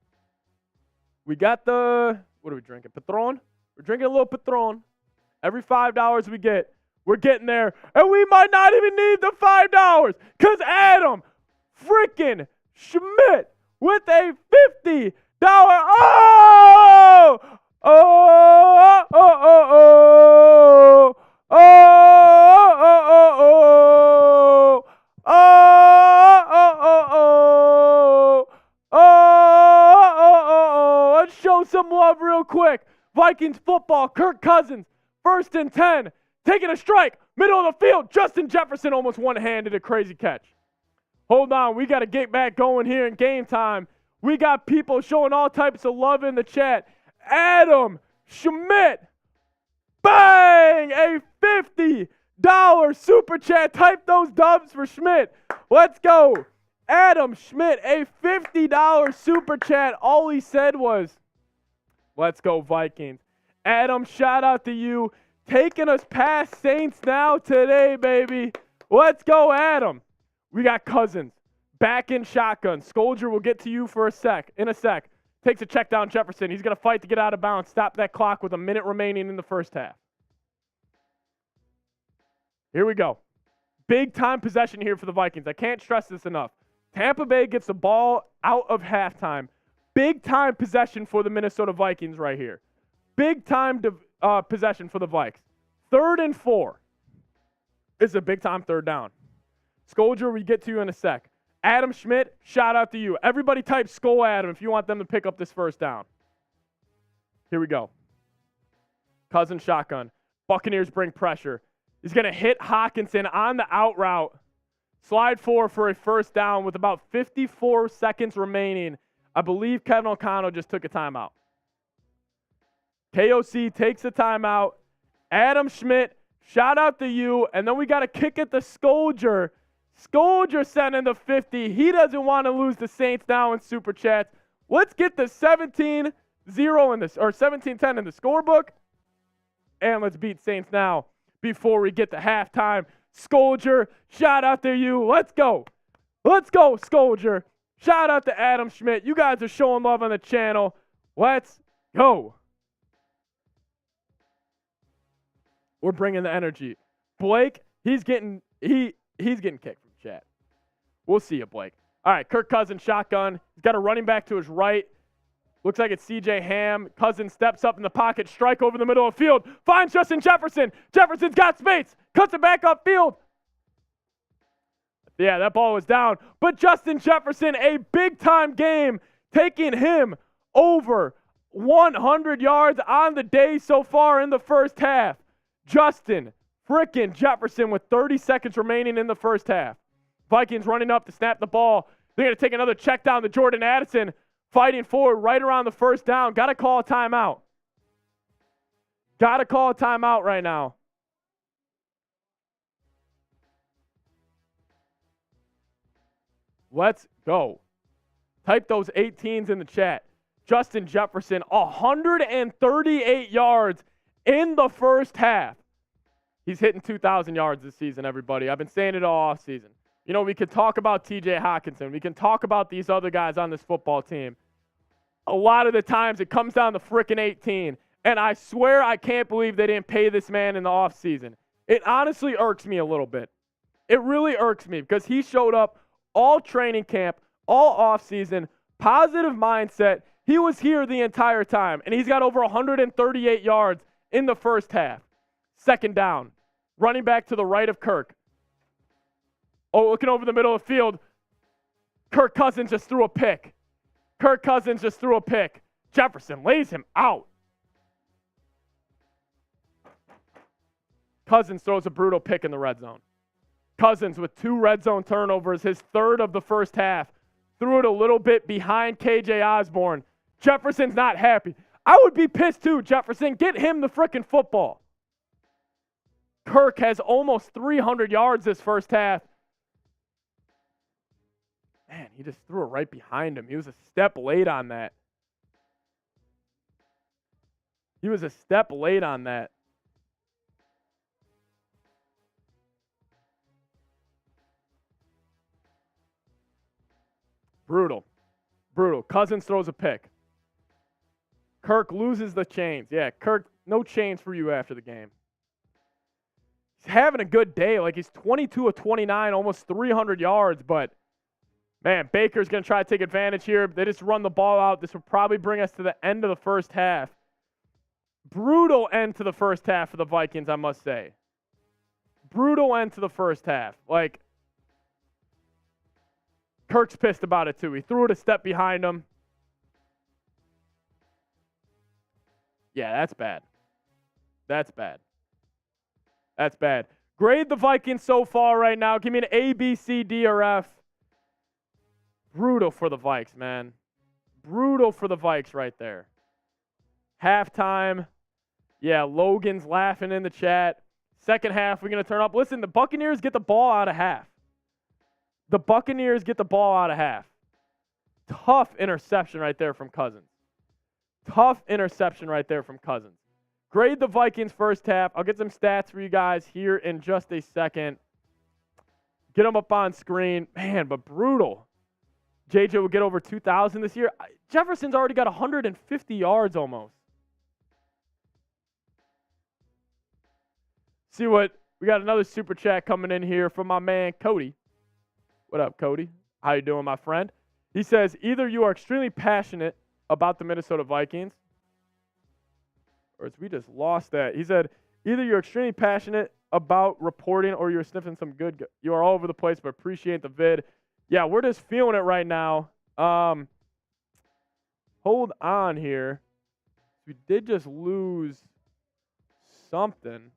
We got what are we drinking? Patron? We're drinking a little Patron. Every $5 we get, we're getting there. And we might not even need the $5 because Adam freaking Schmidt with a $50. Oh! Oh! Oh! Oh! Oh! Oh! Oh! Oh! Oh! Oh! Let's show some love real quick. Vikings football, Kirk Cousins, 1st and 10, taking a strike, middle of the field. Justin Jefferson almost one-handed a crazy catch. Hold on, we got to get back going here in game time. We got people showing all types of love in the chat. Adam Schmidt, bang, a $50 super chat. Type those dubs for Schmidt. Let's go. Adam Schmidt, a $50 super chat. All he said was, let's go Vikings. Adam, shout out to you. taking us past Saints now today, baby. Let's go, Adam. We got Cousins back in shotgun. Scolger will get to you in a sec. Takes a check down Jefferson. He's going to fight to get out of bounds. Stop that clock with a minute remaining in the first half. Here we go. Big time possession here for the Vikings. I can't stress this enough. Tampa Bay gets the ball out of halftime. Big time possession for the Minnesota Vikings right here. Big time possession for the Vikes. 3rd and 4. This is a big time third down. Scolger, we get to you in a sec. Adam Schmidt, shout out to you. Everybody type Skull Adam if you want them to pick up this first down. Here we go. Cousins shotgun. Buccaneers bring pressure. He's going to hit Hockenson on the out route. Slide 4 for a first down with about 54 seconds remaining. I believe Kevin O'Connell just took a timeout. KOC takes a timeout. Adam Schmidt, shout out to you. And then we got a kick at the Scolger. Scolger sending the 50. He doesn't want to lose the Saints now in Super Chats. Let's get the 17-0 in this, or 17-10 in the scorebook. And let's beat Saints now before we get to halftime. Scolger, shout out to you. Let's go. Let's go, Scolger. Shout out to Adam Schmidt. You guys are showing love on the channel. Let's go. We're bringing the energy. Blake, he's getting kicked from chat. We'll see you, Blake. All right, Kirk Cousins shotgun. He's got a running back to his right. Looks like it's C.J. Ham. Cousins steps up in the pocket, strike over the middle of the field. Finds Justin Jefferson. Jefferson's got space. Cuts it back upfield. Yeah, that ball was down. But Justin Jefferson, a big-time game, taking him over 100 yards on the day so far in the first half. Justin frickin' Jefferson with 30 seconds remaining in the first half. Vikings running up to snap the ball. They're going to take another check down to Jordan Addison. Fighting forward right around the first down. Got to call a timeout. Got to call a timeout right now. Let's go. Type those 18s in the chat. Justin Jefferson, 138 yards in the first half. He's hitting 2,000 yards this season, everybody. I've been saying it all off season. You know, we can talk about TJ Hockenson. We can talk about these other guys on this football team. A lot of the times it comes down to frickin' 18. And I swear I can't believe they didn't pay this man in the offseason. It honestly irks me a little bit. It really irks me because he showed up all training camp, all offseason, positive mindset. He was here the entire time, and he's got over 138 yards in the first half. Second down. Running back to the right of Kirk. Oh, looking over the middle of the field. Kirk Cousins just threw a pick. Kirk Cousins just threw a pick. Jefferson lays him out. Cousins throws a brutal pick in the red zone. Cousins with 2 red zone turnovers, his 3rd of the first half. Threw it a little bit behind KJ Osborne. Jefferson's not happy. I would be pissed too, Jefferson. Get him the frickin' football. Kirk has almost 300 yards this first half. Man, he just threw it right behind him. He was a step late on that. He was a step late on that. Brutal. Brutal. Cousins throws a pick. Kirk loses the chains. Yeah, Kirk, no chains for you after the game. He's having a good day. Like, he's 22 of 29, almost 300 yards. But, man, Baker's going to try to take advantage here. They just run the ball out. This will probably bring us to the end of the first half. Brutal end to the first half for the Vikings, I must say. Brutal end to the first half. Like, Kirk's pissed about it, too. He threw it a step behind him. Yeah, that's bad. That's bad. That's bad. Grade the Vikings so far right now. Give me an A, B, C, D, or F. Brutal for the Vikes, man. Brutal for the Vikes right there. Halftime. Yeah, Logan's laughing in the chat. Second half, we're going to turn up. Listen, the Buccaneers get the ball out of half. The Buccaneers get the ball out of half. Tough interception right there from Cousins. Tough interception right there from Cousins. grade the Vikings first half. I'll get some stats for you guys here in just a second. Get them up on screen. Man, but brutal. JJ will get over 2,000 this year. Jefferson's already got 150 yards almost. See what, we got another super chat coming in here from my man Cody. What up, Cody? How you doing, my friend? He says, either you are extremely passionate about the Minnesota Vikings, or we just lost that. He said, either you're extremely passionate about reporting or you're sniffing some good. You are all over the place, but appreciate the vid. Yeah, we're just feeling it right now. Hold on here. We did just lose something.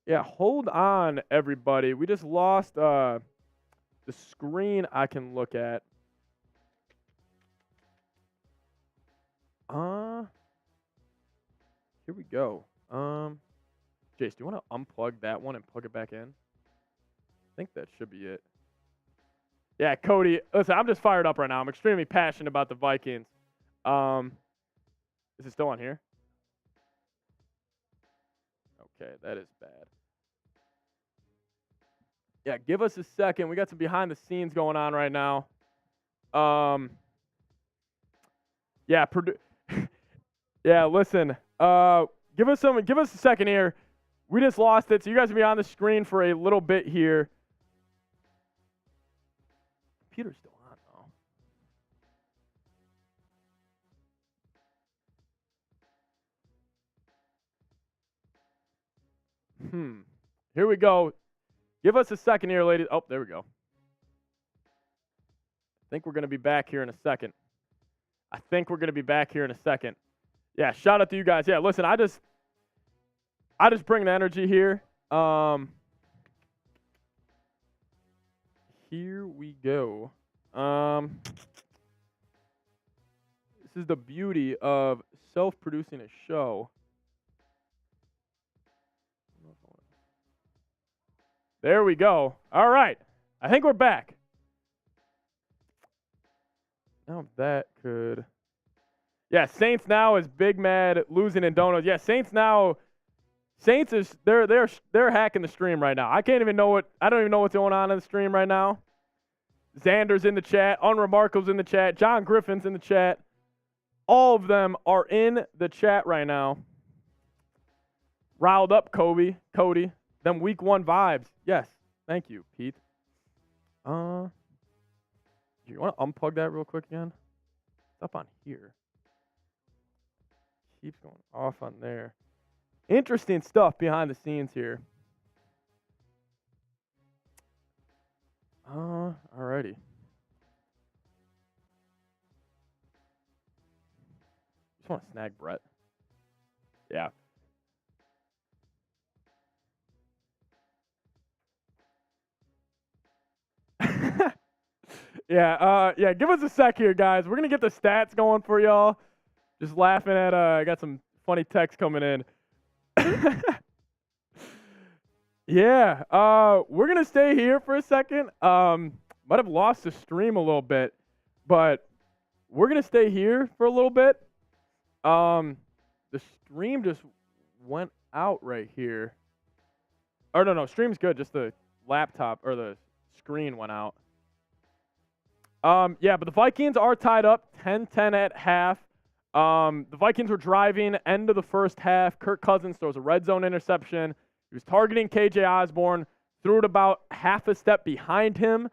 Yeah, hold on, everybody. We just lost the screen I can look at. Here we go. Jace, do you want to unplug that one and plug it back in? I think that should be it. Yeah, Cody, listen, I'm just fired up right now. I'm extremely passionate about the Vikings. Is it still on here? Okay, that is bad. Yeah, give us a second. We got some behind the scenes going on right now. Yeah, yeah, listen. Give us a second here. We just lost it, so you guys will be on the screen for a little bit here. Computer's still on though. Here we go. Give us a second here, ladies. Oh, there we go. I think we're going to be back here in a second. Yeah, shout out to you guys. Yeah, listen, I just bring the energy here. Here we go. This is the beauty of self-producing a show. There we go. All right. I think we're back. Now that could... Yeah, Saints now is big mad losing in donuts. Yeah, Saints now... Saints is... They're hacking the stream right now. I don't even know what's going on in the stream right now. Xander's in the chat. Unremarkable's in the chat. John Griffin's in the chat. All of them are in the chat right now. Riled up, Cody. Them week one vibes. Yes. Thank you, Pete. Do you want to unplug that real quick again? It's up on here. Keeps going off on there. Interesting stuff behind the scenes here. Alrighty. Just want to snag Brett. Yeah. Yeah, give us a sec here, guys. We're going to get the stats going for y'all. Just laughing at, I got some funny text coming in. Yeah, we're going to stay here for a second. Might have lost the stream a little bit, but we're going to stay here for a little bit. The stream just went out right here. Or no, stream's good. Just the laptop or the screen went out. Yeah, but the Vikings are tied up 10-10 at half. The Vikings were driving end of the first half. Kirk Cousins throws a red zone interception. He was targeting KJ Osborne, threw it about half a step behind him.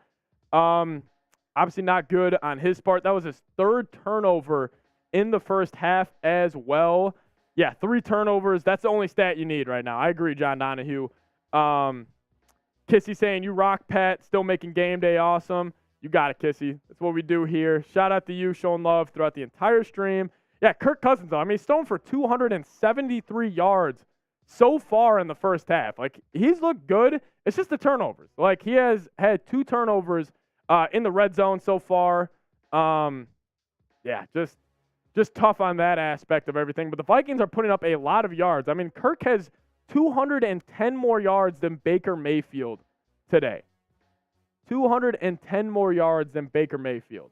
Obviously not good on his part. That was his third turnover in the first half as well. Yeah, 3 turnovers. That's the only stat you need right now. I agree, John Donahue. Kissy saying, you rock, Pat. Still making game day awesome. You got it, Kissy. That's what we do here. Shout out to you, showing love throughout the entire stream. Yeah, Kirk Cousins, though. I mean, he's thrown for 273 yards so far in the first half. Like, he's looked good. It's just the turnovers. Like, he has had 2 turnovers in the red zone so far. Yeah, just tough on that aspect of everything. But the Vikings are putting up a lot of yards. I mean, Kirk has 210 more yards than Baker Mayfield today. 210 more yards than Baker Mayfield.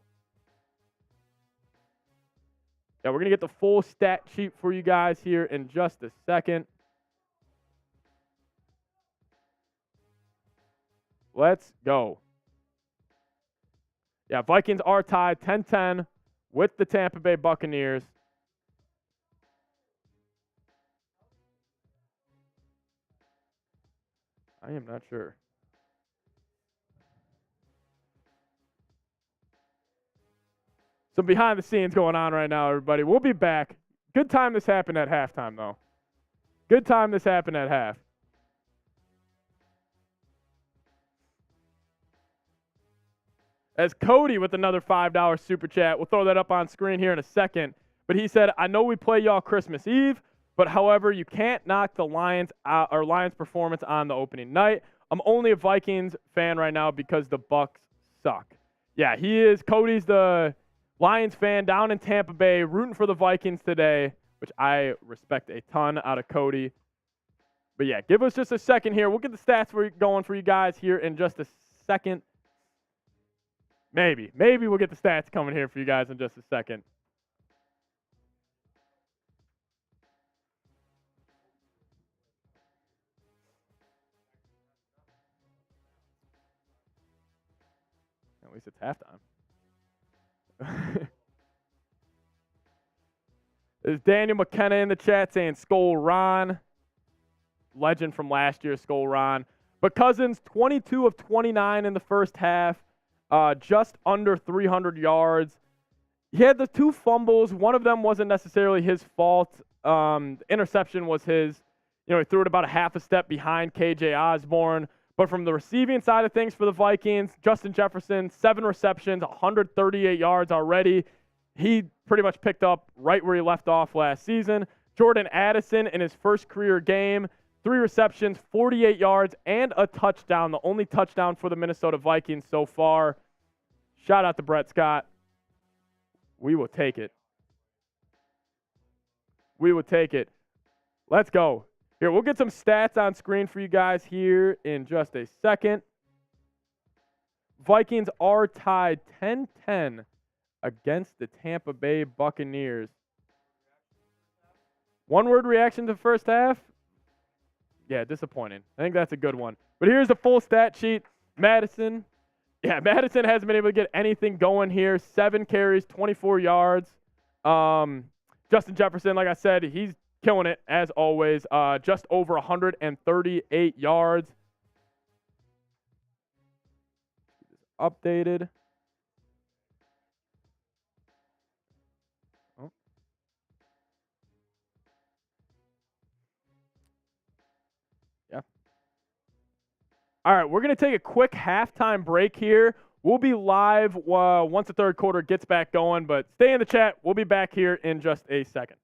Yeah, we're going to get the full stat sheet for you guys here in just a second. Let's go. Yeah, Vikings are tied 10-10 with the Tampa Bay Buccaneers. I am not sure. Some behind the scenes going on right now, everybody. We'll be back. Good time this happened at halftime, though. Good time this happened at half. As Cody with another $5 super chat. We'll throw that up on screen here in a second. But he said, I know we play y'all Christmas Eve, but however, you can't knock the Lions out, or Lions performance on the opening night. I'm only a Vikings fan right now because the Bucs suck. Yeah, he is. Cody's the Lions fan down in Tampa Bay, rooting for the Vikings today, which I respect a ton out of Cody. But yeah, give us just a second here. We'll get the stats going for you guys here in just a second. Maybe we'll get the stats coming here for you guys in just a second. At least it's halftime. There's Daniel McKenna in the chat saying Skol Ron. Legend from last year, Skol Ron. But Cousins, 22 of 29 in the first half. Just under 300 yards. He had the 2 fumbles. One of them wasn't necessarily his fault. The interception was his. He threw it about a half a step behind KJ Osborne. But from the receiving side of things for the Vikings, Justin Jefferson, 7 receptions, 138 yards already. He pretty much picked up right where he left off last season. Jordan Addison in his first career game, 3 receptions, 48 yards, and a touchdown. The only touchdown for the Minnesota Vikings so far. Shout out to Brett Scott. We will take it. We will take it. Let's go. Here, we'll get some stats on screen for you guys here in just a second. Vikings are tied 10-10 against the Tampa Bay Buccaneers. One-word reaction to the first half? Yeah, disappointing. I think that's a good one. But here's the full stat sheet. Madison hasn't been able to get anything going here. 7 carries, 24 yards. Justin Jefferson, like I said, he's killing it as always. Just over 138 yards. Updated. Oh. Yeah. All right, we're going to take a quick halftime break here. We'll be live once the third quarter gets back going, but stay in the chat. We'll be back here in just a second.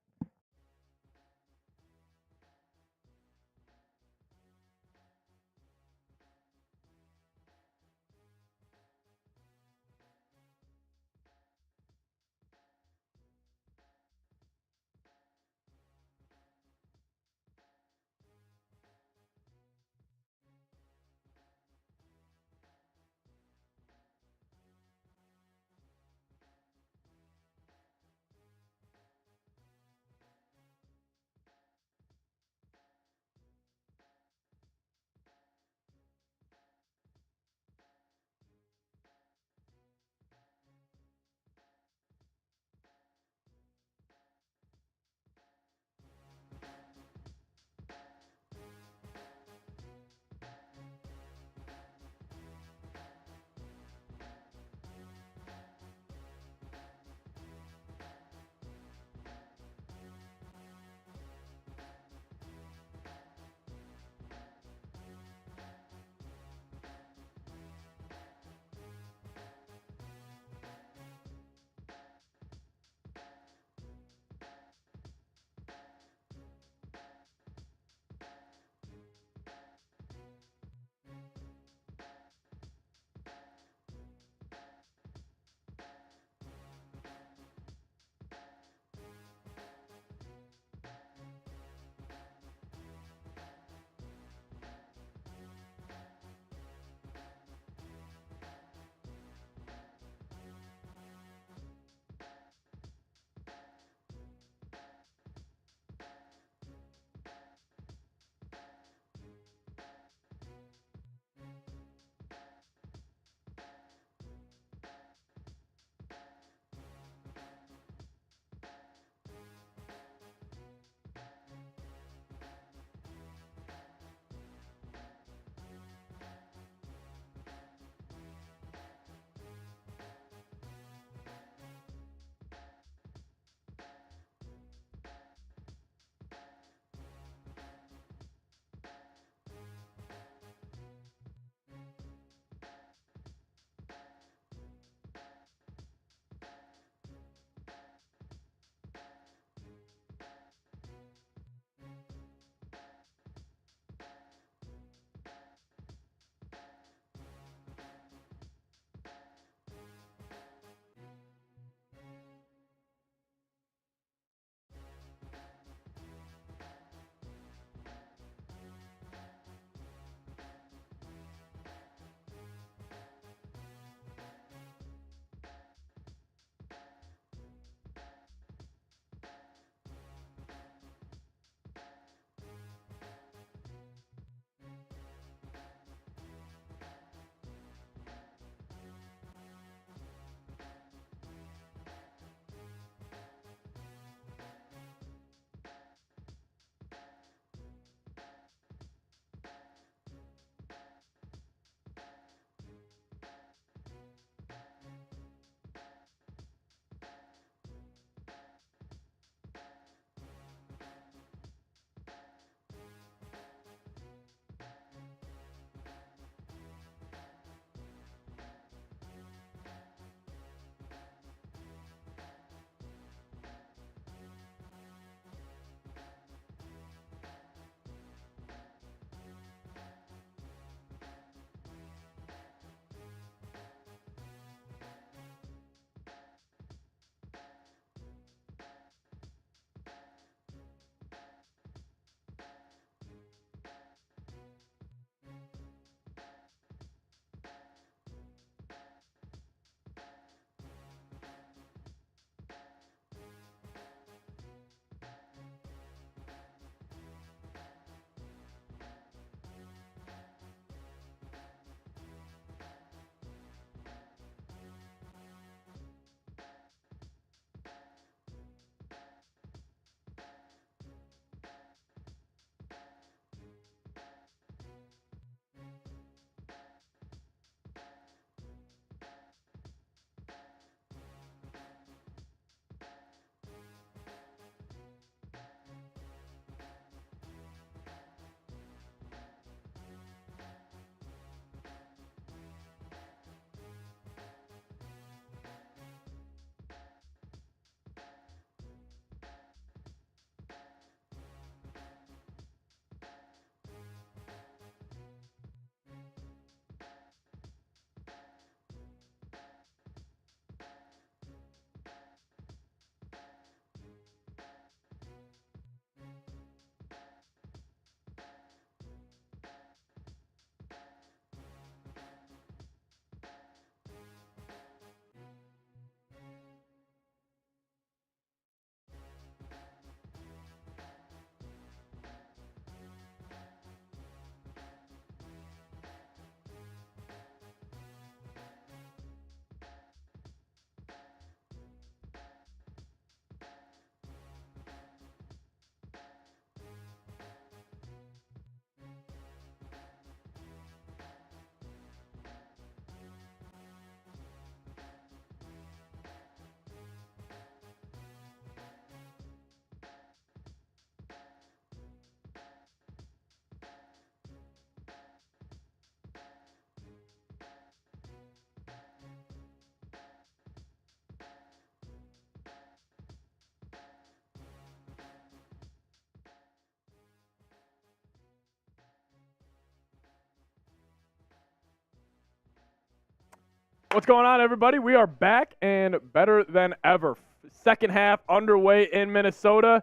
What's going on, everybody? We are back and better than ever. Second half underway in Minnesota.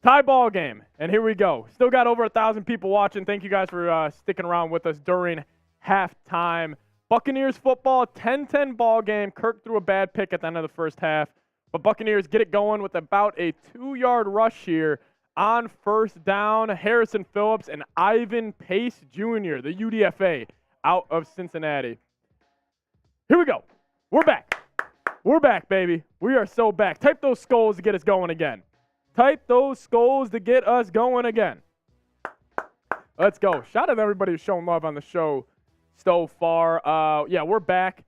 Tie ball game, and here we go. Still got over 1,000 people watching. Thank you guys for sticking around with us during halftime. Buccaneers football, 10-10 ball game. Kirk threw a bad pick at the end of the first half, but Buccaneers get it going with about a 2-yard rush here on first down. Harrison Phillips and Ivan Pace Jr., the UDFA, out of Cincinnati. Here we go. We're back. We're back, baby. We are so back. Type those skulls to get us going again. Type those skulls to get us going again. Let's go. Shout out to everybody who's showing love on the show so far. Yeah, we're back.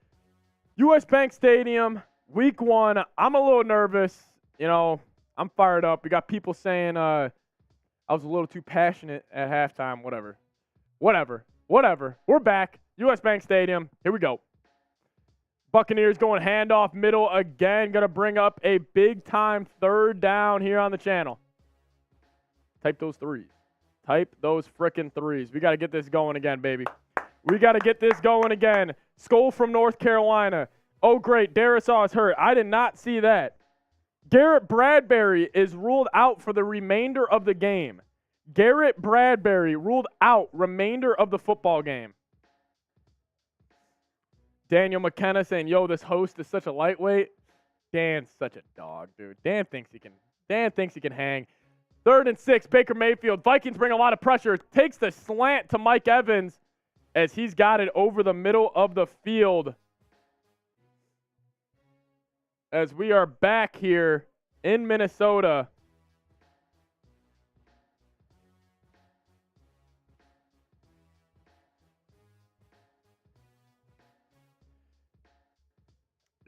U.S. Bank Stadium, week 1. I'm a little nervous. You know, I'm fired up. We got people saying I was a little too passionate at halftime. Whatever. We're back. U.S. Bank Stadium. Here we go. Buccaneers going handoff middle again. Going to bring up a big-time third down here on the channel. Type those threes. Type those frickin' threes. We got to get this going again, baby. We got to get this going again. Skull from North Carolina. Oh, great. Darisaw is hurt. I did not see that. Garrett Bradbury is ruled out for the remainder of the game. Garrett Bradbury ruled out remainder of the football game. Daniel McKenna saying, yo, this host is such a lightweight. Dan's such a dog, dude. Dan thinks he can hang. 3rd and 6, Baker Mayfield. Vikings bring a lot of pressure. Takes the slant to Mike Evans as he's got it over the middle of the field. As we are back here in Minnesota.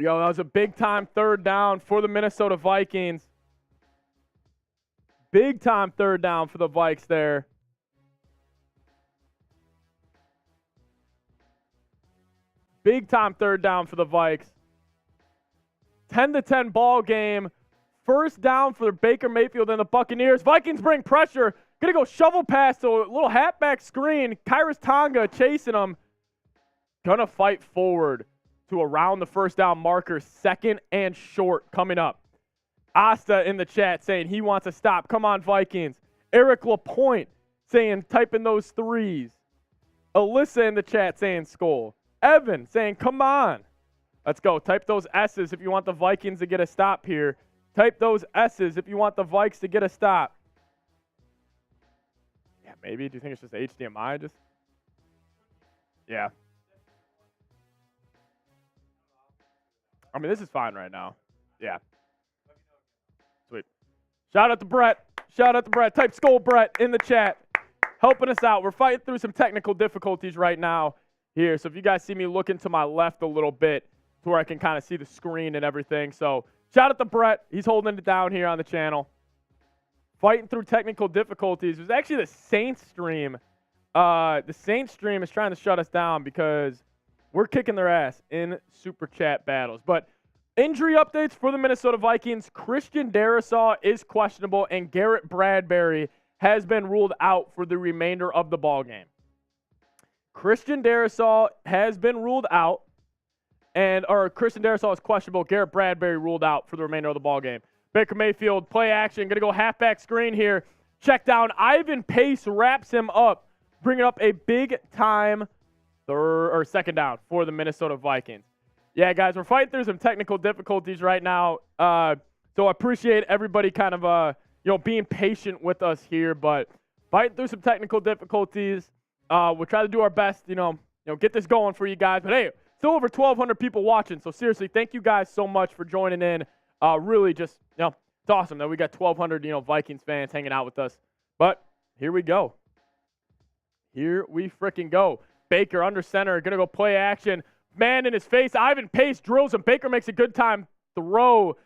Yo, that was a big-time third down for the Minnesota Vikings. Big-time third down for the Vikes there. Big-time third down for the Vikes. 10-10 ball game. First down for Baker Mayfield and the Buccaneers. Vikings bring pressure. Gonna go shovel pass to a little halfback screen. Kyrus Tonga chasing him. Gonna fight forward to around the first down marker. 2nd and short coming up. Asta in the chat saying he wants to stop. Come on, Vikings. Eric LaPointe saying type in those threes. Alyssa in the chat saying skull. Evan saying come on. Let's go. Type those S's if you want the Vikings to get a stop here. Type those S's if you want the Vikes to get a stop. Yeah, maybe. Do you think it's just HDMI? Yeah. I mean, this is fine right now. Yeah. Sweet. Shout out to Brett. Type skull Brett in the chat. Helping us out. We're fighting through some technical difficulties right now here. So if you guys see me looking to my left a little bit to where I can kind of see the screen and everything. So shout out to Brett. He's holding it down here on the channel. Fighting through technical difficulties. It was actually the Saints stream. The Saints stream is trying to shut us down because we're kicking their ass in Super Chat battles. But injury updates for the Minnesota Vikings. Christian Darisaw is questionable, and Garrett Bradbury has been ruled out for the remainder of the ballgame. Christian Darisaw has been ruled out, Christian Darisaw is questionable. Garrett Bradbury ruled out for the remainder of the ballgame. Baker Mayfield, play action. Going to go halfback screen here. Check down. Ivan Pace wraps him up, bringing up a big-time 2nd down for the Minnesota Vikings. Yeah, guys, we're fighting through some technical difficulties right now. So I appreciate everybody kind of being patient with us here, but fighting through some technical difficulties. We'll try to do our best, get this going for you guys. But hey, still over 1,200 people watching. So seriously, thank you guys so much for joining in. Really just, it's awesome that we got 1,200, Vikings fans hanging out with us. But here we go. Here we freaking go. Baker under center, going to go play action. Man in his face. Ivan Pace drills him. Baker makes a good time throw.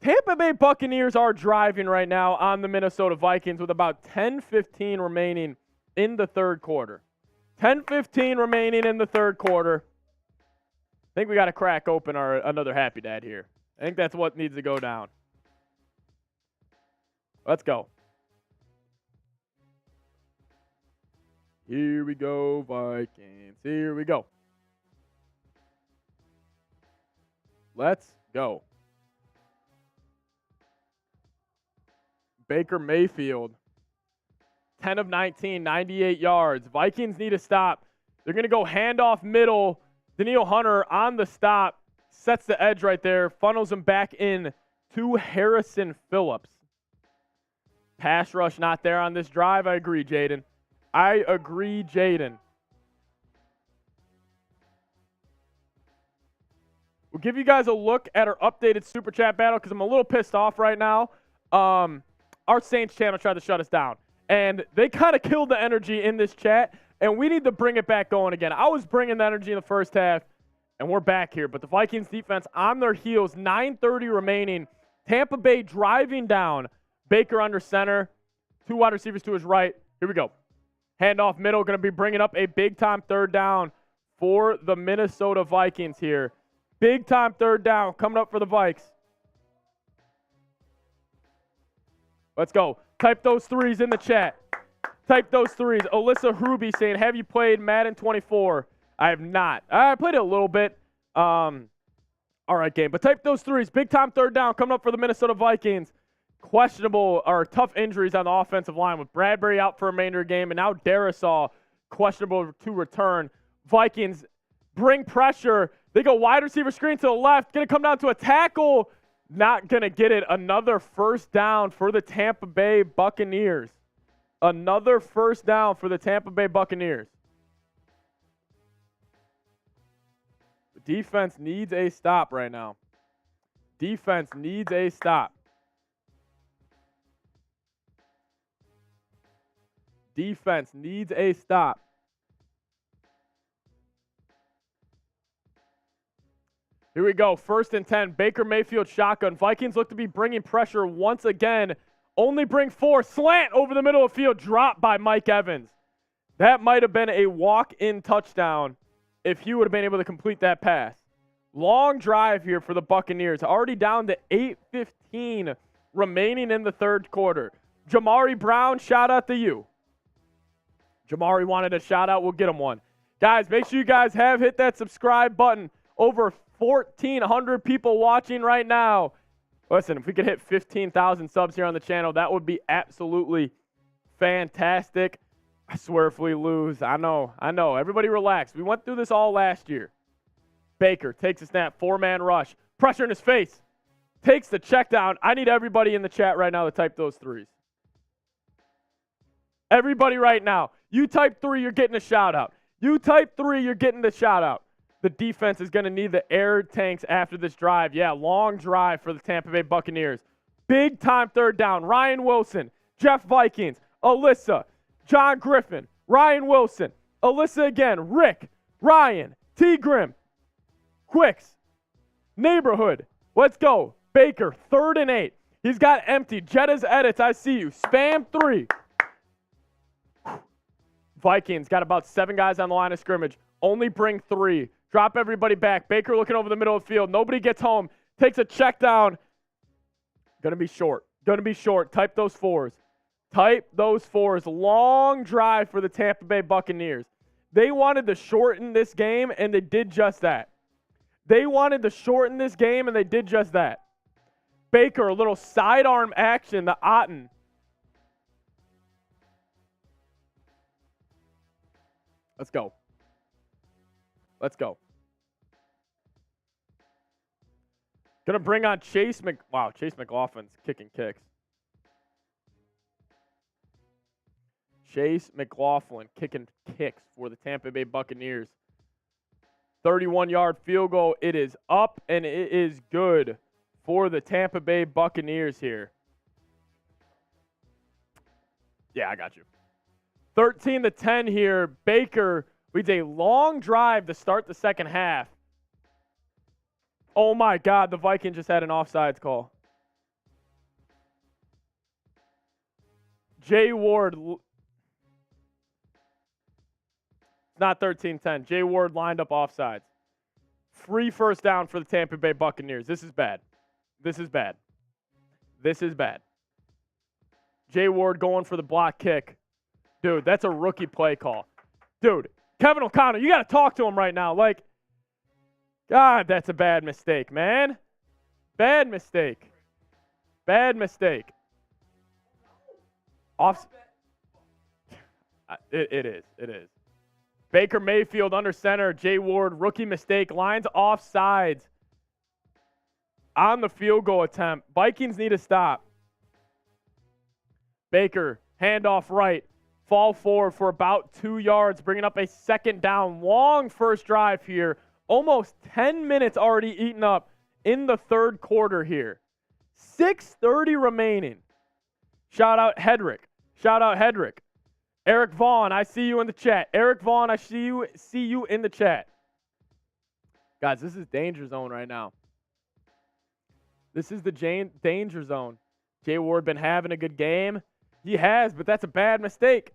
Tampa Bay Buccaneers are driving right now on the Minnesota Vikings with about 10:15 remaining in the third quarter. 10:15 remaining in the third quarter. I think we got to crack open another Happy Dad here. I think that's what needs to go down. Let's go. Here we go, Vikings. Here we go. Let's go. Baker Mayfield, 10 of 19, 98 yards. Vikings need to stop. They're going to go handoff middle. Danielle Hunter on the stop. Sets the edge right there. Funnels him back in to Harrison Phillips. Pass rush not there on this drive. I agree, Jaden. We'll give you guys a look at our updated Super Chat battle because I'm a little pissed off right now. Our Saints channel tried to shut us down, and they kind of killed the energy in this chat, and we need to bring it back going again. I was bringing the energy in the first half, and we're back here, but the Vikings defense on their heels, 9:30 remaining. Tampa Bay driving down. Baker under center, 2 wide receivers to his right. Here we go. Handoff middle, going to be bringing up a big-time third down for the Minnesota Vikings here. Big-time third down coming up for the Vikes. Let's go. Type those threes in the chat. Type those threes. Alyssa Hruby saying, have you played Madden 24? I have not. I played it a little bit. All right, game. But type those threes. Big-time third down coming up for the Minnesota Vikings. Questionable or tough injuries on the offensive line with Bradbury out for a remainder of the game, and now Darisaw questionable to return. Vikings bring pressure. They go wide receiver screen to the left. Going to come down to a tackle. Not going to get it. Another first down for the Tampa Bay Buccaneers. Another first down for the Tampa Bay Buccaneers. The defense needs a stop right now. Defense needs a stop. Defense needs a stop. Here we go. 1st and 10. Baker Mayfield shotgun. Vikings look to be bringing pressure once again. Only bring 4. Slant over the middle of the field. Dropped by Mike Evans. That might have been a walk-in touchdown if he would have been able to complete that pass. Long drive here for the Buccaneers. Already down to 8:15 remaining in the third quarter. Jamari Brown, shout out to you. Jamari wanted a shout out. We'll get him one. Guys, make sure you guys have hit that subscribe button. Over 1,400 people watching right now. Listen, if we could hit 15,000 subs here on the channel, that would be absolutely fantastic. I swear if we lose, I know. Everybody relax. We went through this all last year. Baker takes a snap, 4-man rush. Pressure in his face. Takes the check down. I need everybody in the chat right now to type those threes. Everybody right now. You type 3, you're getting a shout out. You type 3, you're getting the shout out. The defense is going to need the air tanks after this drive. Yeah, long drive for the Tampa Bay Buccaneers. Big time third down. Ryan Wilson, Jeff Vikings, Alyssa, John Griffin, Ryan Wilson, Alyssa again, Rick, Ryan, T. Grimm, Quicks, Neighborhood. Let's go. Baker, 3rd and 8. He's got empty. Jetta's edits, I see you. Spam 3. Vikings got about 7 guys on the line of scrimmage. Only bring 3. Drop everybody back. Baker looking over the middle of the field. Nobody gets home. Takes a check down. Gonna be short. Type those 4s. Type those 4s. Long drive for the Tampa Bay Buccaneers. They wanted to shorten this game, and they did just that. Baker, a little sidearm action to Otten. Let's go. Gonna bring on Chase McLaughlin's kicking kicks. Chase McLaughlin kicking kicks for the Tampa Bay Buccaneers. 31-yard field goal. It is up, and it is good for the Tampa Bay Buccaneers here. Yeah, I got you. 13-10 here. Baker leads a long drive to start the second half. Oh, my God. The Vikings just had an offsides call. Jay Ward. It's not 13-10. Jay Ward lined up offsides. Free first down for the Tampa Bay Buccaneers. This is bad. Jay Ward going for the block kick. Dude, that's a rookie play call. Dude, Kevin O'Connell, you got to talk to him right now. God, that's a bad mistake, man. Bad mistake. Bad mistake. Off. It is. It is. Baker Mayfield under center. Jay Ward, rookie mistake. Lines offsides on the field goal attempt. Vikings need to stop. Baker, handoff right. Fall forward for about 2 yards, bringing up a second down. Long first drive here. Almost 10 minutes already eaten up in the third quarter here. 6:30 remaining. Shout out Hedrick. Shout out Hedrick. Eric Vaughn, I see you in the chat. Eric Vaughn, I see you in the chat. Guys, this is danger zone right now. This is the danger zone. Jay Ward been having a good game. He has, but that's a bad mistake.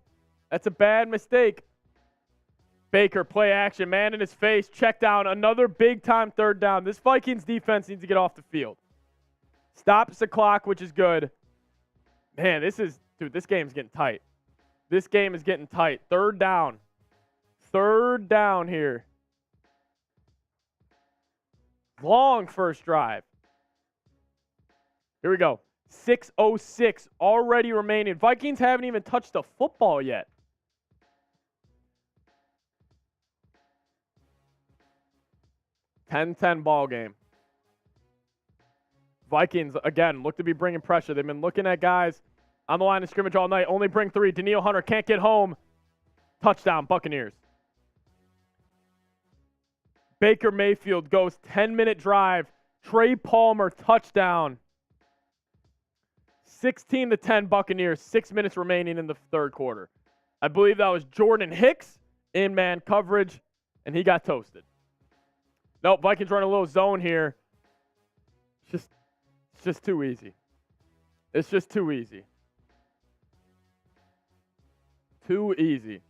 That's a bad mistake. Baker, play action, man in his face, check down, another big-time third down. This Vikings defense needs to get off the field. Stops the clock, which is good. Man, this game's getting tight. This game is getting tight. Third down. Third down here. Long first drive. Here we go. 6:06 already remaining. Vikings haven't even touched the football yet. (10-10) ball game. Vikings, again, look to be bringing pressure. They've been looking at guys on the line of scrimmage all night. Only bring 3. Danielle Hunter can't get home. Touchdown, Buccaneers. Baker Mayfield goes 10-minute drive. Trey Palmer, touchdown. 16-10 Buccaneers. 6 minutes remaining in the third quarter. I believe that was Jordan Hicks in man coverage, and he got toasted. Nope, Vikings run a little zone here. It's just too easy. It's just too easy. Too easy.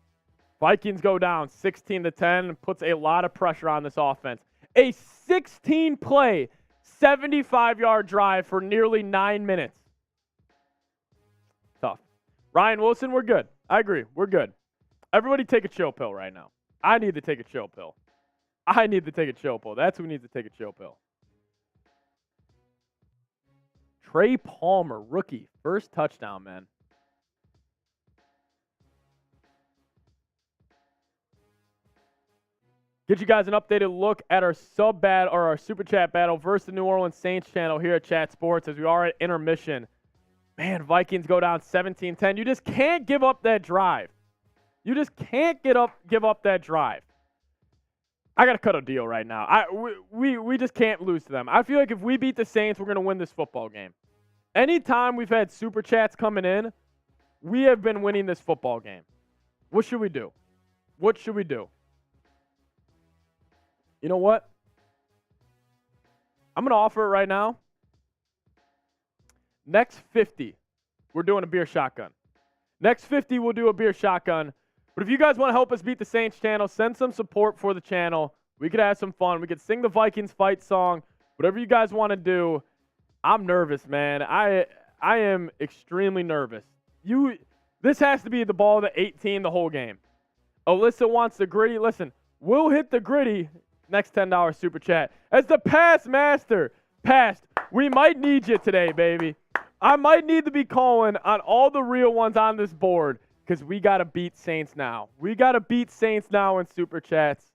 Vikings go down 16-10 and puts a lot of pressure on this offense. A 16-play, 75-yard drive for nearly 9 minutes. Tough. Ryan Wilson, we're good. I agree. We're good. Everybody take a chill pill right now. I need to take a chill pill. I need to take a chill pill. That's who needs to take a chill pill. Trey Palmer, rookie. First touchdown, man. Get you guys an updated look at our our super chat battle versus the New Orleans Saints channel here at Chat Sports as we are at intermission. Man, Vikings go down 17-10. You just can't give up that drive. You just can't give up that drive. I got to cut a deal right now. We just can't lose to them. I feel like if we beat the Saints, we're going to win this football game. Anytime we've had super chats coming in, we have been winning this football game. What should we do? What should we do? You know what? I'm going to offer it right now. Next 50, we're doing a beer shotgun. Next 50, we'll do a beer shotgun. But if you guys want to help us beat the Saints channel, send some support for the channel. We could have some fun. We could sing the Vikings fight song. Whatever you guys want to do. I'm nervous, man. I am extremely nervous. This has to be the ball to 18 the whole game. Alyssa wants the gritty. Listen, we'll hit the gritty. Next $10 super chat. As the pass master. Passed. We might need you today, baby. I might need to be calling on all the real ones on this board because we got to beat Saints now. We got to beat Saints now in super chats.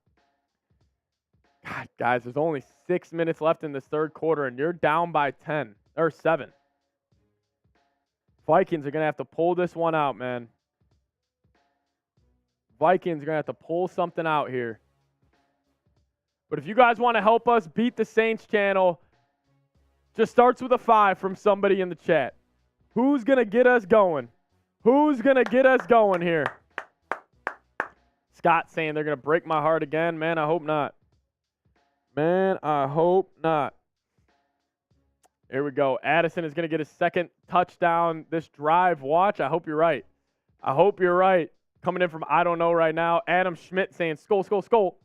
God, guys, there's only 6 minutes left in this third quarter, and you're down by 10 or 7. Vikings are going to have to pull this one out, man. Vikings are going to have to pull something out here. But if you guys want to help us beat the Saints channel, just starts with a 5 from somebody in the chat. Who's going to get us going? Who's going to get us going here? Scott saying they're going to break my heart again. Man, I hope not. Man, I hope not. Here we go. Addison is going to get his second touchdown this drive. Watch. I hope you're right. I hope you're right. Coming in from I don't know right now. Adam Schmidt saying, skull, skull, skull.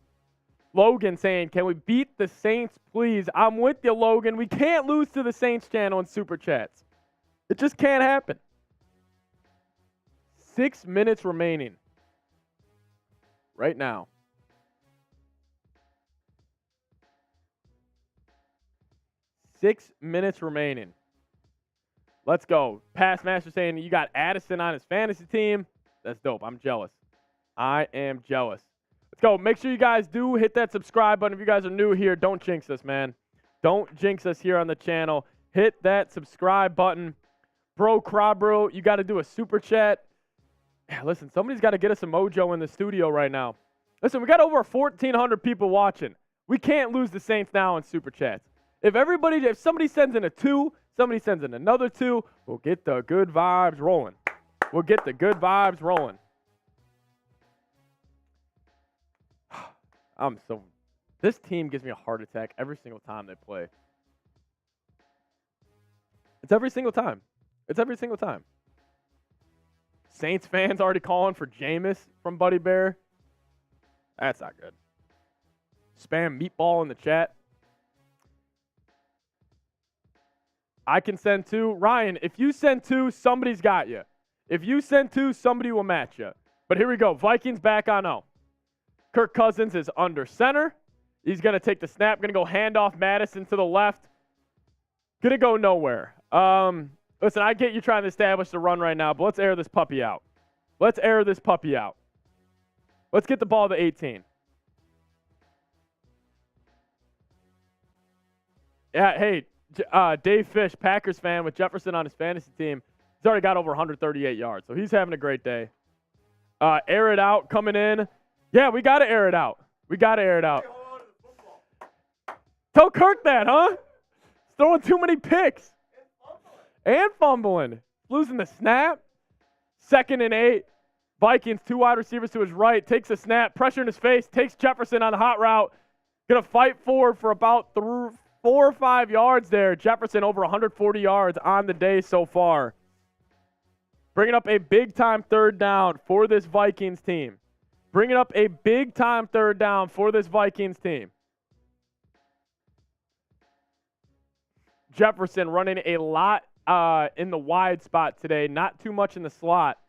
Logan saying, can we beat the Saints, please? I'm with you, Logan. We can't lose to the Saints channel in super chats. It just can't happen. 6 minutes remaining. Right now. 6 minutes remaining. Let's go. Pass Master saying you got Addison on his fantasy team. That's dope. I'm jealous. I am jealous. Let's go. Make sure you guys do hit that subscribe button. If you guys are new here, don't jinx us, man. Don't jinx us here on the channel. Hit that subscribe button. Bro, Crabro, you got to do a super chat. Yeah, listen, somebody's got to get us a mojo in the studio right now. Listen, we got over 1,400 people watching. We can't lose the Saints now in super chats. If somebody sends in a 2, somebody sends in another 2, we'll get the good vibes rolling. We'll get the good vibes rolling. This team gives me a heart attack every single time they play. It's every single time. It's every single time. Saints fans already calling for Jameis from Buddy Bear. That's not good. Spam meatball in the chat. I can send 2. Ryan, if you send 2, somebody's got you. If you send 2, somebody will match you. But here we go. Vikings back on 0. Kirk Cousins is under center. He's going to take the snap. Going to go handoff Madison to the left. Going to go nowhere. Listen, I get you trying to establish the run right now, but let's air this puppy out. Let's air this puppy out. Let's get the ball to 18. Yeah, hey, Dave Fish, Packers fan with Jefferson on his fantasy team. He's already got over 138 yards, so he's having a great day. Air it out coming in. Yeah, we got to air it out. We got to air it out. Tell Kirk that, huh? He's throwing too many picks. And fumbling. Losing the snap. 2nd and 8. Vikings, 2 wide receivers to his right. Takes a snap. Pressure in his face. Takes Jefferson on the hot route. Going to fight forward for about 4 or 5 yards there. Jefferson over 140 yards on the day so far. Bringing up a big-time 3rd down for this Vikings team. Bringing up a big-time 3rd down for this Vikings team. Jefferson running a lot in the wide spot today. Not too much in the slot.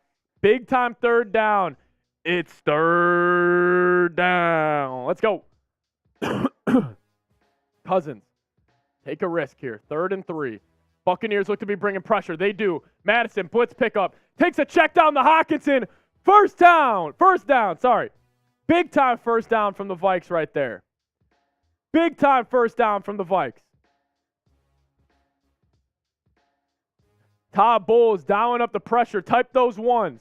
Big-time 3rd down. It's 3rd down. Let's go. Cousins. Take a risk here. 3rd and 3. Buccaneers look to be bringing pressure. They do. Madison, blitz pickup. Takes a check down to Hockenson. First down. Sorry. Big time first down from the Vikes right there. Big time first down from the Vikes. Todd Bowles dialing up the pressure. Type those ones.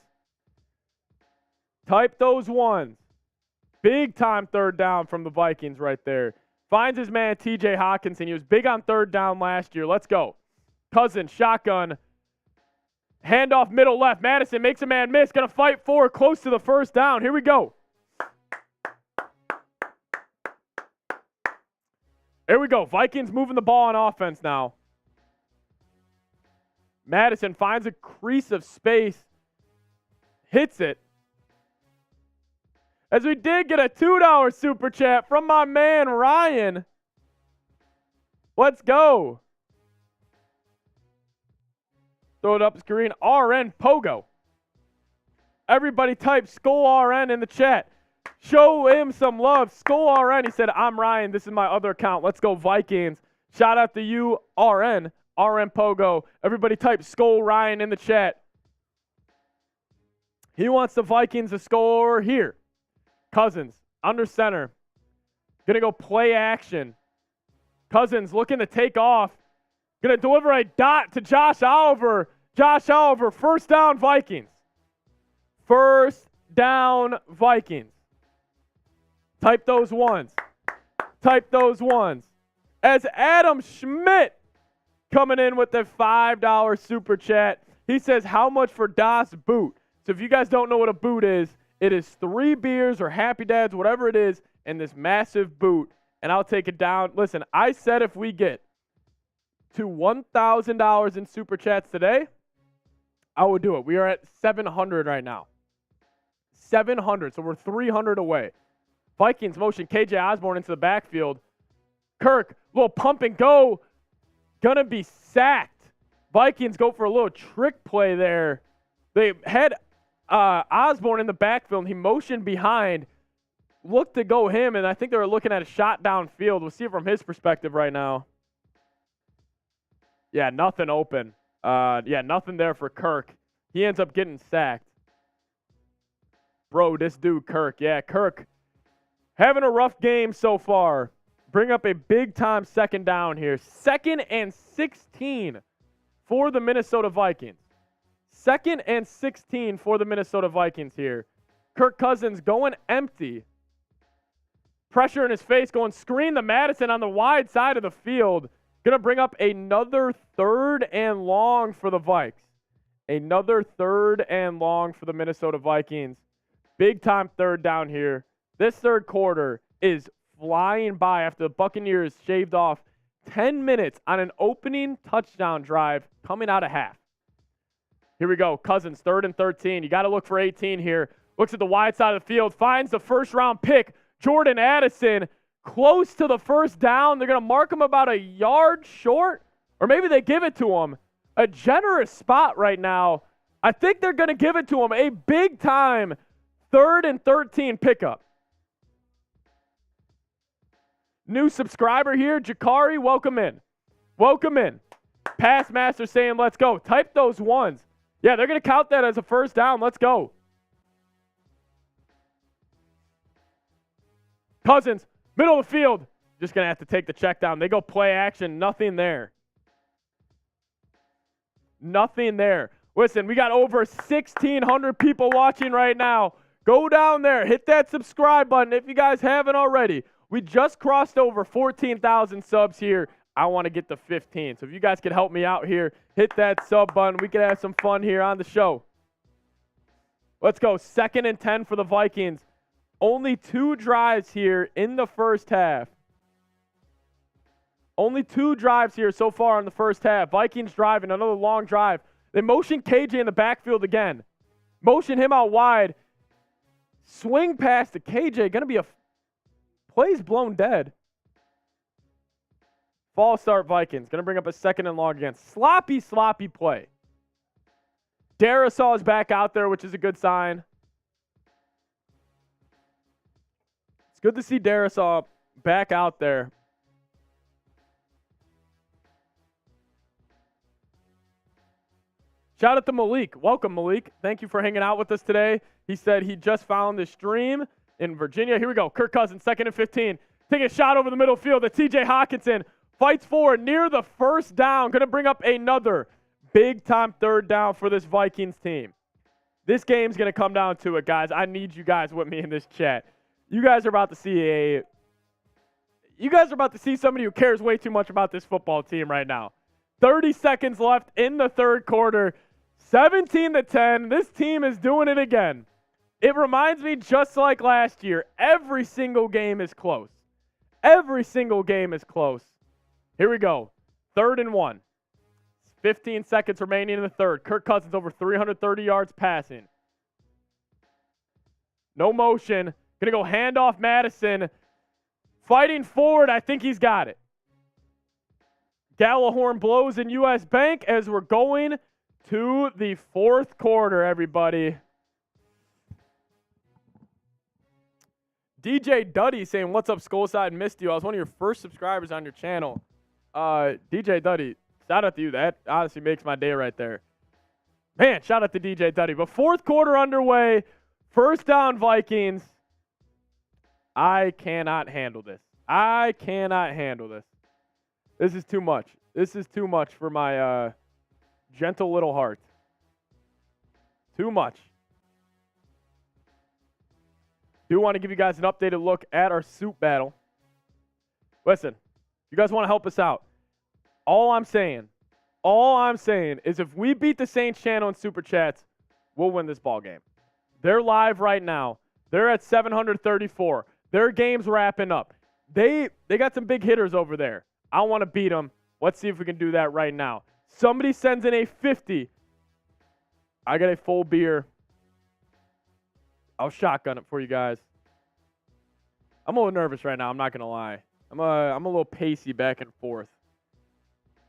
Big time 3rd down from the Vikings right there. Finds his man TJ Hockenson. He was big on 3rd down last year. Let's go. Cousins, shotgun. Handoff middle left. Madison makes a man miss. Going to fight forward close to the 1st down. Here we go. Here we go. Vikings moving the ball on offense now. Madison finds a crease of space. Hits it. As we did get a $2 super chat from my man Ryan. Let's go. Throw it up screen. RN Pogo. Everybody type Skull RN in the chat. Show him some love. Skull RN. He said, I'm Ryan. This is my other account. Let's go Vikings. Shout out to you, RN. RN Pogo. Everybody type Skull Ryan in the chat. He wants the Vikings to score here. Cousins under center. Going to go play action. Cousins looking to take off. Going to deliver a dot to Josh Oliver. Josh Oliver, 1st down Vikings. 1st down Vikings. Type those ones. As Adam Schmidt coming in with the $5 super chat. He says, how much for Das Boot? So if you guys don't know what a boot is, it is 3 beers or Happy Dads, whatever it is, and this massive boot. And I'll take it down. Listen, I said if we get to $1,000 in super chats today, I would do it. We are at 700 right now. 700, so we're 300 away. Vikings motion KJ Osborne into the backfield. Kirk, little pump and go. Gonna be sacked. Vikings go for a little trick play there. They had Osborne in the backfield. He motioned behind. Looked to go him, and I think they were looking at a shot downfield. We'll see it from his perspective right now. Yeah, nothing open. Yeah, nothing there for Kirk. He ends up getting sacked. Bro, this dude, Kirk. Yeah, Kirk having a rough game so far. Bring up a big-time second down here. 2nd and 16 for the Minnesota Vikings. 2nd and 16 for the Minnesota Vikings here. Kirk Cousins going empty. Pressure in his face, going screen to Addison on the wide side of the field. Going to bring up another 3rd and long for the Vikes. Another 3rd and long for the Minnesota Vikings. Big-time 3rd down here. This 3rd quarter is flying by after the Buccaneers shaved off 10 minutes on an opening touchdown drive coming out of half. Here we go. Cousins, 3rd and 13. You got to look for 18 here. Looks at the wide side of the field. Finds the first-round pick, Jordan Addison, close to the first down. They're going to mark him about a yard short, or maybe they give it to him. A generous spot right now. I think they're going to give it to him. A big-time 3rd and 13 pickup. New subscriber here, Jakari, welcome in. Welcome in. Pass master saying, let's go. Type those ones. Yeah, they're going to count that as a first down. Let's go. Cousins, middle of the field. Just going to have to take the check down. They go play action. Nothing there. Nothing there. Listen, we got over 1,600 people watching right now. Go down there. Hit that subscribe button if you guys haven't already. We just crossed over 14,000 subs here. I want to get to 15. So if you guys could help me out here, hit that sub button. We could have some fun here on the show. Let's go. 2nd and 10 for the Vikings. Only 2 drives here in the first half. Only 2 drives here so far in the first half. Vikings driving, another long drive. They motion KJ in the backfield again. Motion him out wide. Swing pass to KJ. Going to be a plays blown dead. False start Vikings. Going to bring up a 2nd and long again. Sloppy play. Darisaw is back out there, which is a good sign. It's good to see Darisaw back out there. Shout out to Malik. Welcome, Malik. Thank you for hanging out with us today. He said he just found this stream in Virginia. Here we go. Kirk Cousins, 2nd and 15. Taking a shot over the middle field to TJ Hockenson. Fights forward near the first down. Going to bring up another big-time 3rd down for this Vikings team. This game's going to come down to it, guys. I need you guys with me in this chat. You guys are about to see somebody who cares way too much about this football team right now. 30 seconds left in the 3rd quarter. 17-10. This team is doing it again. It reminds me just like last year. Every single game is close. Every single game is close. Here we go. 3rd and 1. 15 seconds remaining in the 3rd. Kirk Cousins over 330 yards passing. No motion. Going to go handoff Addison. Fighting forward. I think he's got it. Gallahorn blows in U.S. Bank as we're going to the 4th quarter, everybody. DJ Duddy saying, what's up, Skullside? Missed you. I was one of your first subscribers on your channel. DJ Duddy, shout out to you. That honestly makes my day right there. Man, shout out to DJ Duddy. But 4th quarter underway. First down, Vikings. I cannot handle this. I cannot handle this. This is too much. This is too much for my gentle little heart. Too much. Do want to give you guys an updated look at our soup battle. Listen, you guys want to help us out. All I'm saying is if we beat the Saints channel in Super Chats, we'll win this ball game. They're live right now. They're at 734. Their game's wrapping up. They got some big hitters over there. I want to beat them. Let's see if we can do that right now. Somebody sends in a 50. I got a full beer. I'll shotgun it for you guys. I'm a little nervous right now. I'm not going to lie. I'm a little pacey back and forth.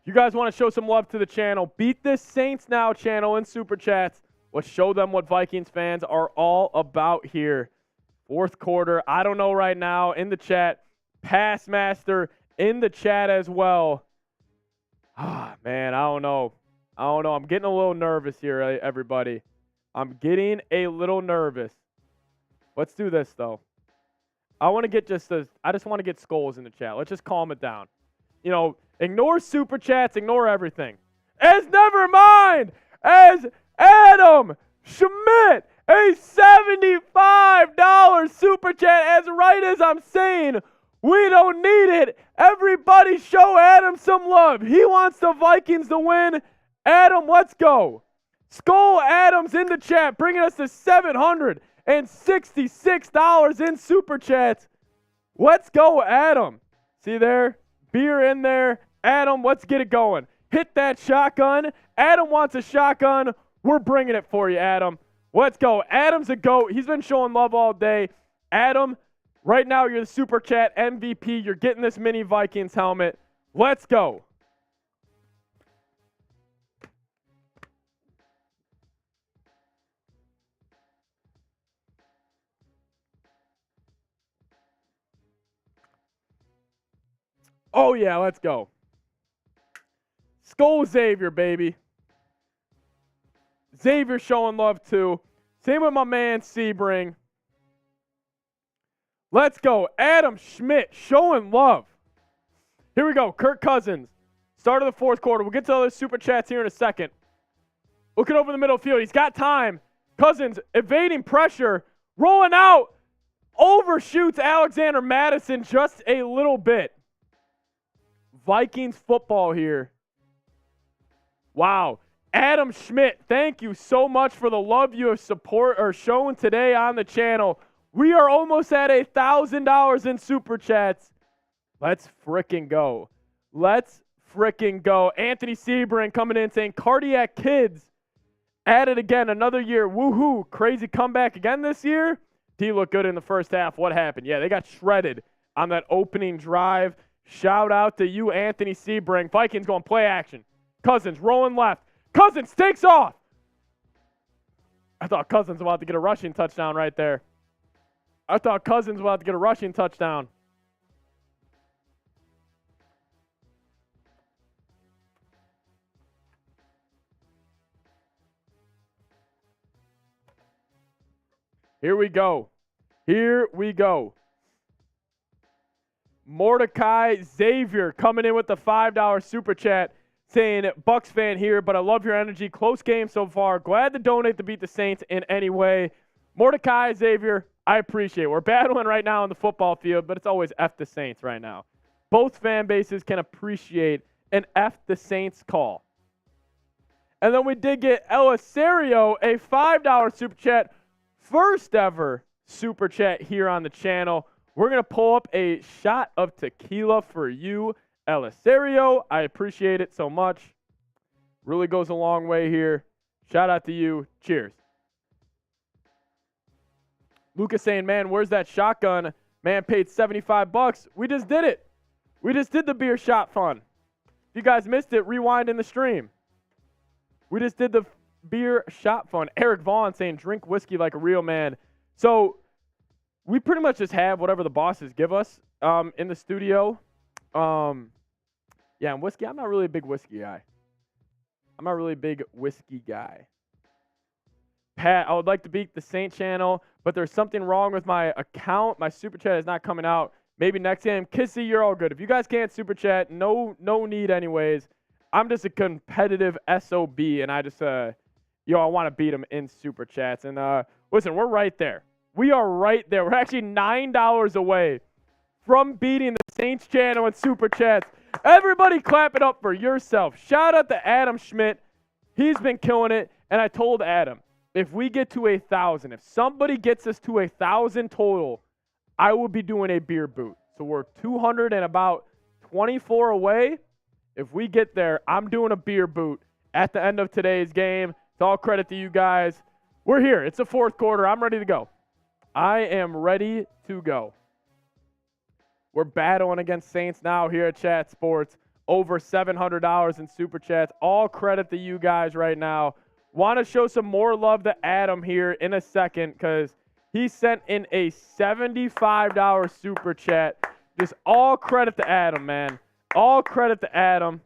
If you guys want to show some love to the channel, beat this Saints Now channel in Super Chats. Let's show them what Vikings fans are all about here. 4th quarter. I don't know right now in the chat. Pass Master in the chat as well. Man, I don't know. I'm getting a little nervous here, everybody. I'm getting a little nervous. Let's do this, though. I just want to get skulls in the chat. Let's just calm it down. Ignore super chats, ignore everything. Never mind, as Adam Schmidt, a $75 super chat, as right as I'm saying, we don't need it. Everybody show Adam some love. He wants the Vikings to win. Adam, let's go. Skull Adams in the chat, bringing us to $766 in super chats. Let's go, Adam. See there? Beer in there. Adam, let's get it going. Hit that shotgun. Adam wants a shotgun. We're bringing it for you, Adam. Let's go. Adam's a GOAT. He's been showing love all day. Adam, right now you're the super chat MVP. You're getting this mini Vikings helmet. Let's go. Oh, yeah, let's go. Skull Xavier, baby. Xavier showing love, too. Same with my man, Sebring. Let's go. Adam Schmidt showing love. Here we go. Kirk Cousins. Start of the fourth quarter. We'll get to other super chats here in a second. Looking over the middle field. He's got time. Cousins evading pressure. Rolling out. Overshoots Alexander Madison just a little bit. Vikings football here. Wow. Adam Schmidt, thank you so much for the love you have shown today on the channel. We are almost at $1,000 in super chats. Let's frickin' go. Let's frickin' go. Anthony Sebring coming in saying, Cardiac Kids at it again another year. Woohoo. Crazy comeback again this year. D looked good in the first half. What happened? Yeah, they got shredded on that opening drive. Shout out to you, Anthony Sebring. Vikings going play action. Cousins rolling left. Cousins takes off. I thought Cousins was about to get a rushing touchdown right there. Here we go. Mordecai Xavier coming in with the $5 super chat saying, Bucs fan here, but I love your energy. Close game so far. Glad to donate to beat the Saints in any way. Mordecai Xavier, I appreciate it. We're battling right now on the football field, but it's always F the Saints right now. Both fan bases can appreciate an F the Saints call. And then we did get Elisario, a $5 super chat. First ever super chat here on the channel. We're going to pull up a shot of tequila for you, Elisario. I appreciate it so much. Really goes a long way here. Shout out to you. Cheers. Lucas saying, man, where's that shotgun? Man paid $75. We just did it. We just did the beer shot fun. If you guys missed it, rewind in the stream. We just did the beer shot fun. Eric Vaughn saying, drink whiskey like a real man. So we pretty much just have whatever the bosses give us in the studio. Yeah, and whiskey, I'm not really a big whiskey guy. Pat, I would like to beat the Saint channel, but there's something wrong with my account. My super chat is not coming out. Maybe next game. Kissy, you're all good. If you guys can't super chat, no need anyways. I'm just a competitive SOB, and I just, I want to beat them in super chats. And listen, we're right there. We are right there. We're actually $9 away from beating the Saints channel in super chats. Everybody clap it up for yourself. Shout out to Adam Schmidt. He's been killing it. And I told Adam, if we get to 1,000, if somebody gets us to 1,000 total, I will be doing a beer boot. So we're 224 away. If we get there, I'm doing a beer boot at the end of today's game. It's all credit to you guys. We're here. It's the fourth quarter. I'm ready to go. I am ready to go. We're battling against Saints now here at Chat Sports. Over $700 in super chats. All credit to you guys right now. Want to show some more love to Adam here in a second because he sent in a $75 super chat. Just all credit to Adam, man. All credit to Adam.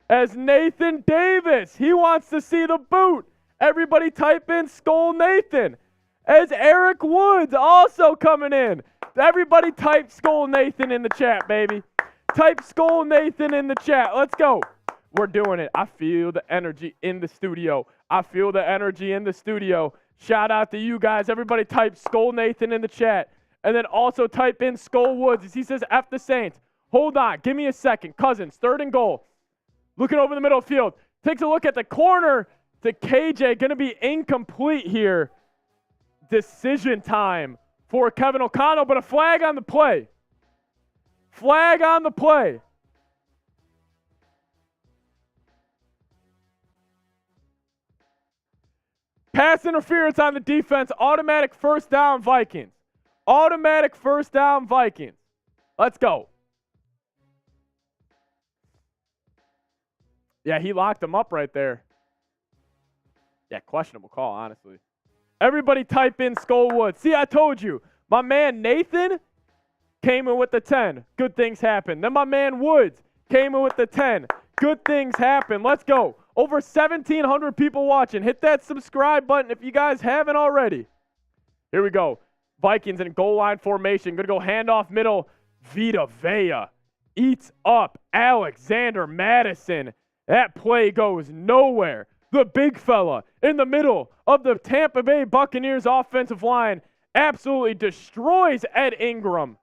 As Nathan Davis, he wants to see the boot. Everybody type in Skull Nathan. As Eric Woods also coming in. Everybody type Skull Nathan in the chat, baby. Type Skull Nathan in the chat. Let's go. We're doing it. I feel the energy in the studio. I feel the energy in the studio. Shout out to you guys. Everybody type Skull Nathan in the chat. And then also type in Skull Woods as he says F the Saints. Hold on. Give me a second. Cousins, 3rd and goal. Looking over the middle of the field. Takes a look at the corner to KJ. Going to be incomplete here. Decision time for Kevin O'Connell, but a flag on the play. Flag on the play. Pass interference on the defense. Automatic first down, Vikings. Automatic first down, Vikings. Let's go. Yeah, he locked him up right there. Yeah, questionable call, honestly. Everybody type in Skullwood. See, I told you. My man Nathan came in with the 10. Good things happen. Then my man Woods came in with the 10. Good things happen. Let's go. Over 1,700 people watching. Hit that subscribe button if you guys haven't already. Here we go. Vikings in goal line formation. Going to go handoff middle. Vita Vea eats up Alexander Madison. That play goes nowhere. The big fella in the middle of the Tampa Bay Buccaneers offensive line absolutely destroys Ed Ingram.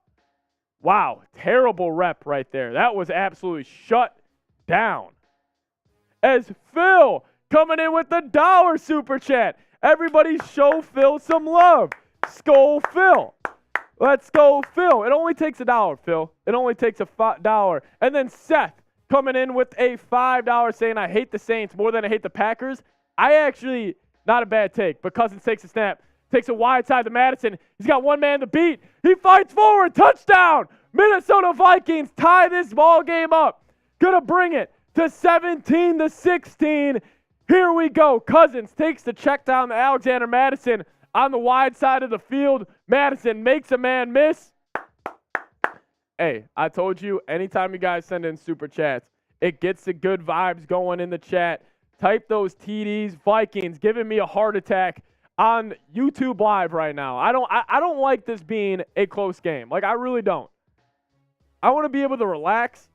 Wow, terrible rep right there. That was absolutely shut down. As Phil coming in with the $1 super chat. Everybody show Phil some love. Skull Phil. Let's go, Phil. It only takes $1, Phil. It only takes $1. And then Seth coming in with a $5 saying, I hate the Saints more than I hate the Packers. I actually, not a bad take, but Cousins takes a snap, takes a wide side to Madison. He's got one man to beat. He fights forward. Touchdown. Minnesota Vikings tie this ball game up. Gonna bring it to 17-16. Here we go. Cousins takes the check down to Alexander Madison on the wide side of the field. Madison makes a man miss. Hey, I told you, anytime you guys send in super chats, it gets the good vibes going in the chat. Type those TDs. Vikings giving me a heart attack on YouTube Live right now. I don't like this being a close game. Like, I really don't. I want to be able to relax,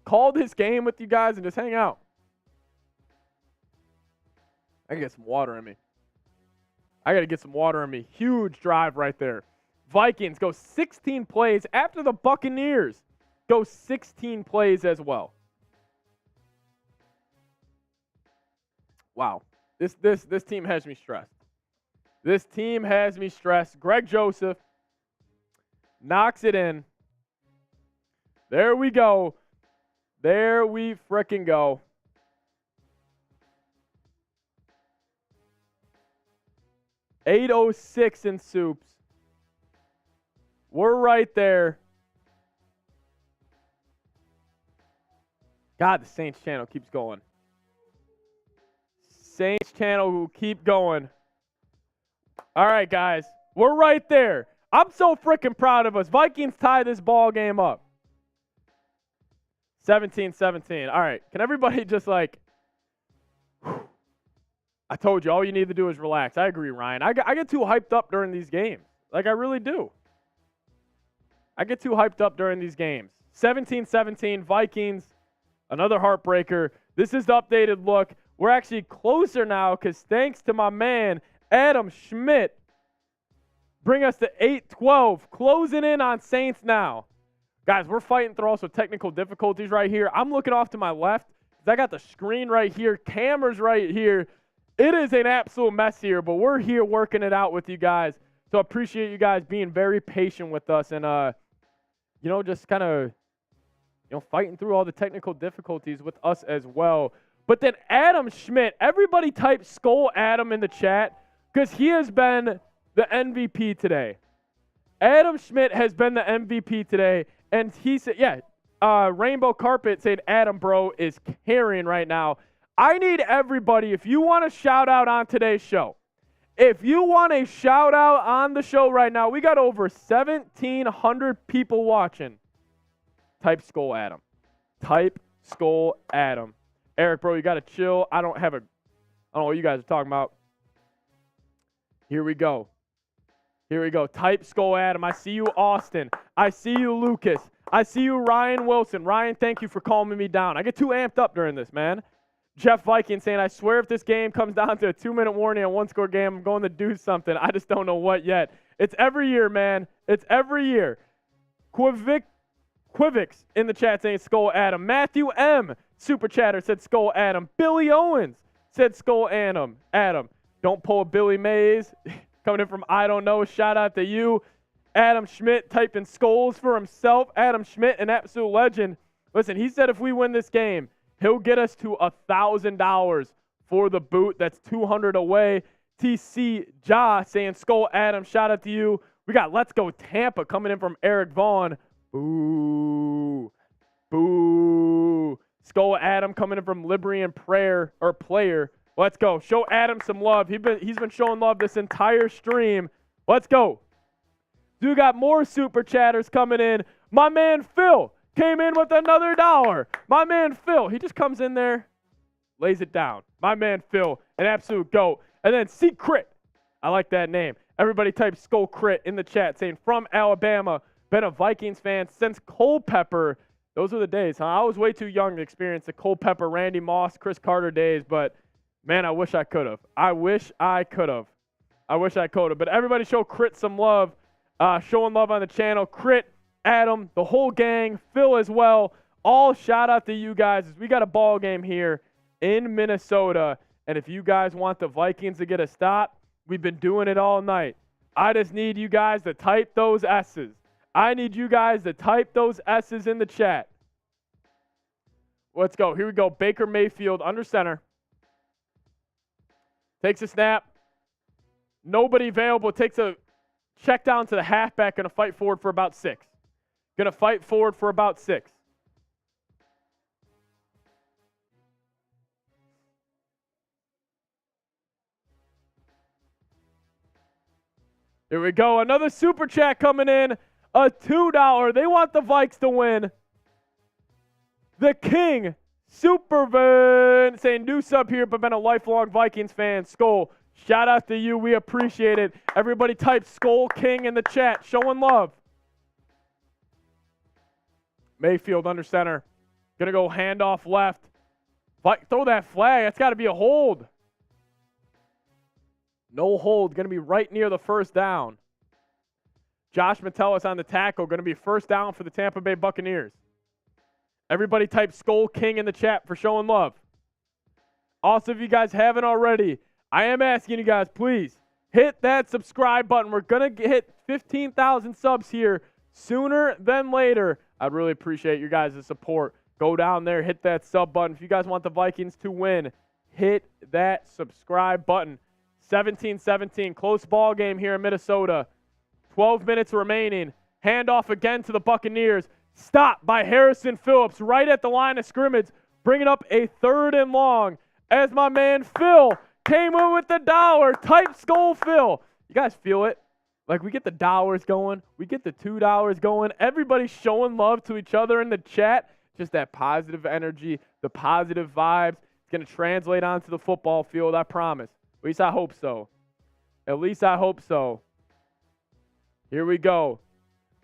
call this game with you guys, and just hang out. I can get some water in me. I got to get some water in me. Huge drive right there. Vikings go 16 plays after the Buccaneers go 16 plays as well. Wow. This team has me stressed. This team has me stressed. Greg Joseph knocks it in. There we go. There we frickin' go. .806 in soups. We're right there. God, the Saints channel keeps going. Saints channel will keep going. All right, guys. We're right there. I'm so freaking proud of us. Vikings tie this ball game up. 17-17. All right. Can everybody just like... I told you, all you need to do is relax. I agree, Ryan. I get too hyped up during these games. Like, I really do. I get too hyped up during these games. 17-17, Vikings, another heartbreaker. This is the updated look. We're actually closer now because thanks to my man, Adam Schmidt, bring us to 8-12, closing in on Saints now. Guys, we're fighting through also technical difficulties right here. I'm looking off to my left because I got the screen right here, cameras right here. It is an absolute mess here, but we're here working it out with you guys. So I appreciate you guys being very patient with us and, just kind of, fighting through all the technical difficulties with us as well. But then Adam Schmidt, everybody type Skull Adam in the chat because he has been the MVP today. Adam Schmidt has been the MVP today, and he said, Rainbow Carpet saying Adam, bro, is carrying right now. I need everybody, if you want a shout out on today's show, if you want a shout out on the show right now, we got over 1,700 people watching. Type Skull Adam. Type Skull Adam. Eric, bro, you got to chill. I don't know what you guys are talking about. Here we go. Type Skull Adam. I see you, Austin. I see you, Lucas. I see you, Ryan Wilson. Ryan, thank you for calming me down. I get too amped up during this, man. Jeff Viking saying, I swear if this game comes down to a 2-minute warning and one-score game, I'm going to do something. I just don't know what yet. It's every year, man. It's every year. Quivix in the chat saying Skull Adam. Matthew M. Super Chatter said Skull Adam. Billy Owens said Skull Adam. Don't pull a Billy Mays. Coming in from I don't know. Shout out to you. Adam Schmidt typing skulls for himself. Adam Schmidt, an absolute legend. Listen, he said if we win this game, he'll get us to $1,000 for the boot. That's $200 away. TC Ja saying Skull Adam. Shout out to you. We got Let's Go Tampa coming in from Eric Vaughn. Boo. Skull Adam coming in from Librian Player. Let's go. Show Adam some love. He's been showing love this entire stream. Let's go. Dude, got more super chatters coming in. My man Phil came in with another $1. My man Phil, he just comes in there, lays it down. My man Phil, an absolute GOAT. And then Secret. I like that name. Everybody type Skull Crit in the chat saying from Alabama. Been a Vikings fan since Culpepper. Those were the days, huh? I was way too young to experience the Culpepper, Randy Moss, Chris Carter days, but man, I wish I could have. But everybody show Crit some love. Showing love on the channel. Crit, Adam, the whole gang, Phil as well. All shout out to you guys. We got a ball game here in Minnesota. And if you guys want the Vikings to get a stop, we've been doing it all night. I just need you guys to type those S's. in the chat. Let's go. Here we go. Baker Mayfield under center. Takes a snap. Nobody available. Takes a check down to the halfback. Going to fight forward for about 6. Here we go. Another super chat coming in. A $2. They want the Vikes to win. The King Supervan saying new sub here, but been a lifelong Vikings fan. Skull, shout out to you. We appreciate it. Everybody type Skull King in the chat. Showing love. Mayfield under center. Going to go handoff left. Throw that flag. That's got to be a hold. No hold. Going to be right near the first down. Josh Metellus on the tackle. Going to be first down for the Tampa Bay Buccaneers. Everybody type Skull King in the chat for showing love. Also, if you guys haven't already, I am asking you guys, please hit that subscribe button. We're going to hit 15,000 subs here sooner than later. I'd really appreciate your guys' support. Go down there, hit that sub button. If you guys want the Vikings to win, hit that subscribe button. 17-17, close ball game here in Minnesota. 12 minutes remaining. Handoff again to the Buccaneers. Stopped by Harrison Phillips right at the line of scrimmage, bringing up a 3rd and long as my man Phil came in with the $1. Type Skull Phil. You guys feel it? Like we get the $1 going. We get the $2 going. Everybody's showing love to each other in the chat. Just that positive energy, the positive vibes. It's going to translate onto the football field, I promise. At least I hope so. Here we go.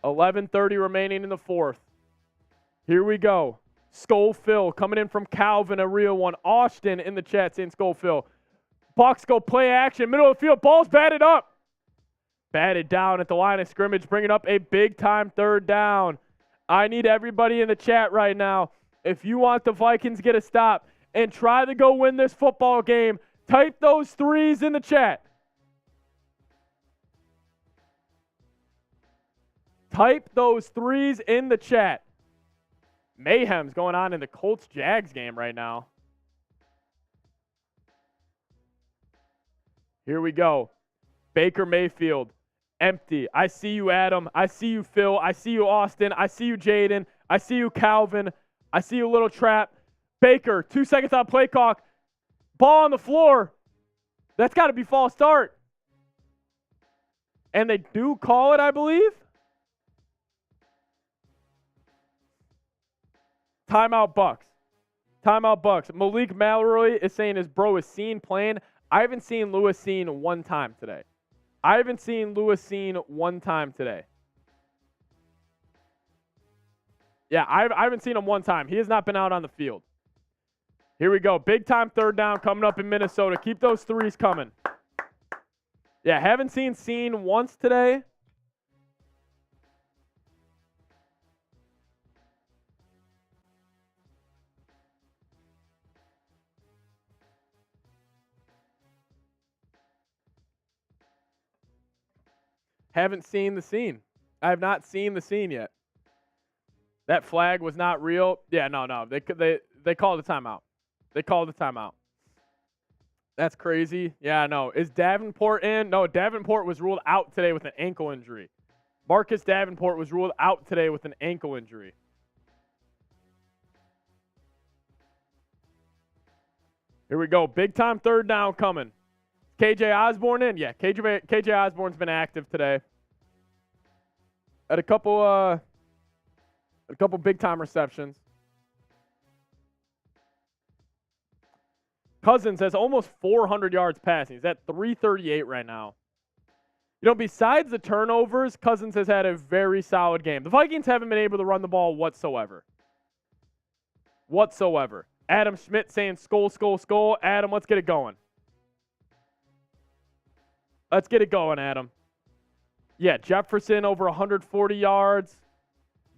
11:30 remaining in the 4th. Here we go. Skull Phil coming in from Calvin, a real one. Austin in the chat saying Skull Phil. Bucs go play action. Middle of the field. Ball's batted up. Batted down at the line of scrimmage, bringing up a big-time 3rd down. I need everybody in the chat right now. If you want the Vikings to get a stop and try to go win this football game, type those 3s in the chat. Type those 3s in the chat. Mayhem's going on in the Colts-Jags game right now. Here we go. Baker Mayfield. Empty. I see you, Adam. I see you, Phil. I see you, Austin. I see you, Jaden. I see you, Calvin. I see you, Little Trap. Baker, 2 seconds on play clock. Ball on the floor. That's got to be false start. And they do call it, I believe. Timeout Bucs. Timeout Bucs. Malik Mallory is saying his bro is seen playing. I haven't seen Lewis seen one time today. I haven't seen Lewis seen one time today. Yeah, I haven't seen him one time. He has not been out on the field. Here we go. Big time third down coming up in Minnesota. Keep those threes coming. Yeah, haven't seen once today. Haven't seen the scene. I have not seen the scene yet. That flag was not real. Yeah, no. They called a timeout. They called a timeout. That's crazy. Yeah, no. Is Davenport in? No, Davenport was ruled out today with an ankle injury. Marcus Davenport was ruled out today with an ankle injury. Here we go. Big time third down coming. KJ Osborne in? Yeah, KJ Osborne's been active today. Had a couple big time receptions. Cousins has almost 400 yards passing. He's at 338 right now. You know, besides the turnovers, Cousins has had a very solid game. The Vikings haven't been able to run the ball whatsoever. Adam Schmidt saying, skull. Adam, let's get it going. Let's get it going, Adam. Yeah, Jefferson over 140 yards.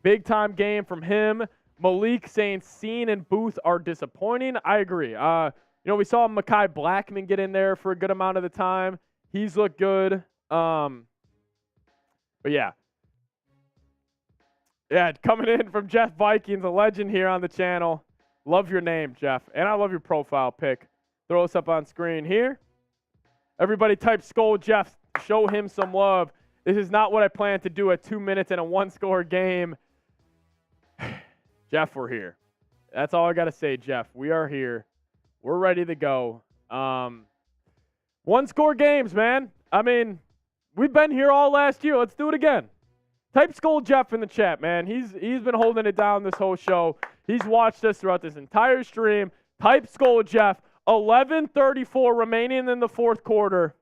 Big time game from him. Malik saying Seen and Booth are disappointing. I agree. We saw Mekhi Blackman get in there for a good amount of the time. He's looked good. But yeah. Yeah, coming in from Jeff Vikings, a legend here on the channel. Love your name, Jeff. And I love your profile pic. Throw us up on screen here. Everybody type Skull Jeff. Show him some love. This is not what I planned to do at 2 minutes in a one-score game. Jeff, we're here. That's all I got to say, Jeff. We are here. We're ready to go. One-score games, man. I mean, we've been here all last year. Let's do it again. Type Skull Jeff in the chat, man. He's been holding it down this whole show. He's watched us throughout this entire stream. Type Skull Jeff. 11:34 remaining in the fourth quarter.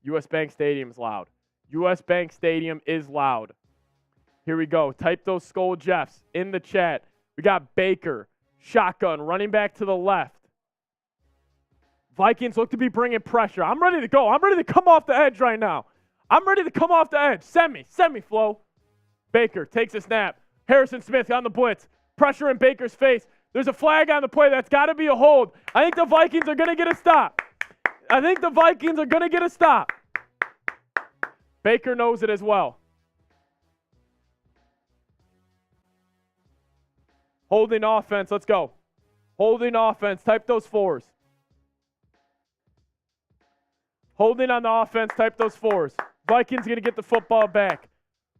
U.S. Bank Stadium is loud. U.S. Bank Stadium is loud. Here we go. Type those Skull Jeffs in the chat. We got Baker, shotgun, running back to the left. Vikings look to be bringing pressure. I'm ready to go. I'm ready to come off the edge right now. I'm ready to come off the edge. Send me, Flo. Baker takes a snap. Harrison Smith on the blitz. Pressure in Baker's face. There's a flag on the play. That's got to be a hold. I think the Vikings are going to get a stop. Baker knows it as well. Holding offense. Let's go. Holding offense. Type those fours. Holding on the offense. Type those fours. Vikings going to get the football back.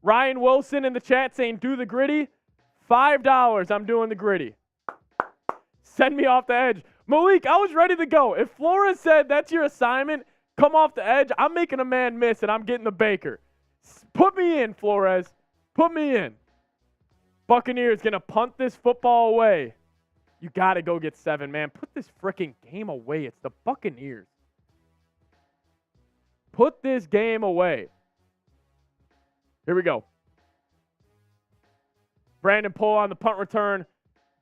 Ryan Wilson in the chat saying, do the gritty. $5. I'm doing the gritty. Send me off the edge. Malik, I was ready to go. If Flores said that's your assignment, come off the edge, I'm making a man miss and I'm getting the Baker. Put me in, Flores. Put me in. Buccaneers going to punt this football away. You got to go get 7, man. Put this freaking game away. It's the Buccaneers. Put this game away. Here we go. Brandon Poole on the punt return.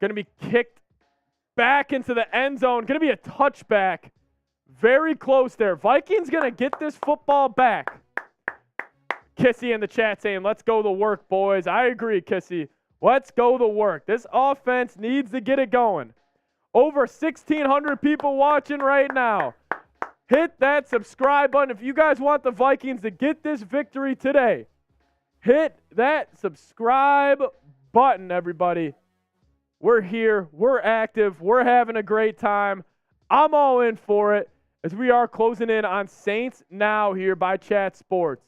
Going to be kicked back into the end zone. Going to be a touchback. Very close there. Vikings going to get this football back. Kissy in the chat saying, let's go to work, boys. I agree, Kissy. Let's go to work. This offense needs to get it going. Over 1,600 people watching right now. Hit that subscribe button if you guys want the Vikings to get this victory today. Hit that subscribe button, everybody. We're here. We're active. We're having a great time. I'm all in for it as we are closing in on Saints Now here by Chat Sports.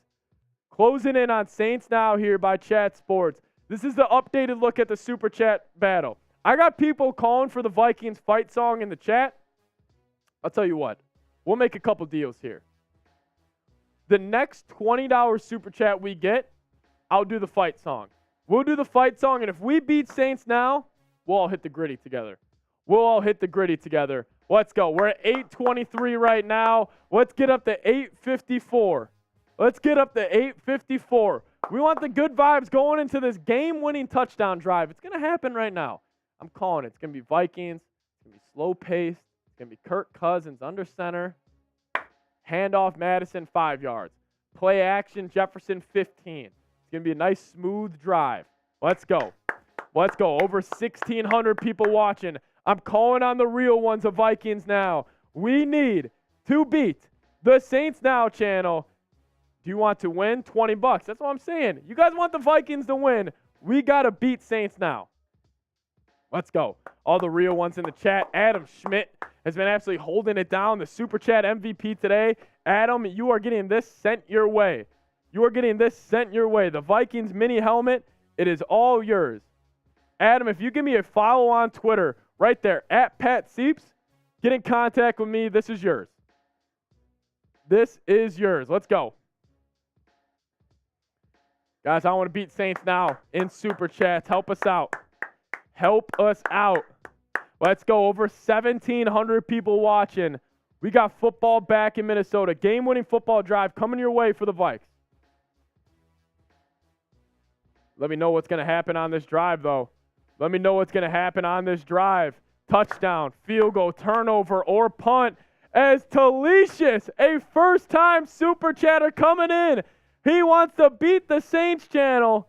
Closing in on Saints Now here by Chat Sports. This is the updated look at the Super Chat battle. I got people calling for the Vikings fight song in the chat. I'll tell you what. We'll make a couple deals here. The next $20 Super Chat we get, I'll do the fight song. We'll do the fight song, and if we beat Saints Now, We'll all hit the gritty together. We'll all hit the gritty together. Let's go. We're at 8:23 right now. Let's get up to 8:54. Let's get up to 8:54. We want the good vibes going into this game-winning touchdown drive. It's going to happen right now. I'm calling it. It's going to be Vikings. It's going to be slow-paced. It's going to be Kirk Cousins under center. Handoff Madison, 5 yards. Play action, Jefferson, 15. It's going to be a nice, smooth drive. Let's go. Let's go. Over 1,600 people watching. I'm calling on the real ones of Vikings Now. We need to beat the Saints Now channel. Do you want to win? $20. That's what I'm saying. You guys want the Vikings to win. We got to beat Saints Now. Let's go. All the real ones in the chat. Adam Schmidt has been absolutely holding it down. The Super Chat MVP today. Adam, you are getting this sent your way. You are getting this sent your way. The Vikings mini helmet, it is all yours. Adam, if you give me a follow on Twitter right there, at Pat Sieps, get in contact with me. This is yours. This is yours. Let's go. Guys, I want to beat Saints Now in Super Chats. Help us out. Help us out. Let's go. Over 1,700 people watching. We got football back in Minnesota. Game-winning football drive coming your way for the Vikes. Let me know what's going to happen on this drive, though. Let me know what's going to happen on this drive. Touchdown, field goal, turnover, or punt. As Talicious, a first-time Super Chatter coming in. He wants to beat the Saints channel.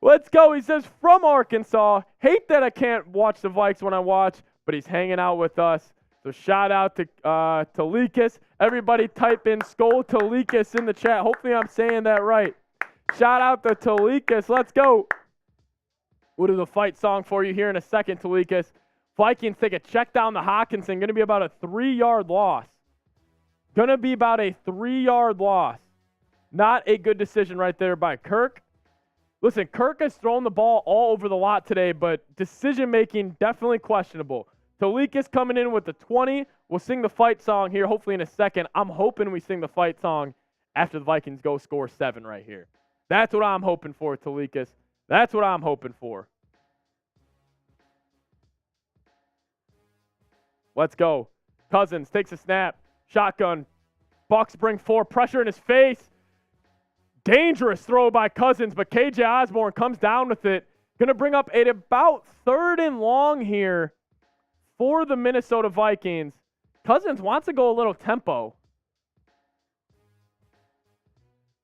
Let's go. He says, from Arkansas. Hate that I can't watch the Vikes when I watch, but he's hanging out with us. So shout out to Talikas. Everybody type in Skol Talikas in the chat. Hopefully I'm saying that right. Shout out to Talikas. Let's go. We'll do the fight song for you here in a second, Talikas. Vikings take a check down to Hockenson. Going to be about a 3-yard loss. Going to be about a 3-yard loss. Not a good decision right there by Kirk. Listen, Kirk has thrown the ball all over the lot today, but decision-making definitely questionable. Talikas coming in with the 20. We'll sing the fight song here hopefully in a second. I'm hoping we sing the fight song after the Vikings go score 7 right here. That's what I'm hoping for, Talikas. That's what I'm hoping for. Let's go. Cousins takes a snap. Shotgun. Bucs bring 4. Pressure in his face. Dangerous throw by Cousins, but KJ Osborne comes down with it. Going to bring up at about 3rd and long here for the Minnesota Vikings. Cousins wants to go a little tempo.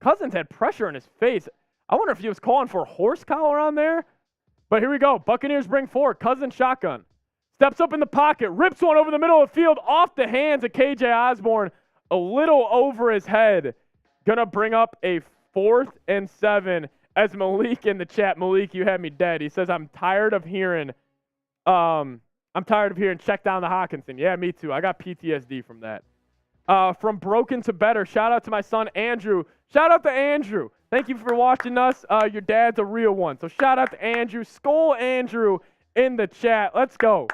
Cousins had pressure in his face. I wonder if he was calling for a horse collar on there. But here we go. Buccaneers bring 4. Cousins shotgun. Steps up in the pocket. Rips one over the middle of the field off the hands of KJ Osborne. A little over his head. Going to bring up a 4th and 7 as Malik in the chat. Malik, you had me dead. He says, I'm tired of hearing check down the Hockenson. Yeah, me too. I got PTSD from that. From broken to better. Shout out to my son, Andrew. Shout out to Andrew. Thank you for watching us. Your dad's a real one. So shout out to Andrew. Skol Andrew in the chat. Let's go.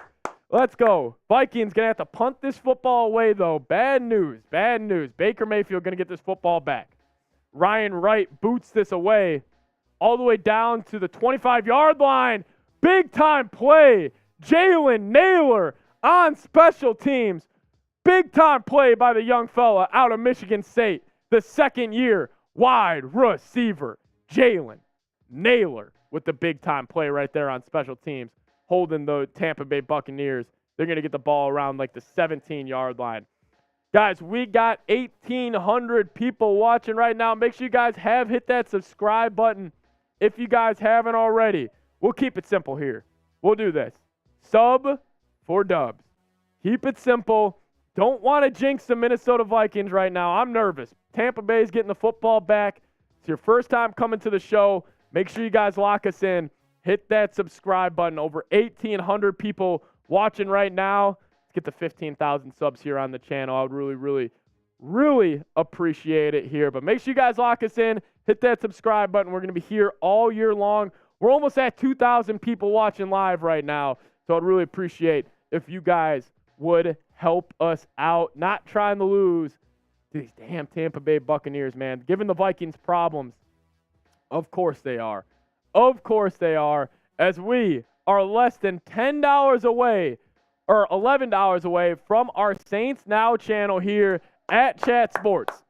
Let's go. Vikings going to have to punt this football away, though. Bad news. Bad news. Baker Mayfield going to get this football back. Ryan Wright boots this away all the way down to the 25-yard line. Big-time play. Jalen Naylor on special teams. Big-time play by the young fella out of Michigan State. The second-year wide receiver, Jalen Naylor, with the big-time play right there on special teams, holding the Tampa Bay Buccaneers. They're going to get the ball around like the 17-yard line. Guys, we got 1,800 people watching right now. Make sure you guys have hit that subscribe button if you guys haven't already. We'll keep it simple here. We'll do this. Sub for dubs. Keep it simple. Don't want to jinx the Minnesota Vikings right now. I'm nervous. Tampa Bay's getting the football back. It's your first time coming to the show. Make sure you guys lock us in. Hit that subscribe button. Over 1,800 people watching right now. Let's get to 15,000 subs here on the channel. I would really appreciate it here. But make sure you guys lock us in. Hit that subscribe button. We're going to be here all year long. We're almost at 2,000 people watching live right now. So I'd really appreciate if you guys would help us out. Not trying to lose to these damn Tampa Bay Buccaneers, man. Giving the Vikings problems. Of course they are. Of course they are. As we are less than $10 away or $11 away from our Saints Now channel here at Chat Sports.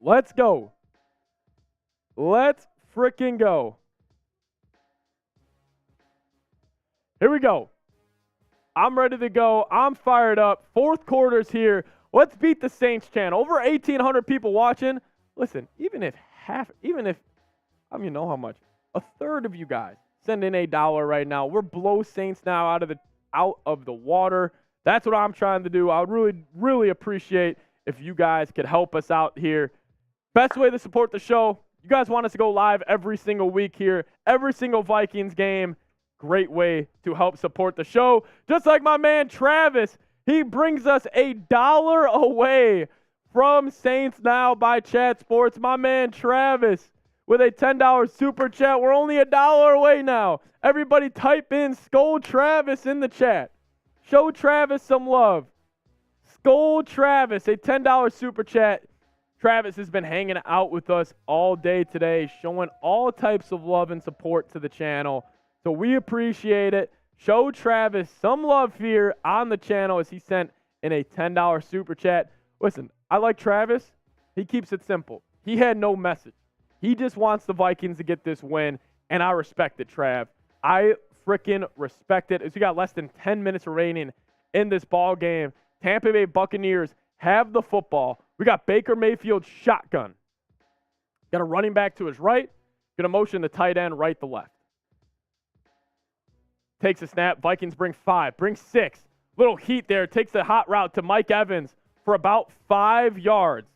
Let's go. Let's freaking go. Here we go. I'm ready to go. I'm fired up. Fourth quarter's here. Let's beat the Saints channel. Over 1,800 people watching. Listen, even if I don't even know how much, a third of you guys send in $1 right now. We're blow Saints Now out of the water. That's what I'm trying to do. I would really, really appreciate if you guys could help us out here. Best way to support the show, you guys want us to go live every single week here, every single Vikings game. Great way to help support the show. Just like my man Travis, he brings us $1 away from Saints Now by Chat Sports. My man Travis with a $10 super chat. We're only $1 away now. Everybody type in Skull Travis in the chat. Show Travis some love. Skull Travis, a $10 super chat. Travis has been hanging out with us all day today, showing all types of love and support to the channel. So we appreciate it. Show Travis some love here on the channel as he sent in a $10 super chat. Listen, I like Travis. He keeps it simple. He had no message. He just wants the Vikings to get this win, and I respect it, Trav. I freaking respect it. As we got less than 10 minutes remaining in this ball game, Tampa Bay Buccaneers have the football. We got Baker Mayfield shotgun. Got a running back to his right. Going to motion the tight end right to left. Takes a snap. Vikings bring 5. Bring 6. Little heat there. Takes the hot route to Mike Evans for about 5 yards.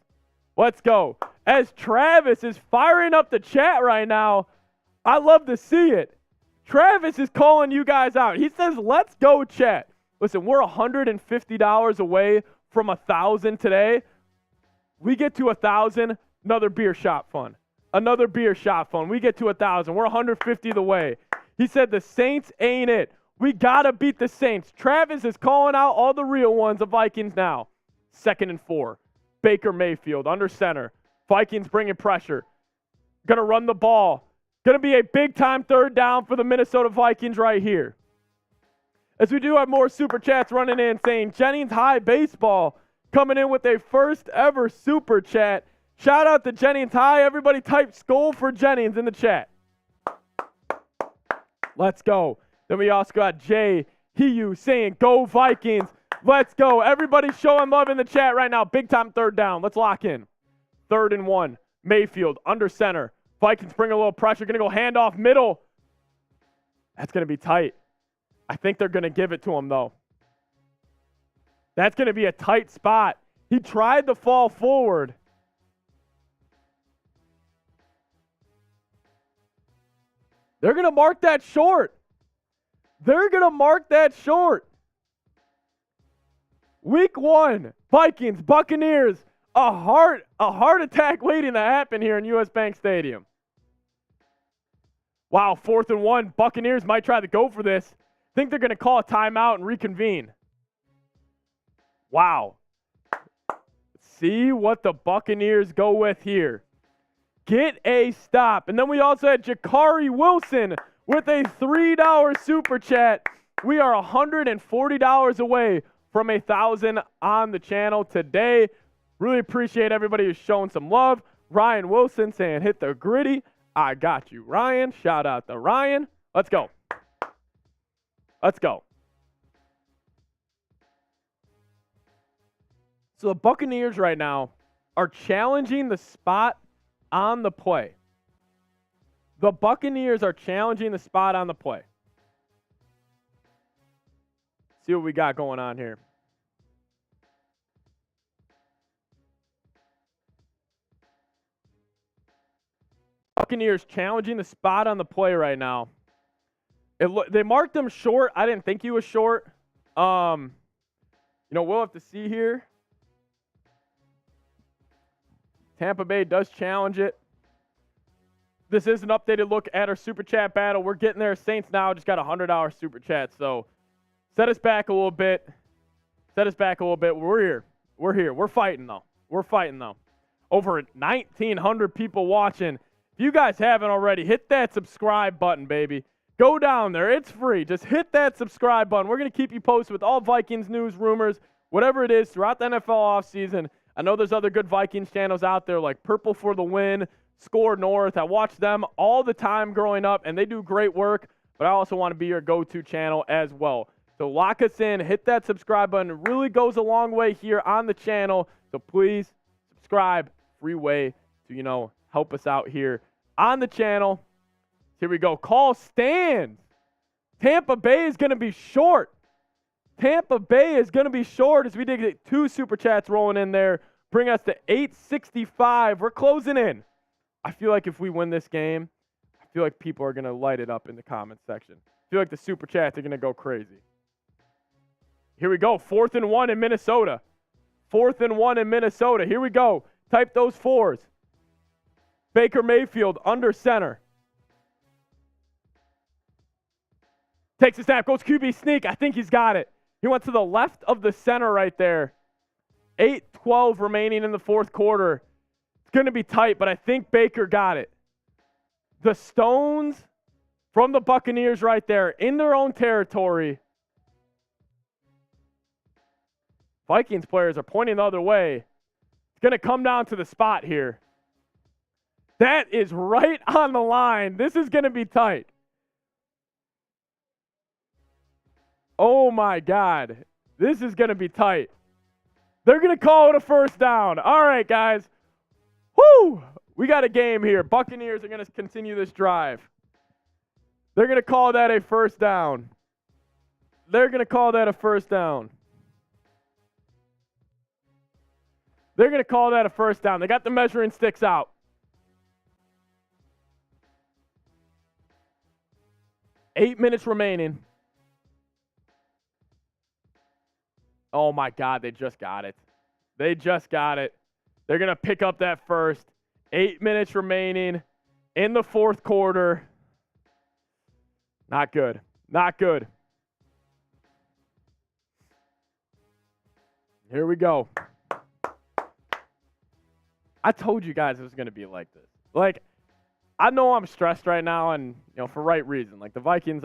Let's go. As Travis is firing up the chat right now, I love to see it. Travis is calling you guys out. He says, let's go, chat. Listen, we're $150 away from 1,000 today. We get to 1,000, another beer shop fund. Another beer shop fund. We get to 1,000. We're 150 the way. He said the Saints ain't it. We got to beat the Saints. Travis is calling out all the real ones of Vikings Now. 2nd and 4. Baker Mayfield under center. Vikings bringing pressure. Going to run the ball. Going to be a big-time third down for the Minnesota Vikings right here. As we do have more super chats running in saying Jennings High Baseball coming in with a first ever super chat. Shout out to Jennings High. Everybody type Skull for Jennings in the chat. Let's go. Then we also got Jay Hiu saying go Vikings. Let's go. Everybody showing love in the chat right now. Big time third down. Let's lock in. 3rd and 1. Mayfield under center. Vikings bring a little pressure. Going to go handoff middle. That's going to be tight. I think they're going to give it to him, though. That's going to be a tight spot. He tried to fall forward. They're going to mark that short. They're going to mark that short. Week 1, Vikings, Buccaneers, a heart attack waiting to happen here in US Bank Stadium. Wow, 4th and 1. Buccaneers might try to go for this. Think they're going to call a timeout and reconvene. Wow. See what the Buccaneers go with here. Get a stop. And then we also had Jakari Wilson with a $3 super chat. We are $140 away from 1,000 on the channel today. Really appreciate everybody who's showing some love. Ryan Wilson saying hit the gritty. I got you, Ryan. Shout out to Ryan. Let's go. Let's go. So the Buccaneers right now are challenging the spot on the play. The Buccaneers are challenging the spot on the play. See what we got going on here. Buccaneers challenging the spot on the play right now. They marked him short. I didn't think he was short. We'll have to see here. Tampa Bay does challenge it. This is an updated look at our Super Chat battle. We're getting there. Saints Now just got a $100 Super Chat. So set us back a little bit. We're here. We're fighting, though. Over 1,900 people watching. If you guys haven't already, hit that subscribe button, baby. Go down there. It's free. Just hit that subscribe button. We're going to keep you posted with all Vikings news, rumors, whatever it is throughout the NFL offseason. I know there's other good Vikings channels out there like Purple for the Win, Score North. I watch them all the time growing up, and they do great work, but I also want to be your go-to channel as well. So lock us in. Hit that subscribe button. It really goes a long way here on the channel. So please subscribe. Free way to, help us out here on the channel. Here we go. Call stands. Tampa Bay is going to be short. Tampa Bay is going to be short as we did get 2 super chats rolling in there. Bring us to 865. We're closing in. I feel like if we win this game, I feel like people are going to light it up in the comments section. I feel like the super chats are going to go crazy. Here we go. 4th and 1 in Minnesota. 4th and 1 in Minnesota. Here we go. Type those 4s. Baker Mayfield under center. Takes a snap, goes QB sneak. I think he's got it. He went to the left of the center right there. 8:12 remaining in the 4th quarter. It's going to be tight, but I think Baker got it. The Stones from the Buccaneers right there in their own territory. Vikings players are pointing the other way. It's going to come down to the spot here. That is right on the line. This is going to be tight. Oh, my God. This is going to be tight. They're going to call it a first down. All right, guys. Woo! We got a game here. Buccaneers are going to continue this drive. They're going to call that a first down. They're going to call that a first down. They're going to call that a first down. They got the measuring sticks out. Eight minutes remaining. Oh, my God, they just got it. They just got it. They're going to pick up that first. 8 minutes remaining in the 4th quarter. Not good. Not good. Here we go. I told you guys it was going to be like this. Like, I know I'm stressed right now, and, for right reason. Like, the Vikings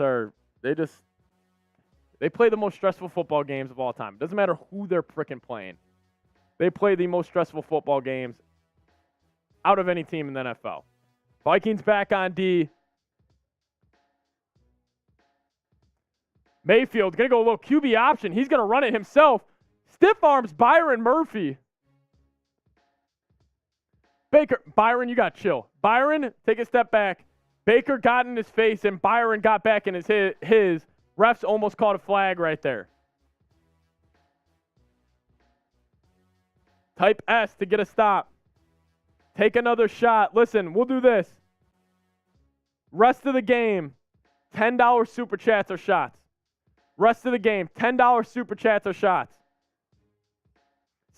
they play the most stressful football games of all time. It doesn't matter who they're freaking playing. They play the most stressful football games out of any team in the NFL. Vikings back on D. Mayfield's going to go a little QB option. He's going to run it himself. Stiff arms Byron Murphy. Byron, you got to chill. Byron, take a step back. Baker got in his face, and Byron got back in his. Refs almost called a flag right there. Type S to get a stop. Take another shot. Listen, we'll do this. Rest of the game, $10 super chats or shots. Rest of the game, $10 super chats or shots.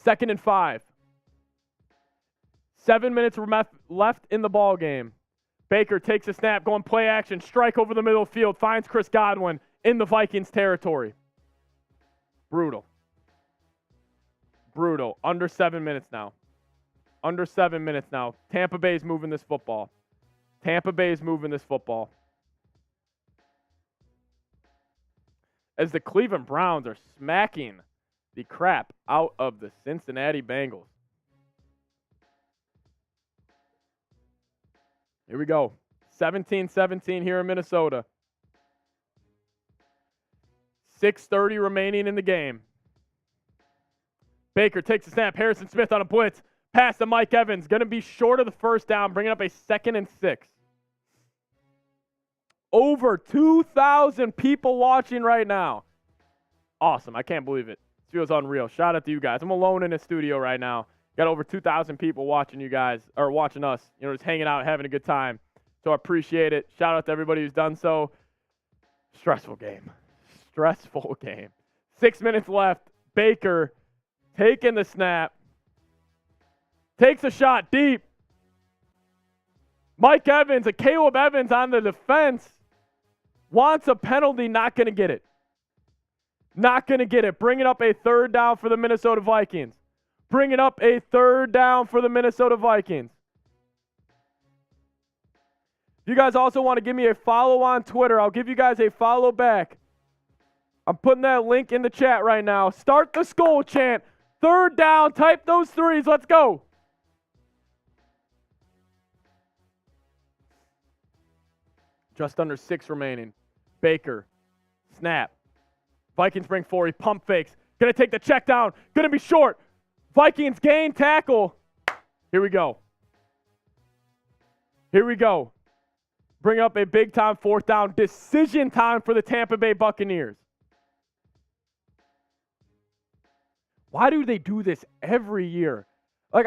2nd and 5. 7 minutes left in the ball game. Baker takes a snap, going play action, strike over the middle of the field, finds Chris Godwin in the Vikings territory. Brutal. Brutal. Under 7 minutes now. Under 7 minutes now. Tampa Bay's moving this football. Tampa Bay's moving this football. As the Cleveland Browns are smacking the crap out of the Cincinnati Bengals. Here we go. 17-17 here in Minnesota. 6:30 remaining in the game. Baker takes a snap. Harrison Smith on a blitz. Pass to Mike Evans. Going to be short of the first down, bringing up a 2nd and 6. Over 2,000 people watching right now. Awesome. I can't believe it. This feels unreal. Shout out to you guys. I'm alone in the studio right now. Got over 2,000 people watching you guys, or watching us, just hanging out, having a good time. So I appreciate it. Shout out to everybody who's done so. Stressful game. Stressful game. 6 minutes left. Baker taking the snap. Takes a shot deep. Mike Evans, Caleb Evans on the defense. Wants a penalty, not going to get it. Not going to get it. Bringing up a 3rd down for the Minnesota Vikings. Bringing up a 3rd down for the Minnesota Vikings. If you guys also want to give me a follow on Twitter, I'll give you guys a follow back. I'm putting that link in the chat right now. Start the Skol chant. Third down. Type those threes. Let's go. Just under 6 remaining. Baker. Snap. Vikings bring 4. He pump fakes. Going to take the check down. Going to be short. Vikings gain tackle. Here we go. Here we go. Bring up a big-time 4th down. Decision time for the Tampa Bay Buccaneers. Why do they do this every year? Like,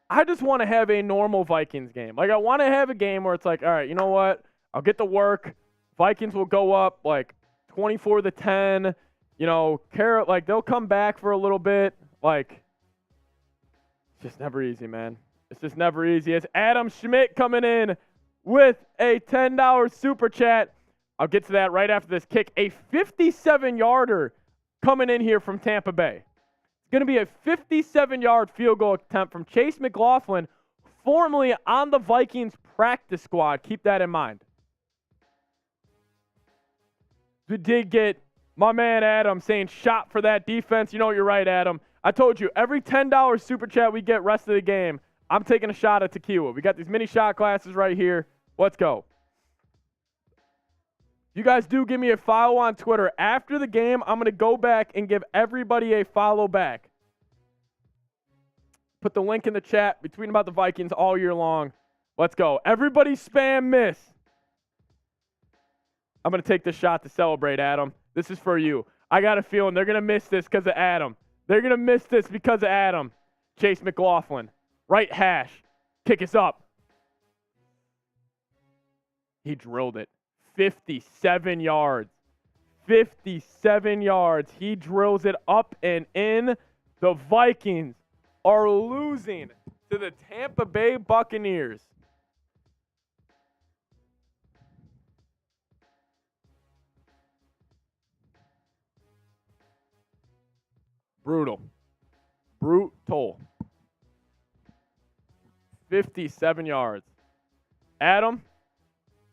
I just want to have a normal Vikings game. Like, I want to have a game where it's like, all right, you know what? I'll get to work. Vikings will go up, like, 24-10. You know, like, they'll come back for a little bit. Like, it's just never easy, man. It's just never easy. It's Adam Schmidt coming in with a $10 super chat. I'll get to that right after this kick. A 57-yarder coming in here from Tampa Bay. It's going to be a 57-yard field goal attempt from Chase McLaughlin, formerly on the Vikings practice squad. Keep that in mind. We did get my man Adam saying shot for that defense. You know, you're right, Adam. I told you, every $10 super chat we get rest of the game, I'm taking a shot at tequila. We got these mini shot glasses right here. Let's go. You guys do give me a follow on Twitter. After the game, I'm going to go back and give everybody a follow back. Put the link in the chat. Be tweeting about the Vikings all year long. Let's go. Everybody spam miss. I'm going to take this shot to celebrate, Adam. This is for you. I got a feeling they're going to miss this because of Adam. They're going to miss this because of Adam. Chase McLaughlin. Right hash. Kick us up. He drilled it. 57 yards. 57 yards. He drills it up and in. The Vikings are losing to the Tampa Bay Buccaneers. Brutal. Brutal. 57 yards. Adam,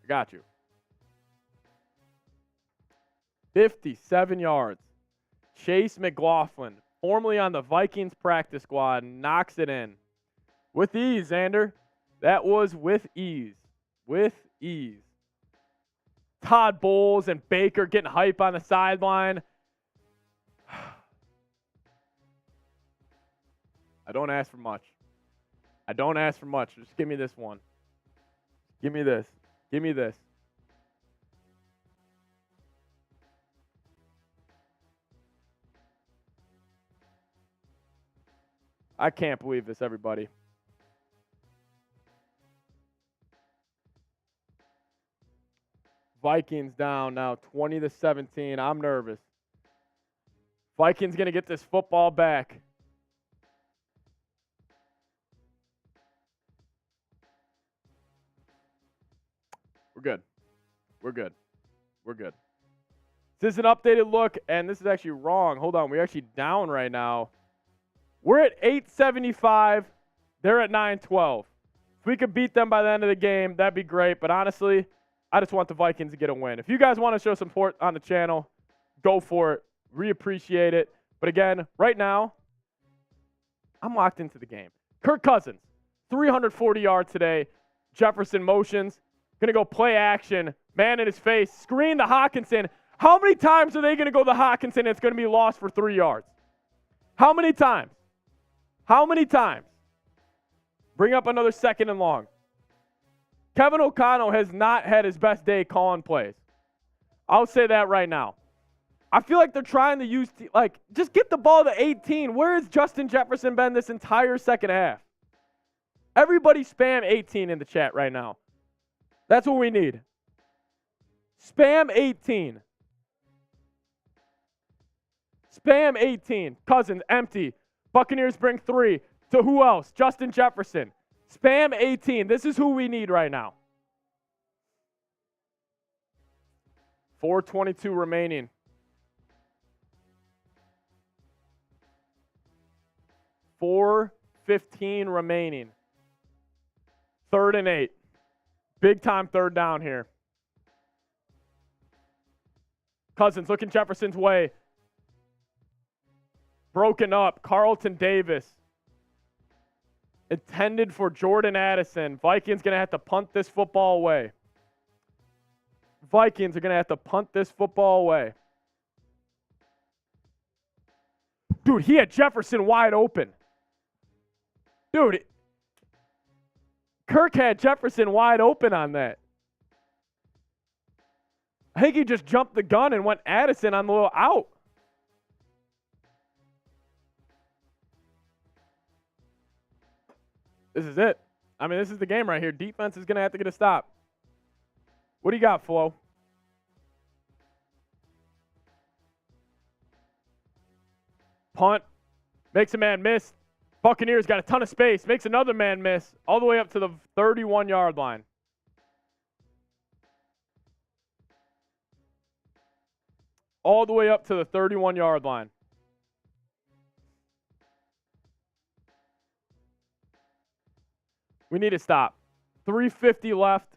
I got you. 57 yards. Chase McLaughlin, formerly on the Vikings practice squad, knocks it in. With ease, Xander. That was with ease. With ease. Todd Bowles and Baker getting hype on the sideline. I don't ask for much. I don't ask for much. Just give me this one. Give me this. Give me this. I can't believe this, everybody. Vikings down now 20-17. I'm nervous. Vikings going to get this football back. We're good. We're good. We're good. This is an updated look, and this is actually wrong. Hold on. We're actually down right now. We're at 875. They're at 912. If we could beat them by the end of the game, that'd be great. But honestly, I just want the Vikings to get a win. If you guys want to show support on the channel, go for it. We appreciate it. But again, right now, I'm locked into the game. Kirk Cousins, 340 yards today. Jefferson motions. Going to go play action. Man in his face. Screen to Hockenson. How many times are they going to go to Hockenson and it's going to be lost for 3 yards? How many times? How many times? Bring up another 2nd and long. Kevin O'Connell has not had his best day calling plays. I'll say that right now. I feel like they're trying to use, just get the ball to 18. Where has Justin Jefferson been this entire second half? Everybody spam 18 in the chat right now. That's what we need. Spam 18. Spam 18. Cousins, empty. Buccaneers bring 3. To who else? Justin Jefferson. Spam 18. This is who we need right now. 4:22 remaining. 4:15 remaining. 3rd and 8. Big time third down here. Cousins looking Jefferson's way. Broken up. Carlton Davis. Intended for Jordan Addison. Vikings going to have to punt this football away. Vikings are going to have to punt this football away. Dude, he had Jefferson wide open. Dude, Kirk had Jefferson wide open on that. I think he just jumped the gun and went Addison on the little out. This is it. I mean, this is the game right here. Defense is going to have to get a stop. What do you got, Flo? Punt. Makes a man miss. Buccaneers got a ton of space. Makes another man miss. All the way up to the 31-yard line. All the way up to the 31-yard line. We need to stop. 3:50 left.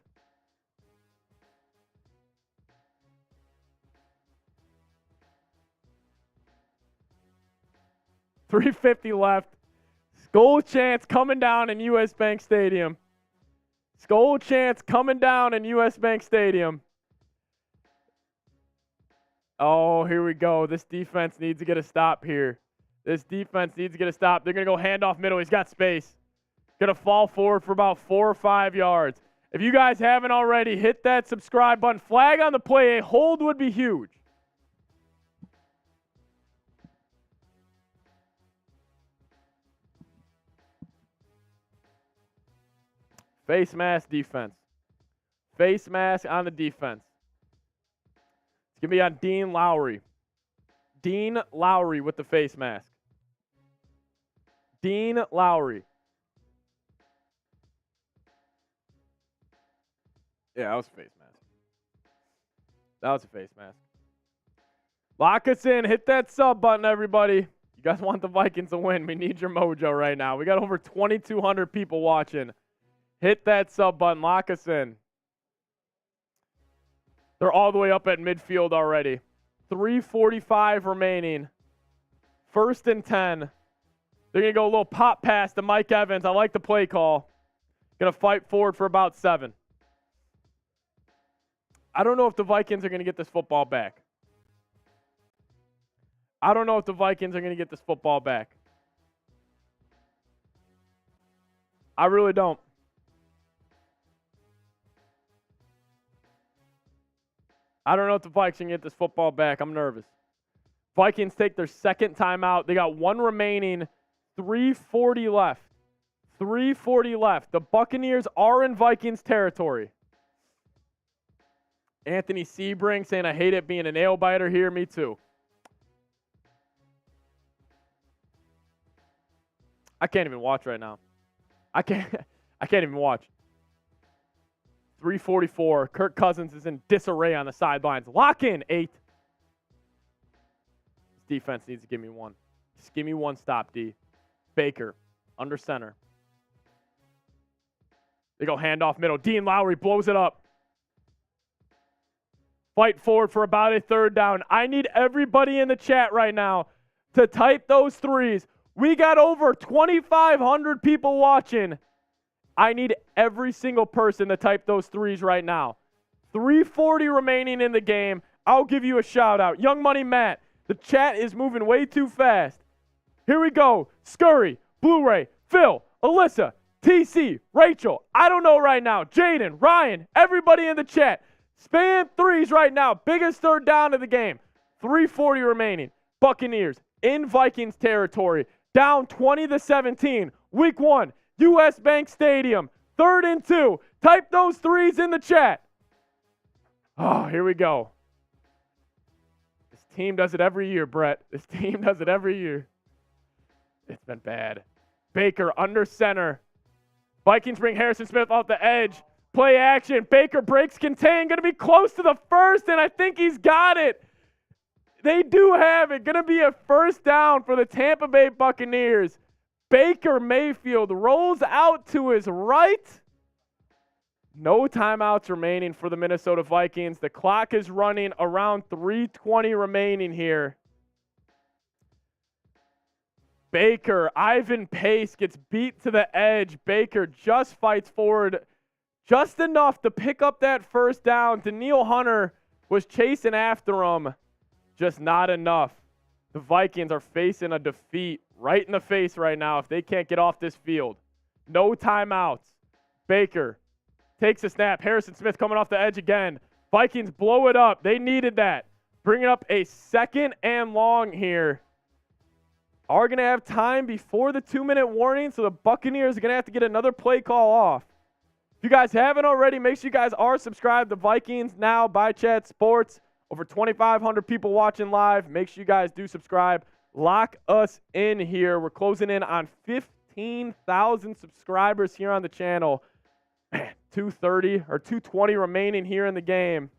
$3.50 left. Goal chance coming down in U.S. Bank Stadium. Goal chance coming down in U.S. Bank Stadium. Oh, here we go. This defense needs to get a stop here. This defense needs to get a stop. They're going to go handoff middle. He's got space. Going to fall forward for about 4 or 5 yards. If you guys haven't already, hit that subscribe button. Flag on the play. A hold would be huge. Face mask defense. Face mask on the defense. It's going to be on Dean Lowry. Dean Lowry with the face mask. Dean Lowry. Yeah, that was a face mask. That was a face mask. Lock us in. Hit that sub button, everybody. You guys want the Vikings to win. We need your mojo right now. We got over 2,200 people watching. Hit that sub button. Lock us in. They're all the way up at midfield already. 3:45 remaining. 1st and 10. They're going to go a little pop pass to Mike Evans. I like the play call. Going to fight forward for about 7. I don't know if the Vikings are going to get this football back. I don't know if the Vikings are going to get this football back. I really don't. I don't know if the Vikings can get this football back. I'm nervous. Vikings take their second timeout. They got 1 remaining. 3:40 left. 3:40 left. The Buccaneers are in Vikings territory. Anthony Sebring saying, I hate it being a nail biter here. Me too. I can't even watch right now. I can't even watch. 3:44. Kirk Cousins is in disarray on the sidelines. Lock in, 8. This defense needs to give me one. Just give me one stop, D. Baker, under center. They go handoff middle. Dean Lowry blows it up. Fight forward for about a 3rd down. I need everybody in the chat right now to type those threes. We got over 2,500 people watching. I need every single person to type those threes right now. 3:40 remaining in the game. I'll give you a shout out. Young Money Matt, the chat is moving way too fast. Here we go. Scurry, Blu-ray, Phil, Alyssa, TC, Rachel. I don't know right now. Jaden, Ryan, everybody in the chat. Spam threes right now. Biggest 3rd down of the game. 3:40 remaining. Buccaneers in Vikings territory. Down 20-17. Week 1. U.S. Bank Stadium. 3rd and 2. Type those threes in the chat. Oh, here we go. This team does it every year, Brett. This team does it every year. It's been bad. Baker under center. Vikings bring Harrison Smith off the edge. Play action. Baker breaks contain. Going to be close to the 1st, and I think he's got it. They do have it. Going to be a 1st down for the Tampa Bay Buccaneers. Baker Mayfield rolls out to his right. No timeouts remaining for the Minnesota Vikings. The clock is running around 3:20 remaining here. Baker, Ivan Pace gets beat to the edge. Baker just fights forward just enough to pick up that first down. Danielle Hunter was chasing after him, just not enough. The Vikings are facing a defeat right in the face right now if they can't get off this field. No timeouts. Baker takes a snap. Harrison Smith coming off the edge again. Vikings blow it up. They needed that. Bringing up a 2nd and long here. Are going to have time before the 2-minute warning, so the Buccaneers are going to have to get another play call off. If you guys haven't already, make sure you guys are subscribed to Vikings Now by Chat Sports. Over 2,500 people watching live. Make sure you guys do subscribe. Lock us in here. We're closing in on 15,000 subscribers here on the channel. Man, 230 or 220 remaining here in the game.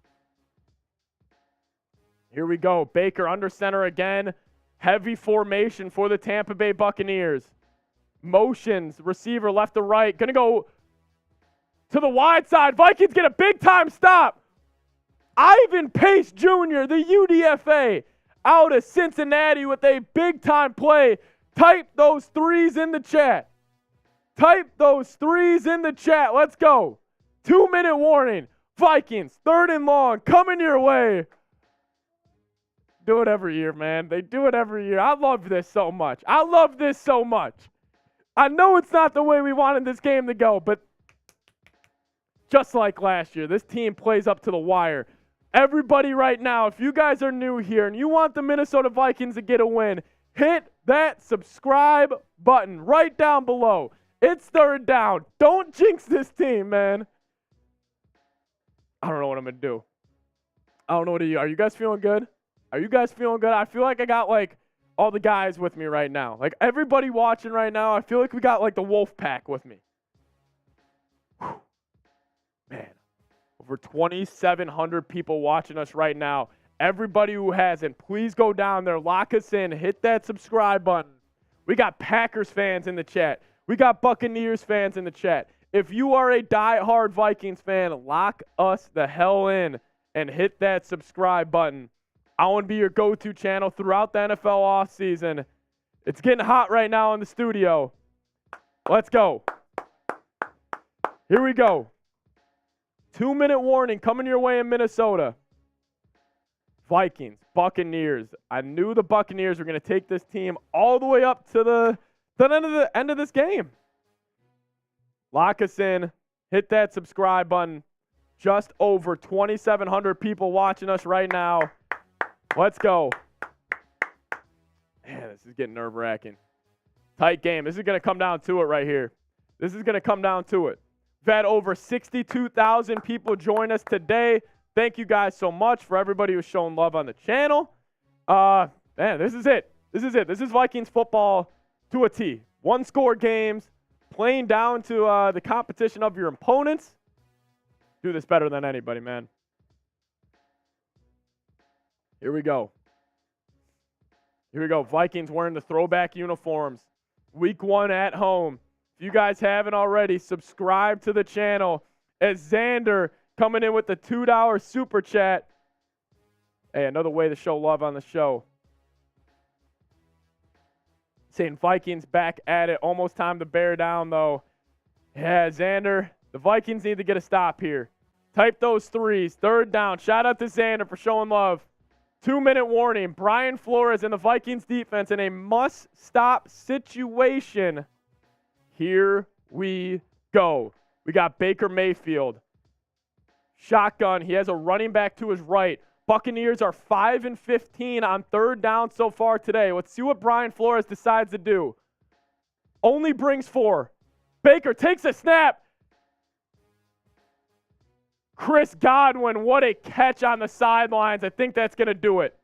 Here we go. Baker under center again. Heavy formation for the Tampa Bay Buccaneers. Motions, receiver left to right. Going to go to the wide side. Vikings get a big-time stop. Ivan Pace Jr., the UDFA, out of Cincinnati with a big-time play. Type those threes in the chat. Type those threes in the chat. Let's go. 2-minute warning. Vikings, 3rd and long, coming your way. Do it every year, man. They do it every year. I love this so much. I love this so much. I know it's not the way we wanted this game to go, but just like last year, this team plays up to the wire. Everybody right now, if you guys are new here and you want the Minnesota Vikings to get a win, hit that subscribe button right down below. It's 3rd down. Don't jinx this team, man. I don't know what I'm going to do. I don't know what are you guys feeling good? Are you guys feeling good? I feel like I got, like, all the guys with me right now. Like, everybody watching right now, I feel like we got, like, the wolf pack with me. Whew. Man, over 2,700 people watching us right now. Everybody who hasn't, please go down there, lock us in, hit that subscribe button. We got Packers fans in the chat. We got Buccaneers fans in the chat. If you are a diehard Vikings fan, lock us the hell in and hit that subscribe button. I want to be your go-to channel throughout the NFL offseason. It's getting hot right now in the studio. Let's go. Here we go. 2-minute warning coming your way in Minnesota. Vikings, Buccaneers. I knew the Buccaneers were going to take this team all the way up to the end of this game. Lock us in. Hit that subscribe button. Just over 2,700 people watching us right now. Let's go. Man, this is getting nerve-wracking. Tight game. This is going to come down to it right here. This is going to come down to it. We've had over 62,000 people join us today. Thank you guys so much for everybody who's showing love on the channel. Man, this is it. This is it. This is Vikings football to a T. One-score games, playing down to the competition of your opponents. Do this better than anybody, man. Here we go. Here we go. Vikings wearing the throwback uniforms. Week 1 at home. If you guys haven't already, subscribe to the channel. As Xander coming in with the $2 super chat. Hey, another way to show love on the show. Saying Vikings back at it. Almost time to bear down, though. Yeah, Xander, the Vikings need to get a stop here. Type those threes. 3rd down. Shout out to Xander for showing love. 2-minute warning. Brian Flores and the Vikings defense in a must-stop situation. Here we go. We got Baker Mayfield. Shotgun. He has a running back to his right. Buccaneers are 5-15 on 3rd down so far today. Let's see what Brian Flores decides to do. Only brings 4. Baker takes a snap. Chris Godwin, what a catch on the sidelines. I think that's going to do it.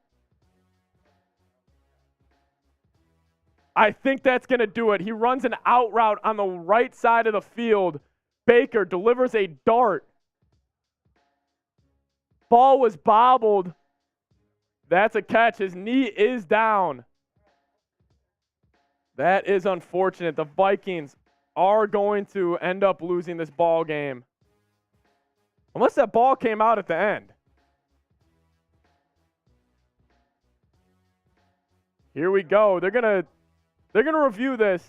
I think that's going to do it. He runs an out route on the right side of the field. Baker delivers a dart. Ball was bobbled. That's a catch. His knee is down. That is unfortunate. The Vikings are going to end up losing this ball game. Unless that ball came out at the end. Here we go. They're gonna review this.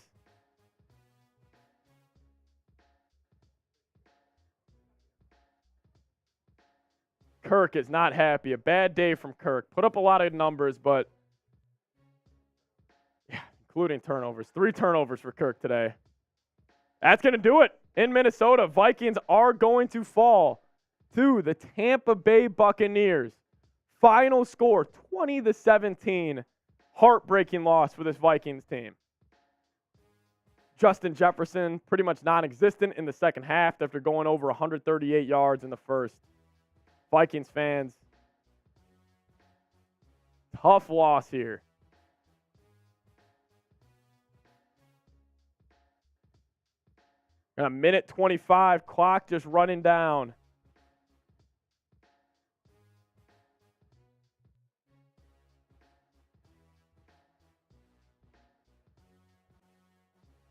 Kirk is not happy. A bad day from Kirk. Put up a lot of numbers, but yeah, including turnovers. 3 turnovers for Kirk today. That's going to do it in Minnesota. Vikings are going to fall to the Tampa Bay Buccaneers. Final score, 20-17. Heartbreaking loss for this Vikings team. Justin Jefferson pretty much non-existent in the second half after going over 138 yards in the first. Vikings fans, tough loss here. A minute 25, clock just running down.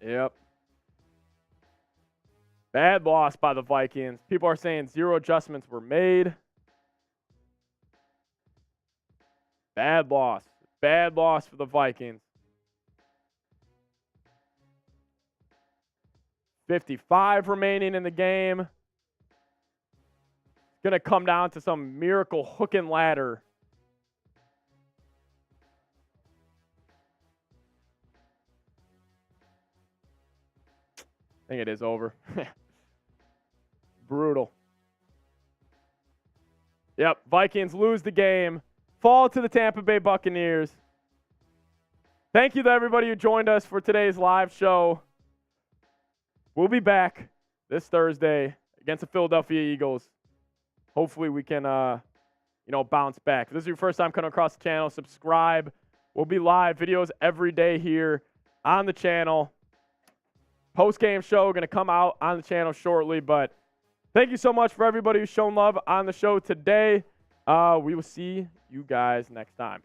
Yep. Bad loss by the Vikings. People are saying 0 adjustments were made. Bad loss. Bad loss for the Vikings. 55 remaining in the game. It's going to come down to some miracle hook and ladder. I think it is over. Brutal. Yep, Vikings lose the game. Fall to the Tampa Bay Buccaneers. Thank you to everybody who joined us for today's live show. We'll be back this Thursday against the Philadelphia Eagles. Hopefully we can, bounce back. If this is your first time coming across the channel, subscribe. We'll be live videos every day here on the channel. Post-game show going to come out on the channel shortly, but thank you so much for everybody who's shown love on the show today. We will see you guys next time.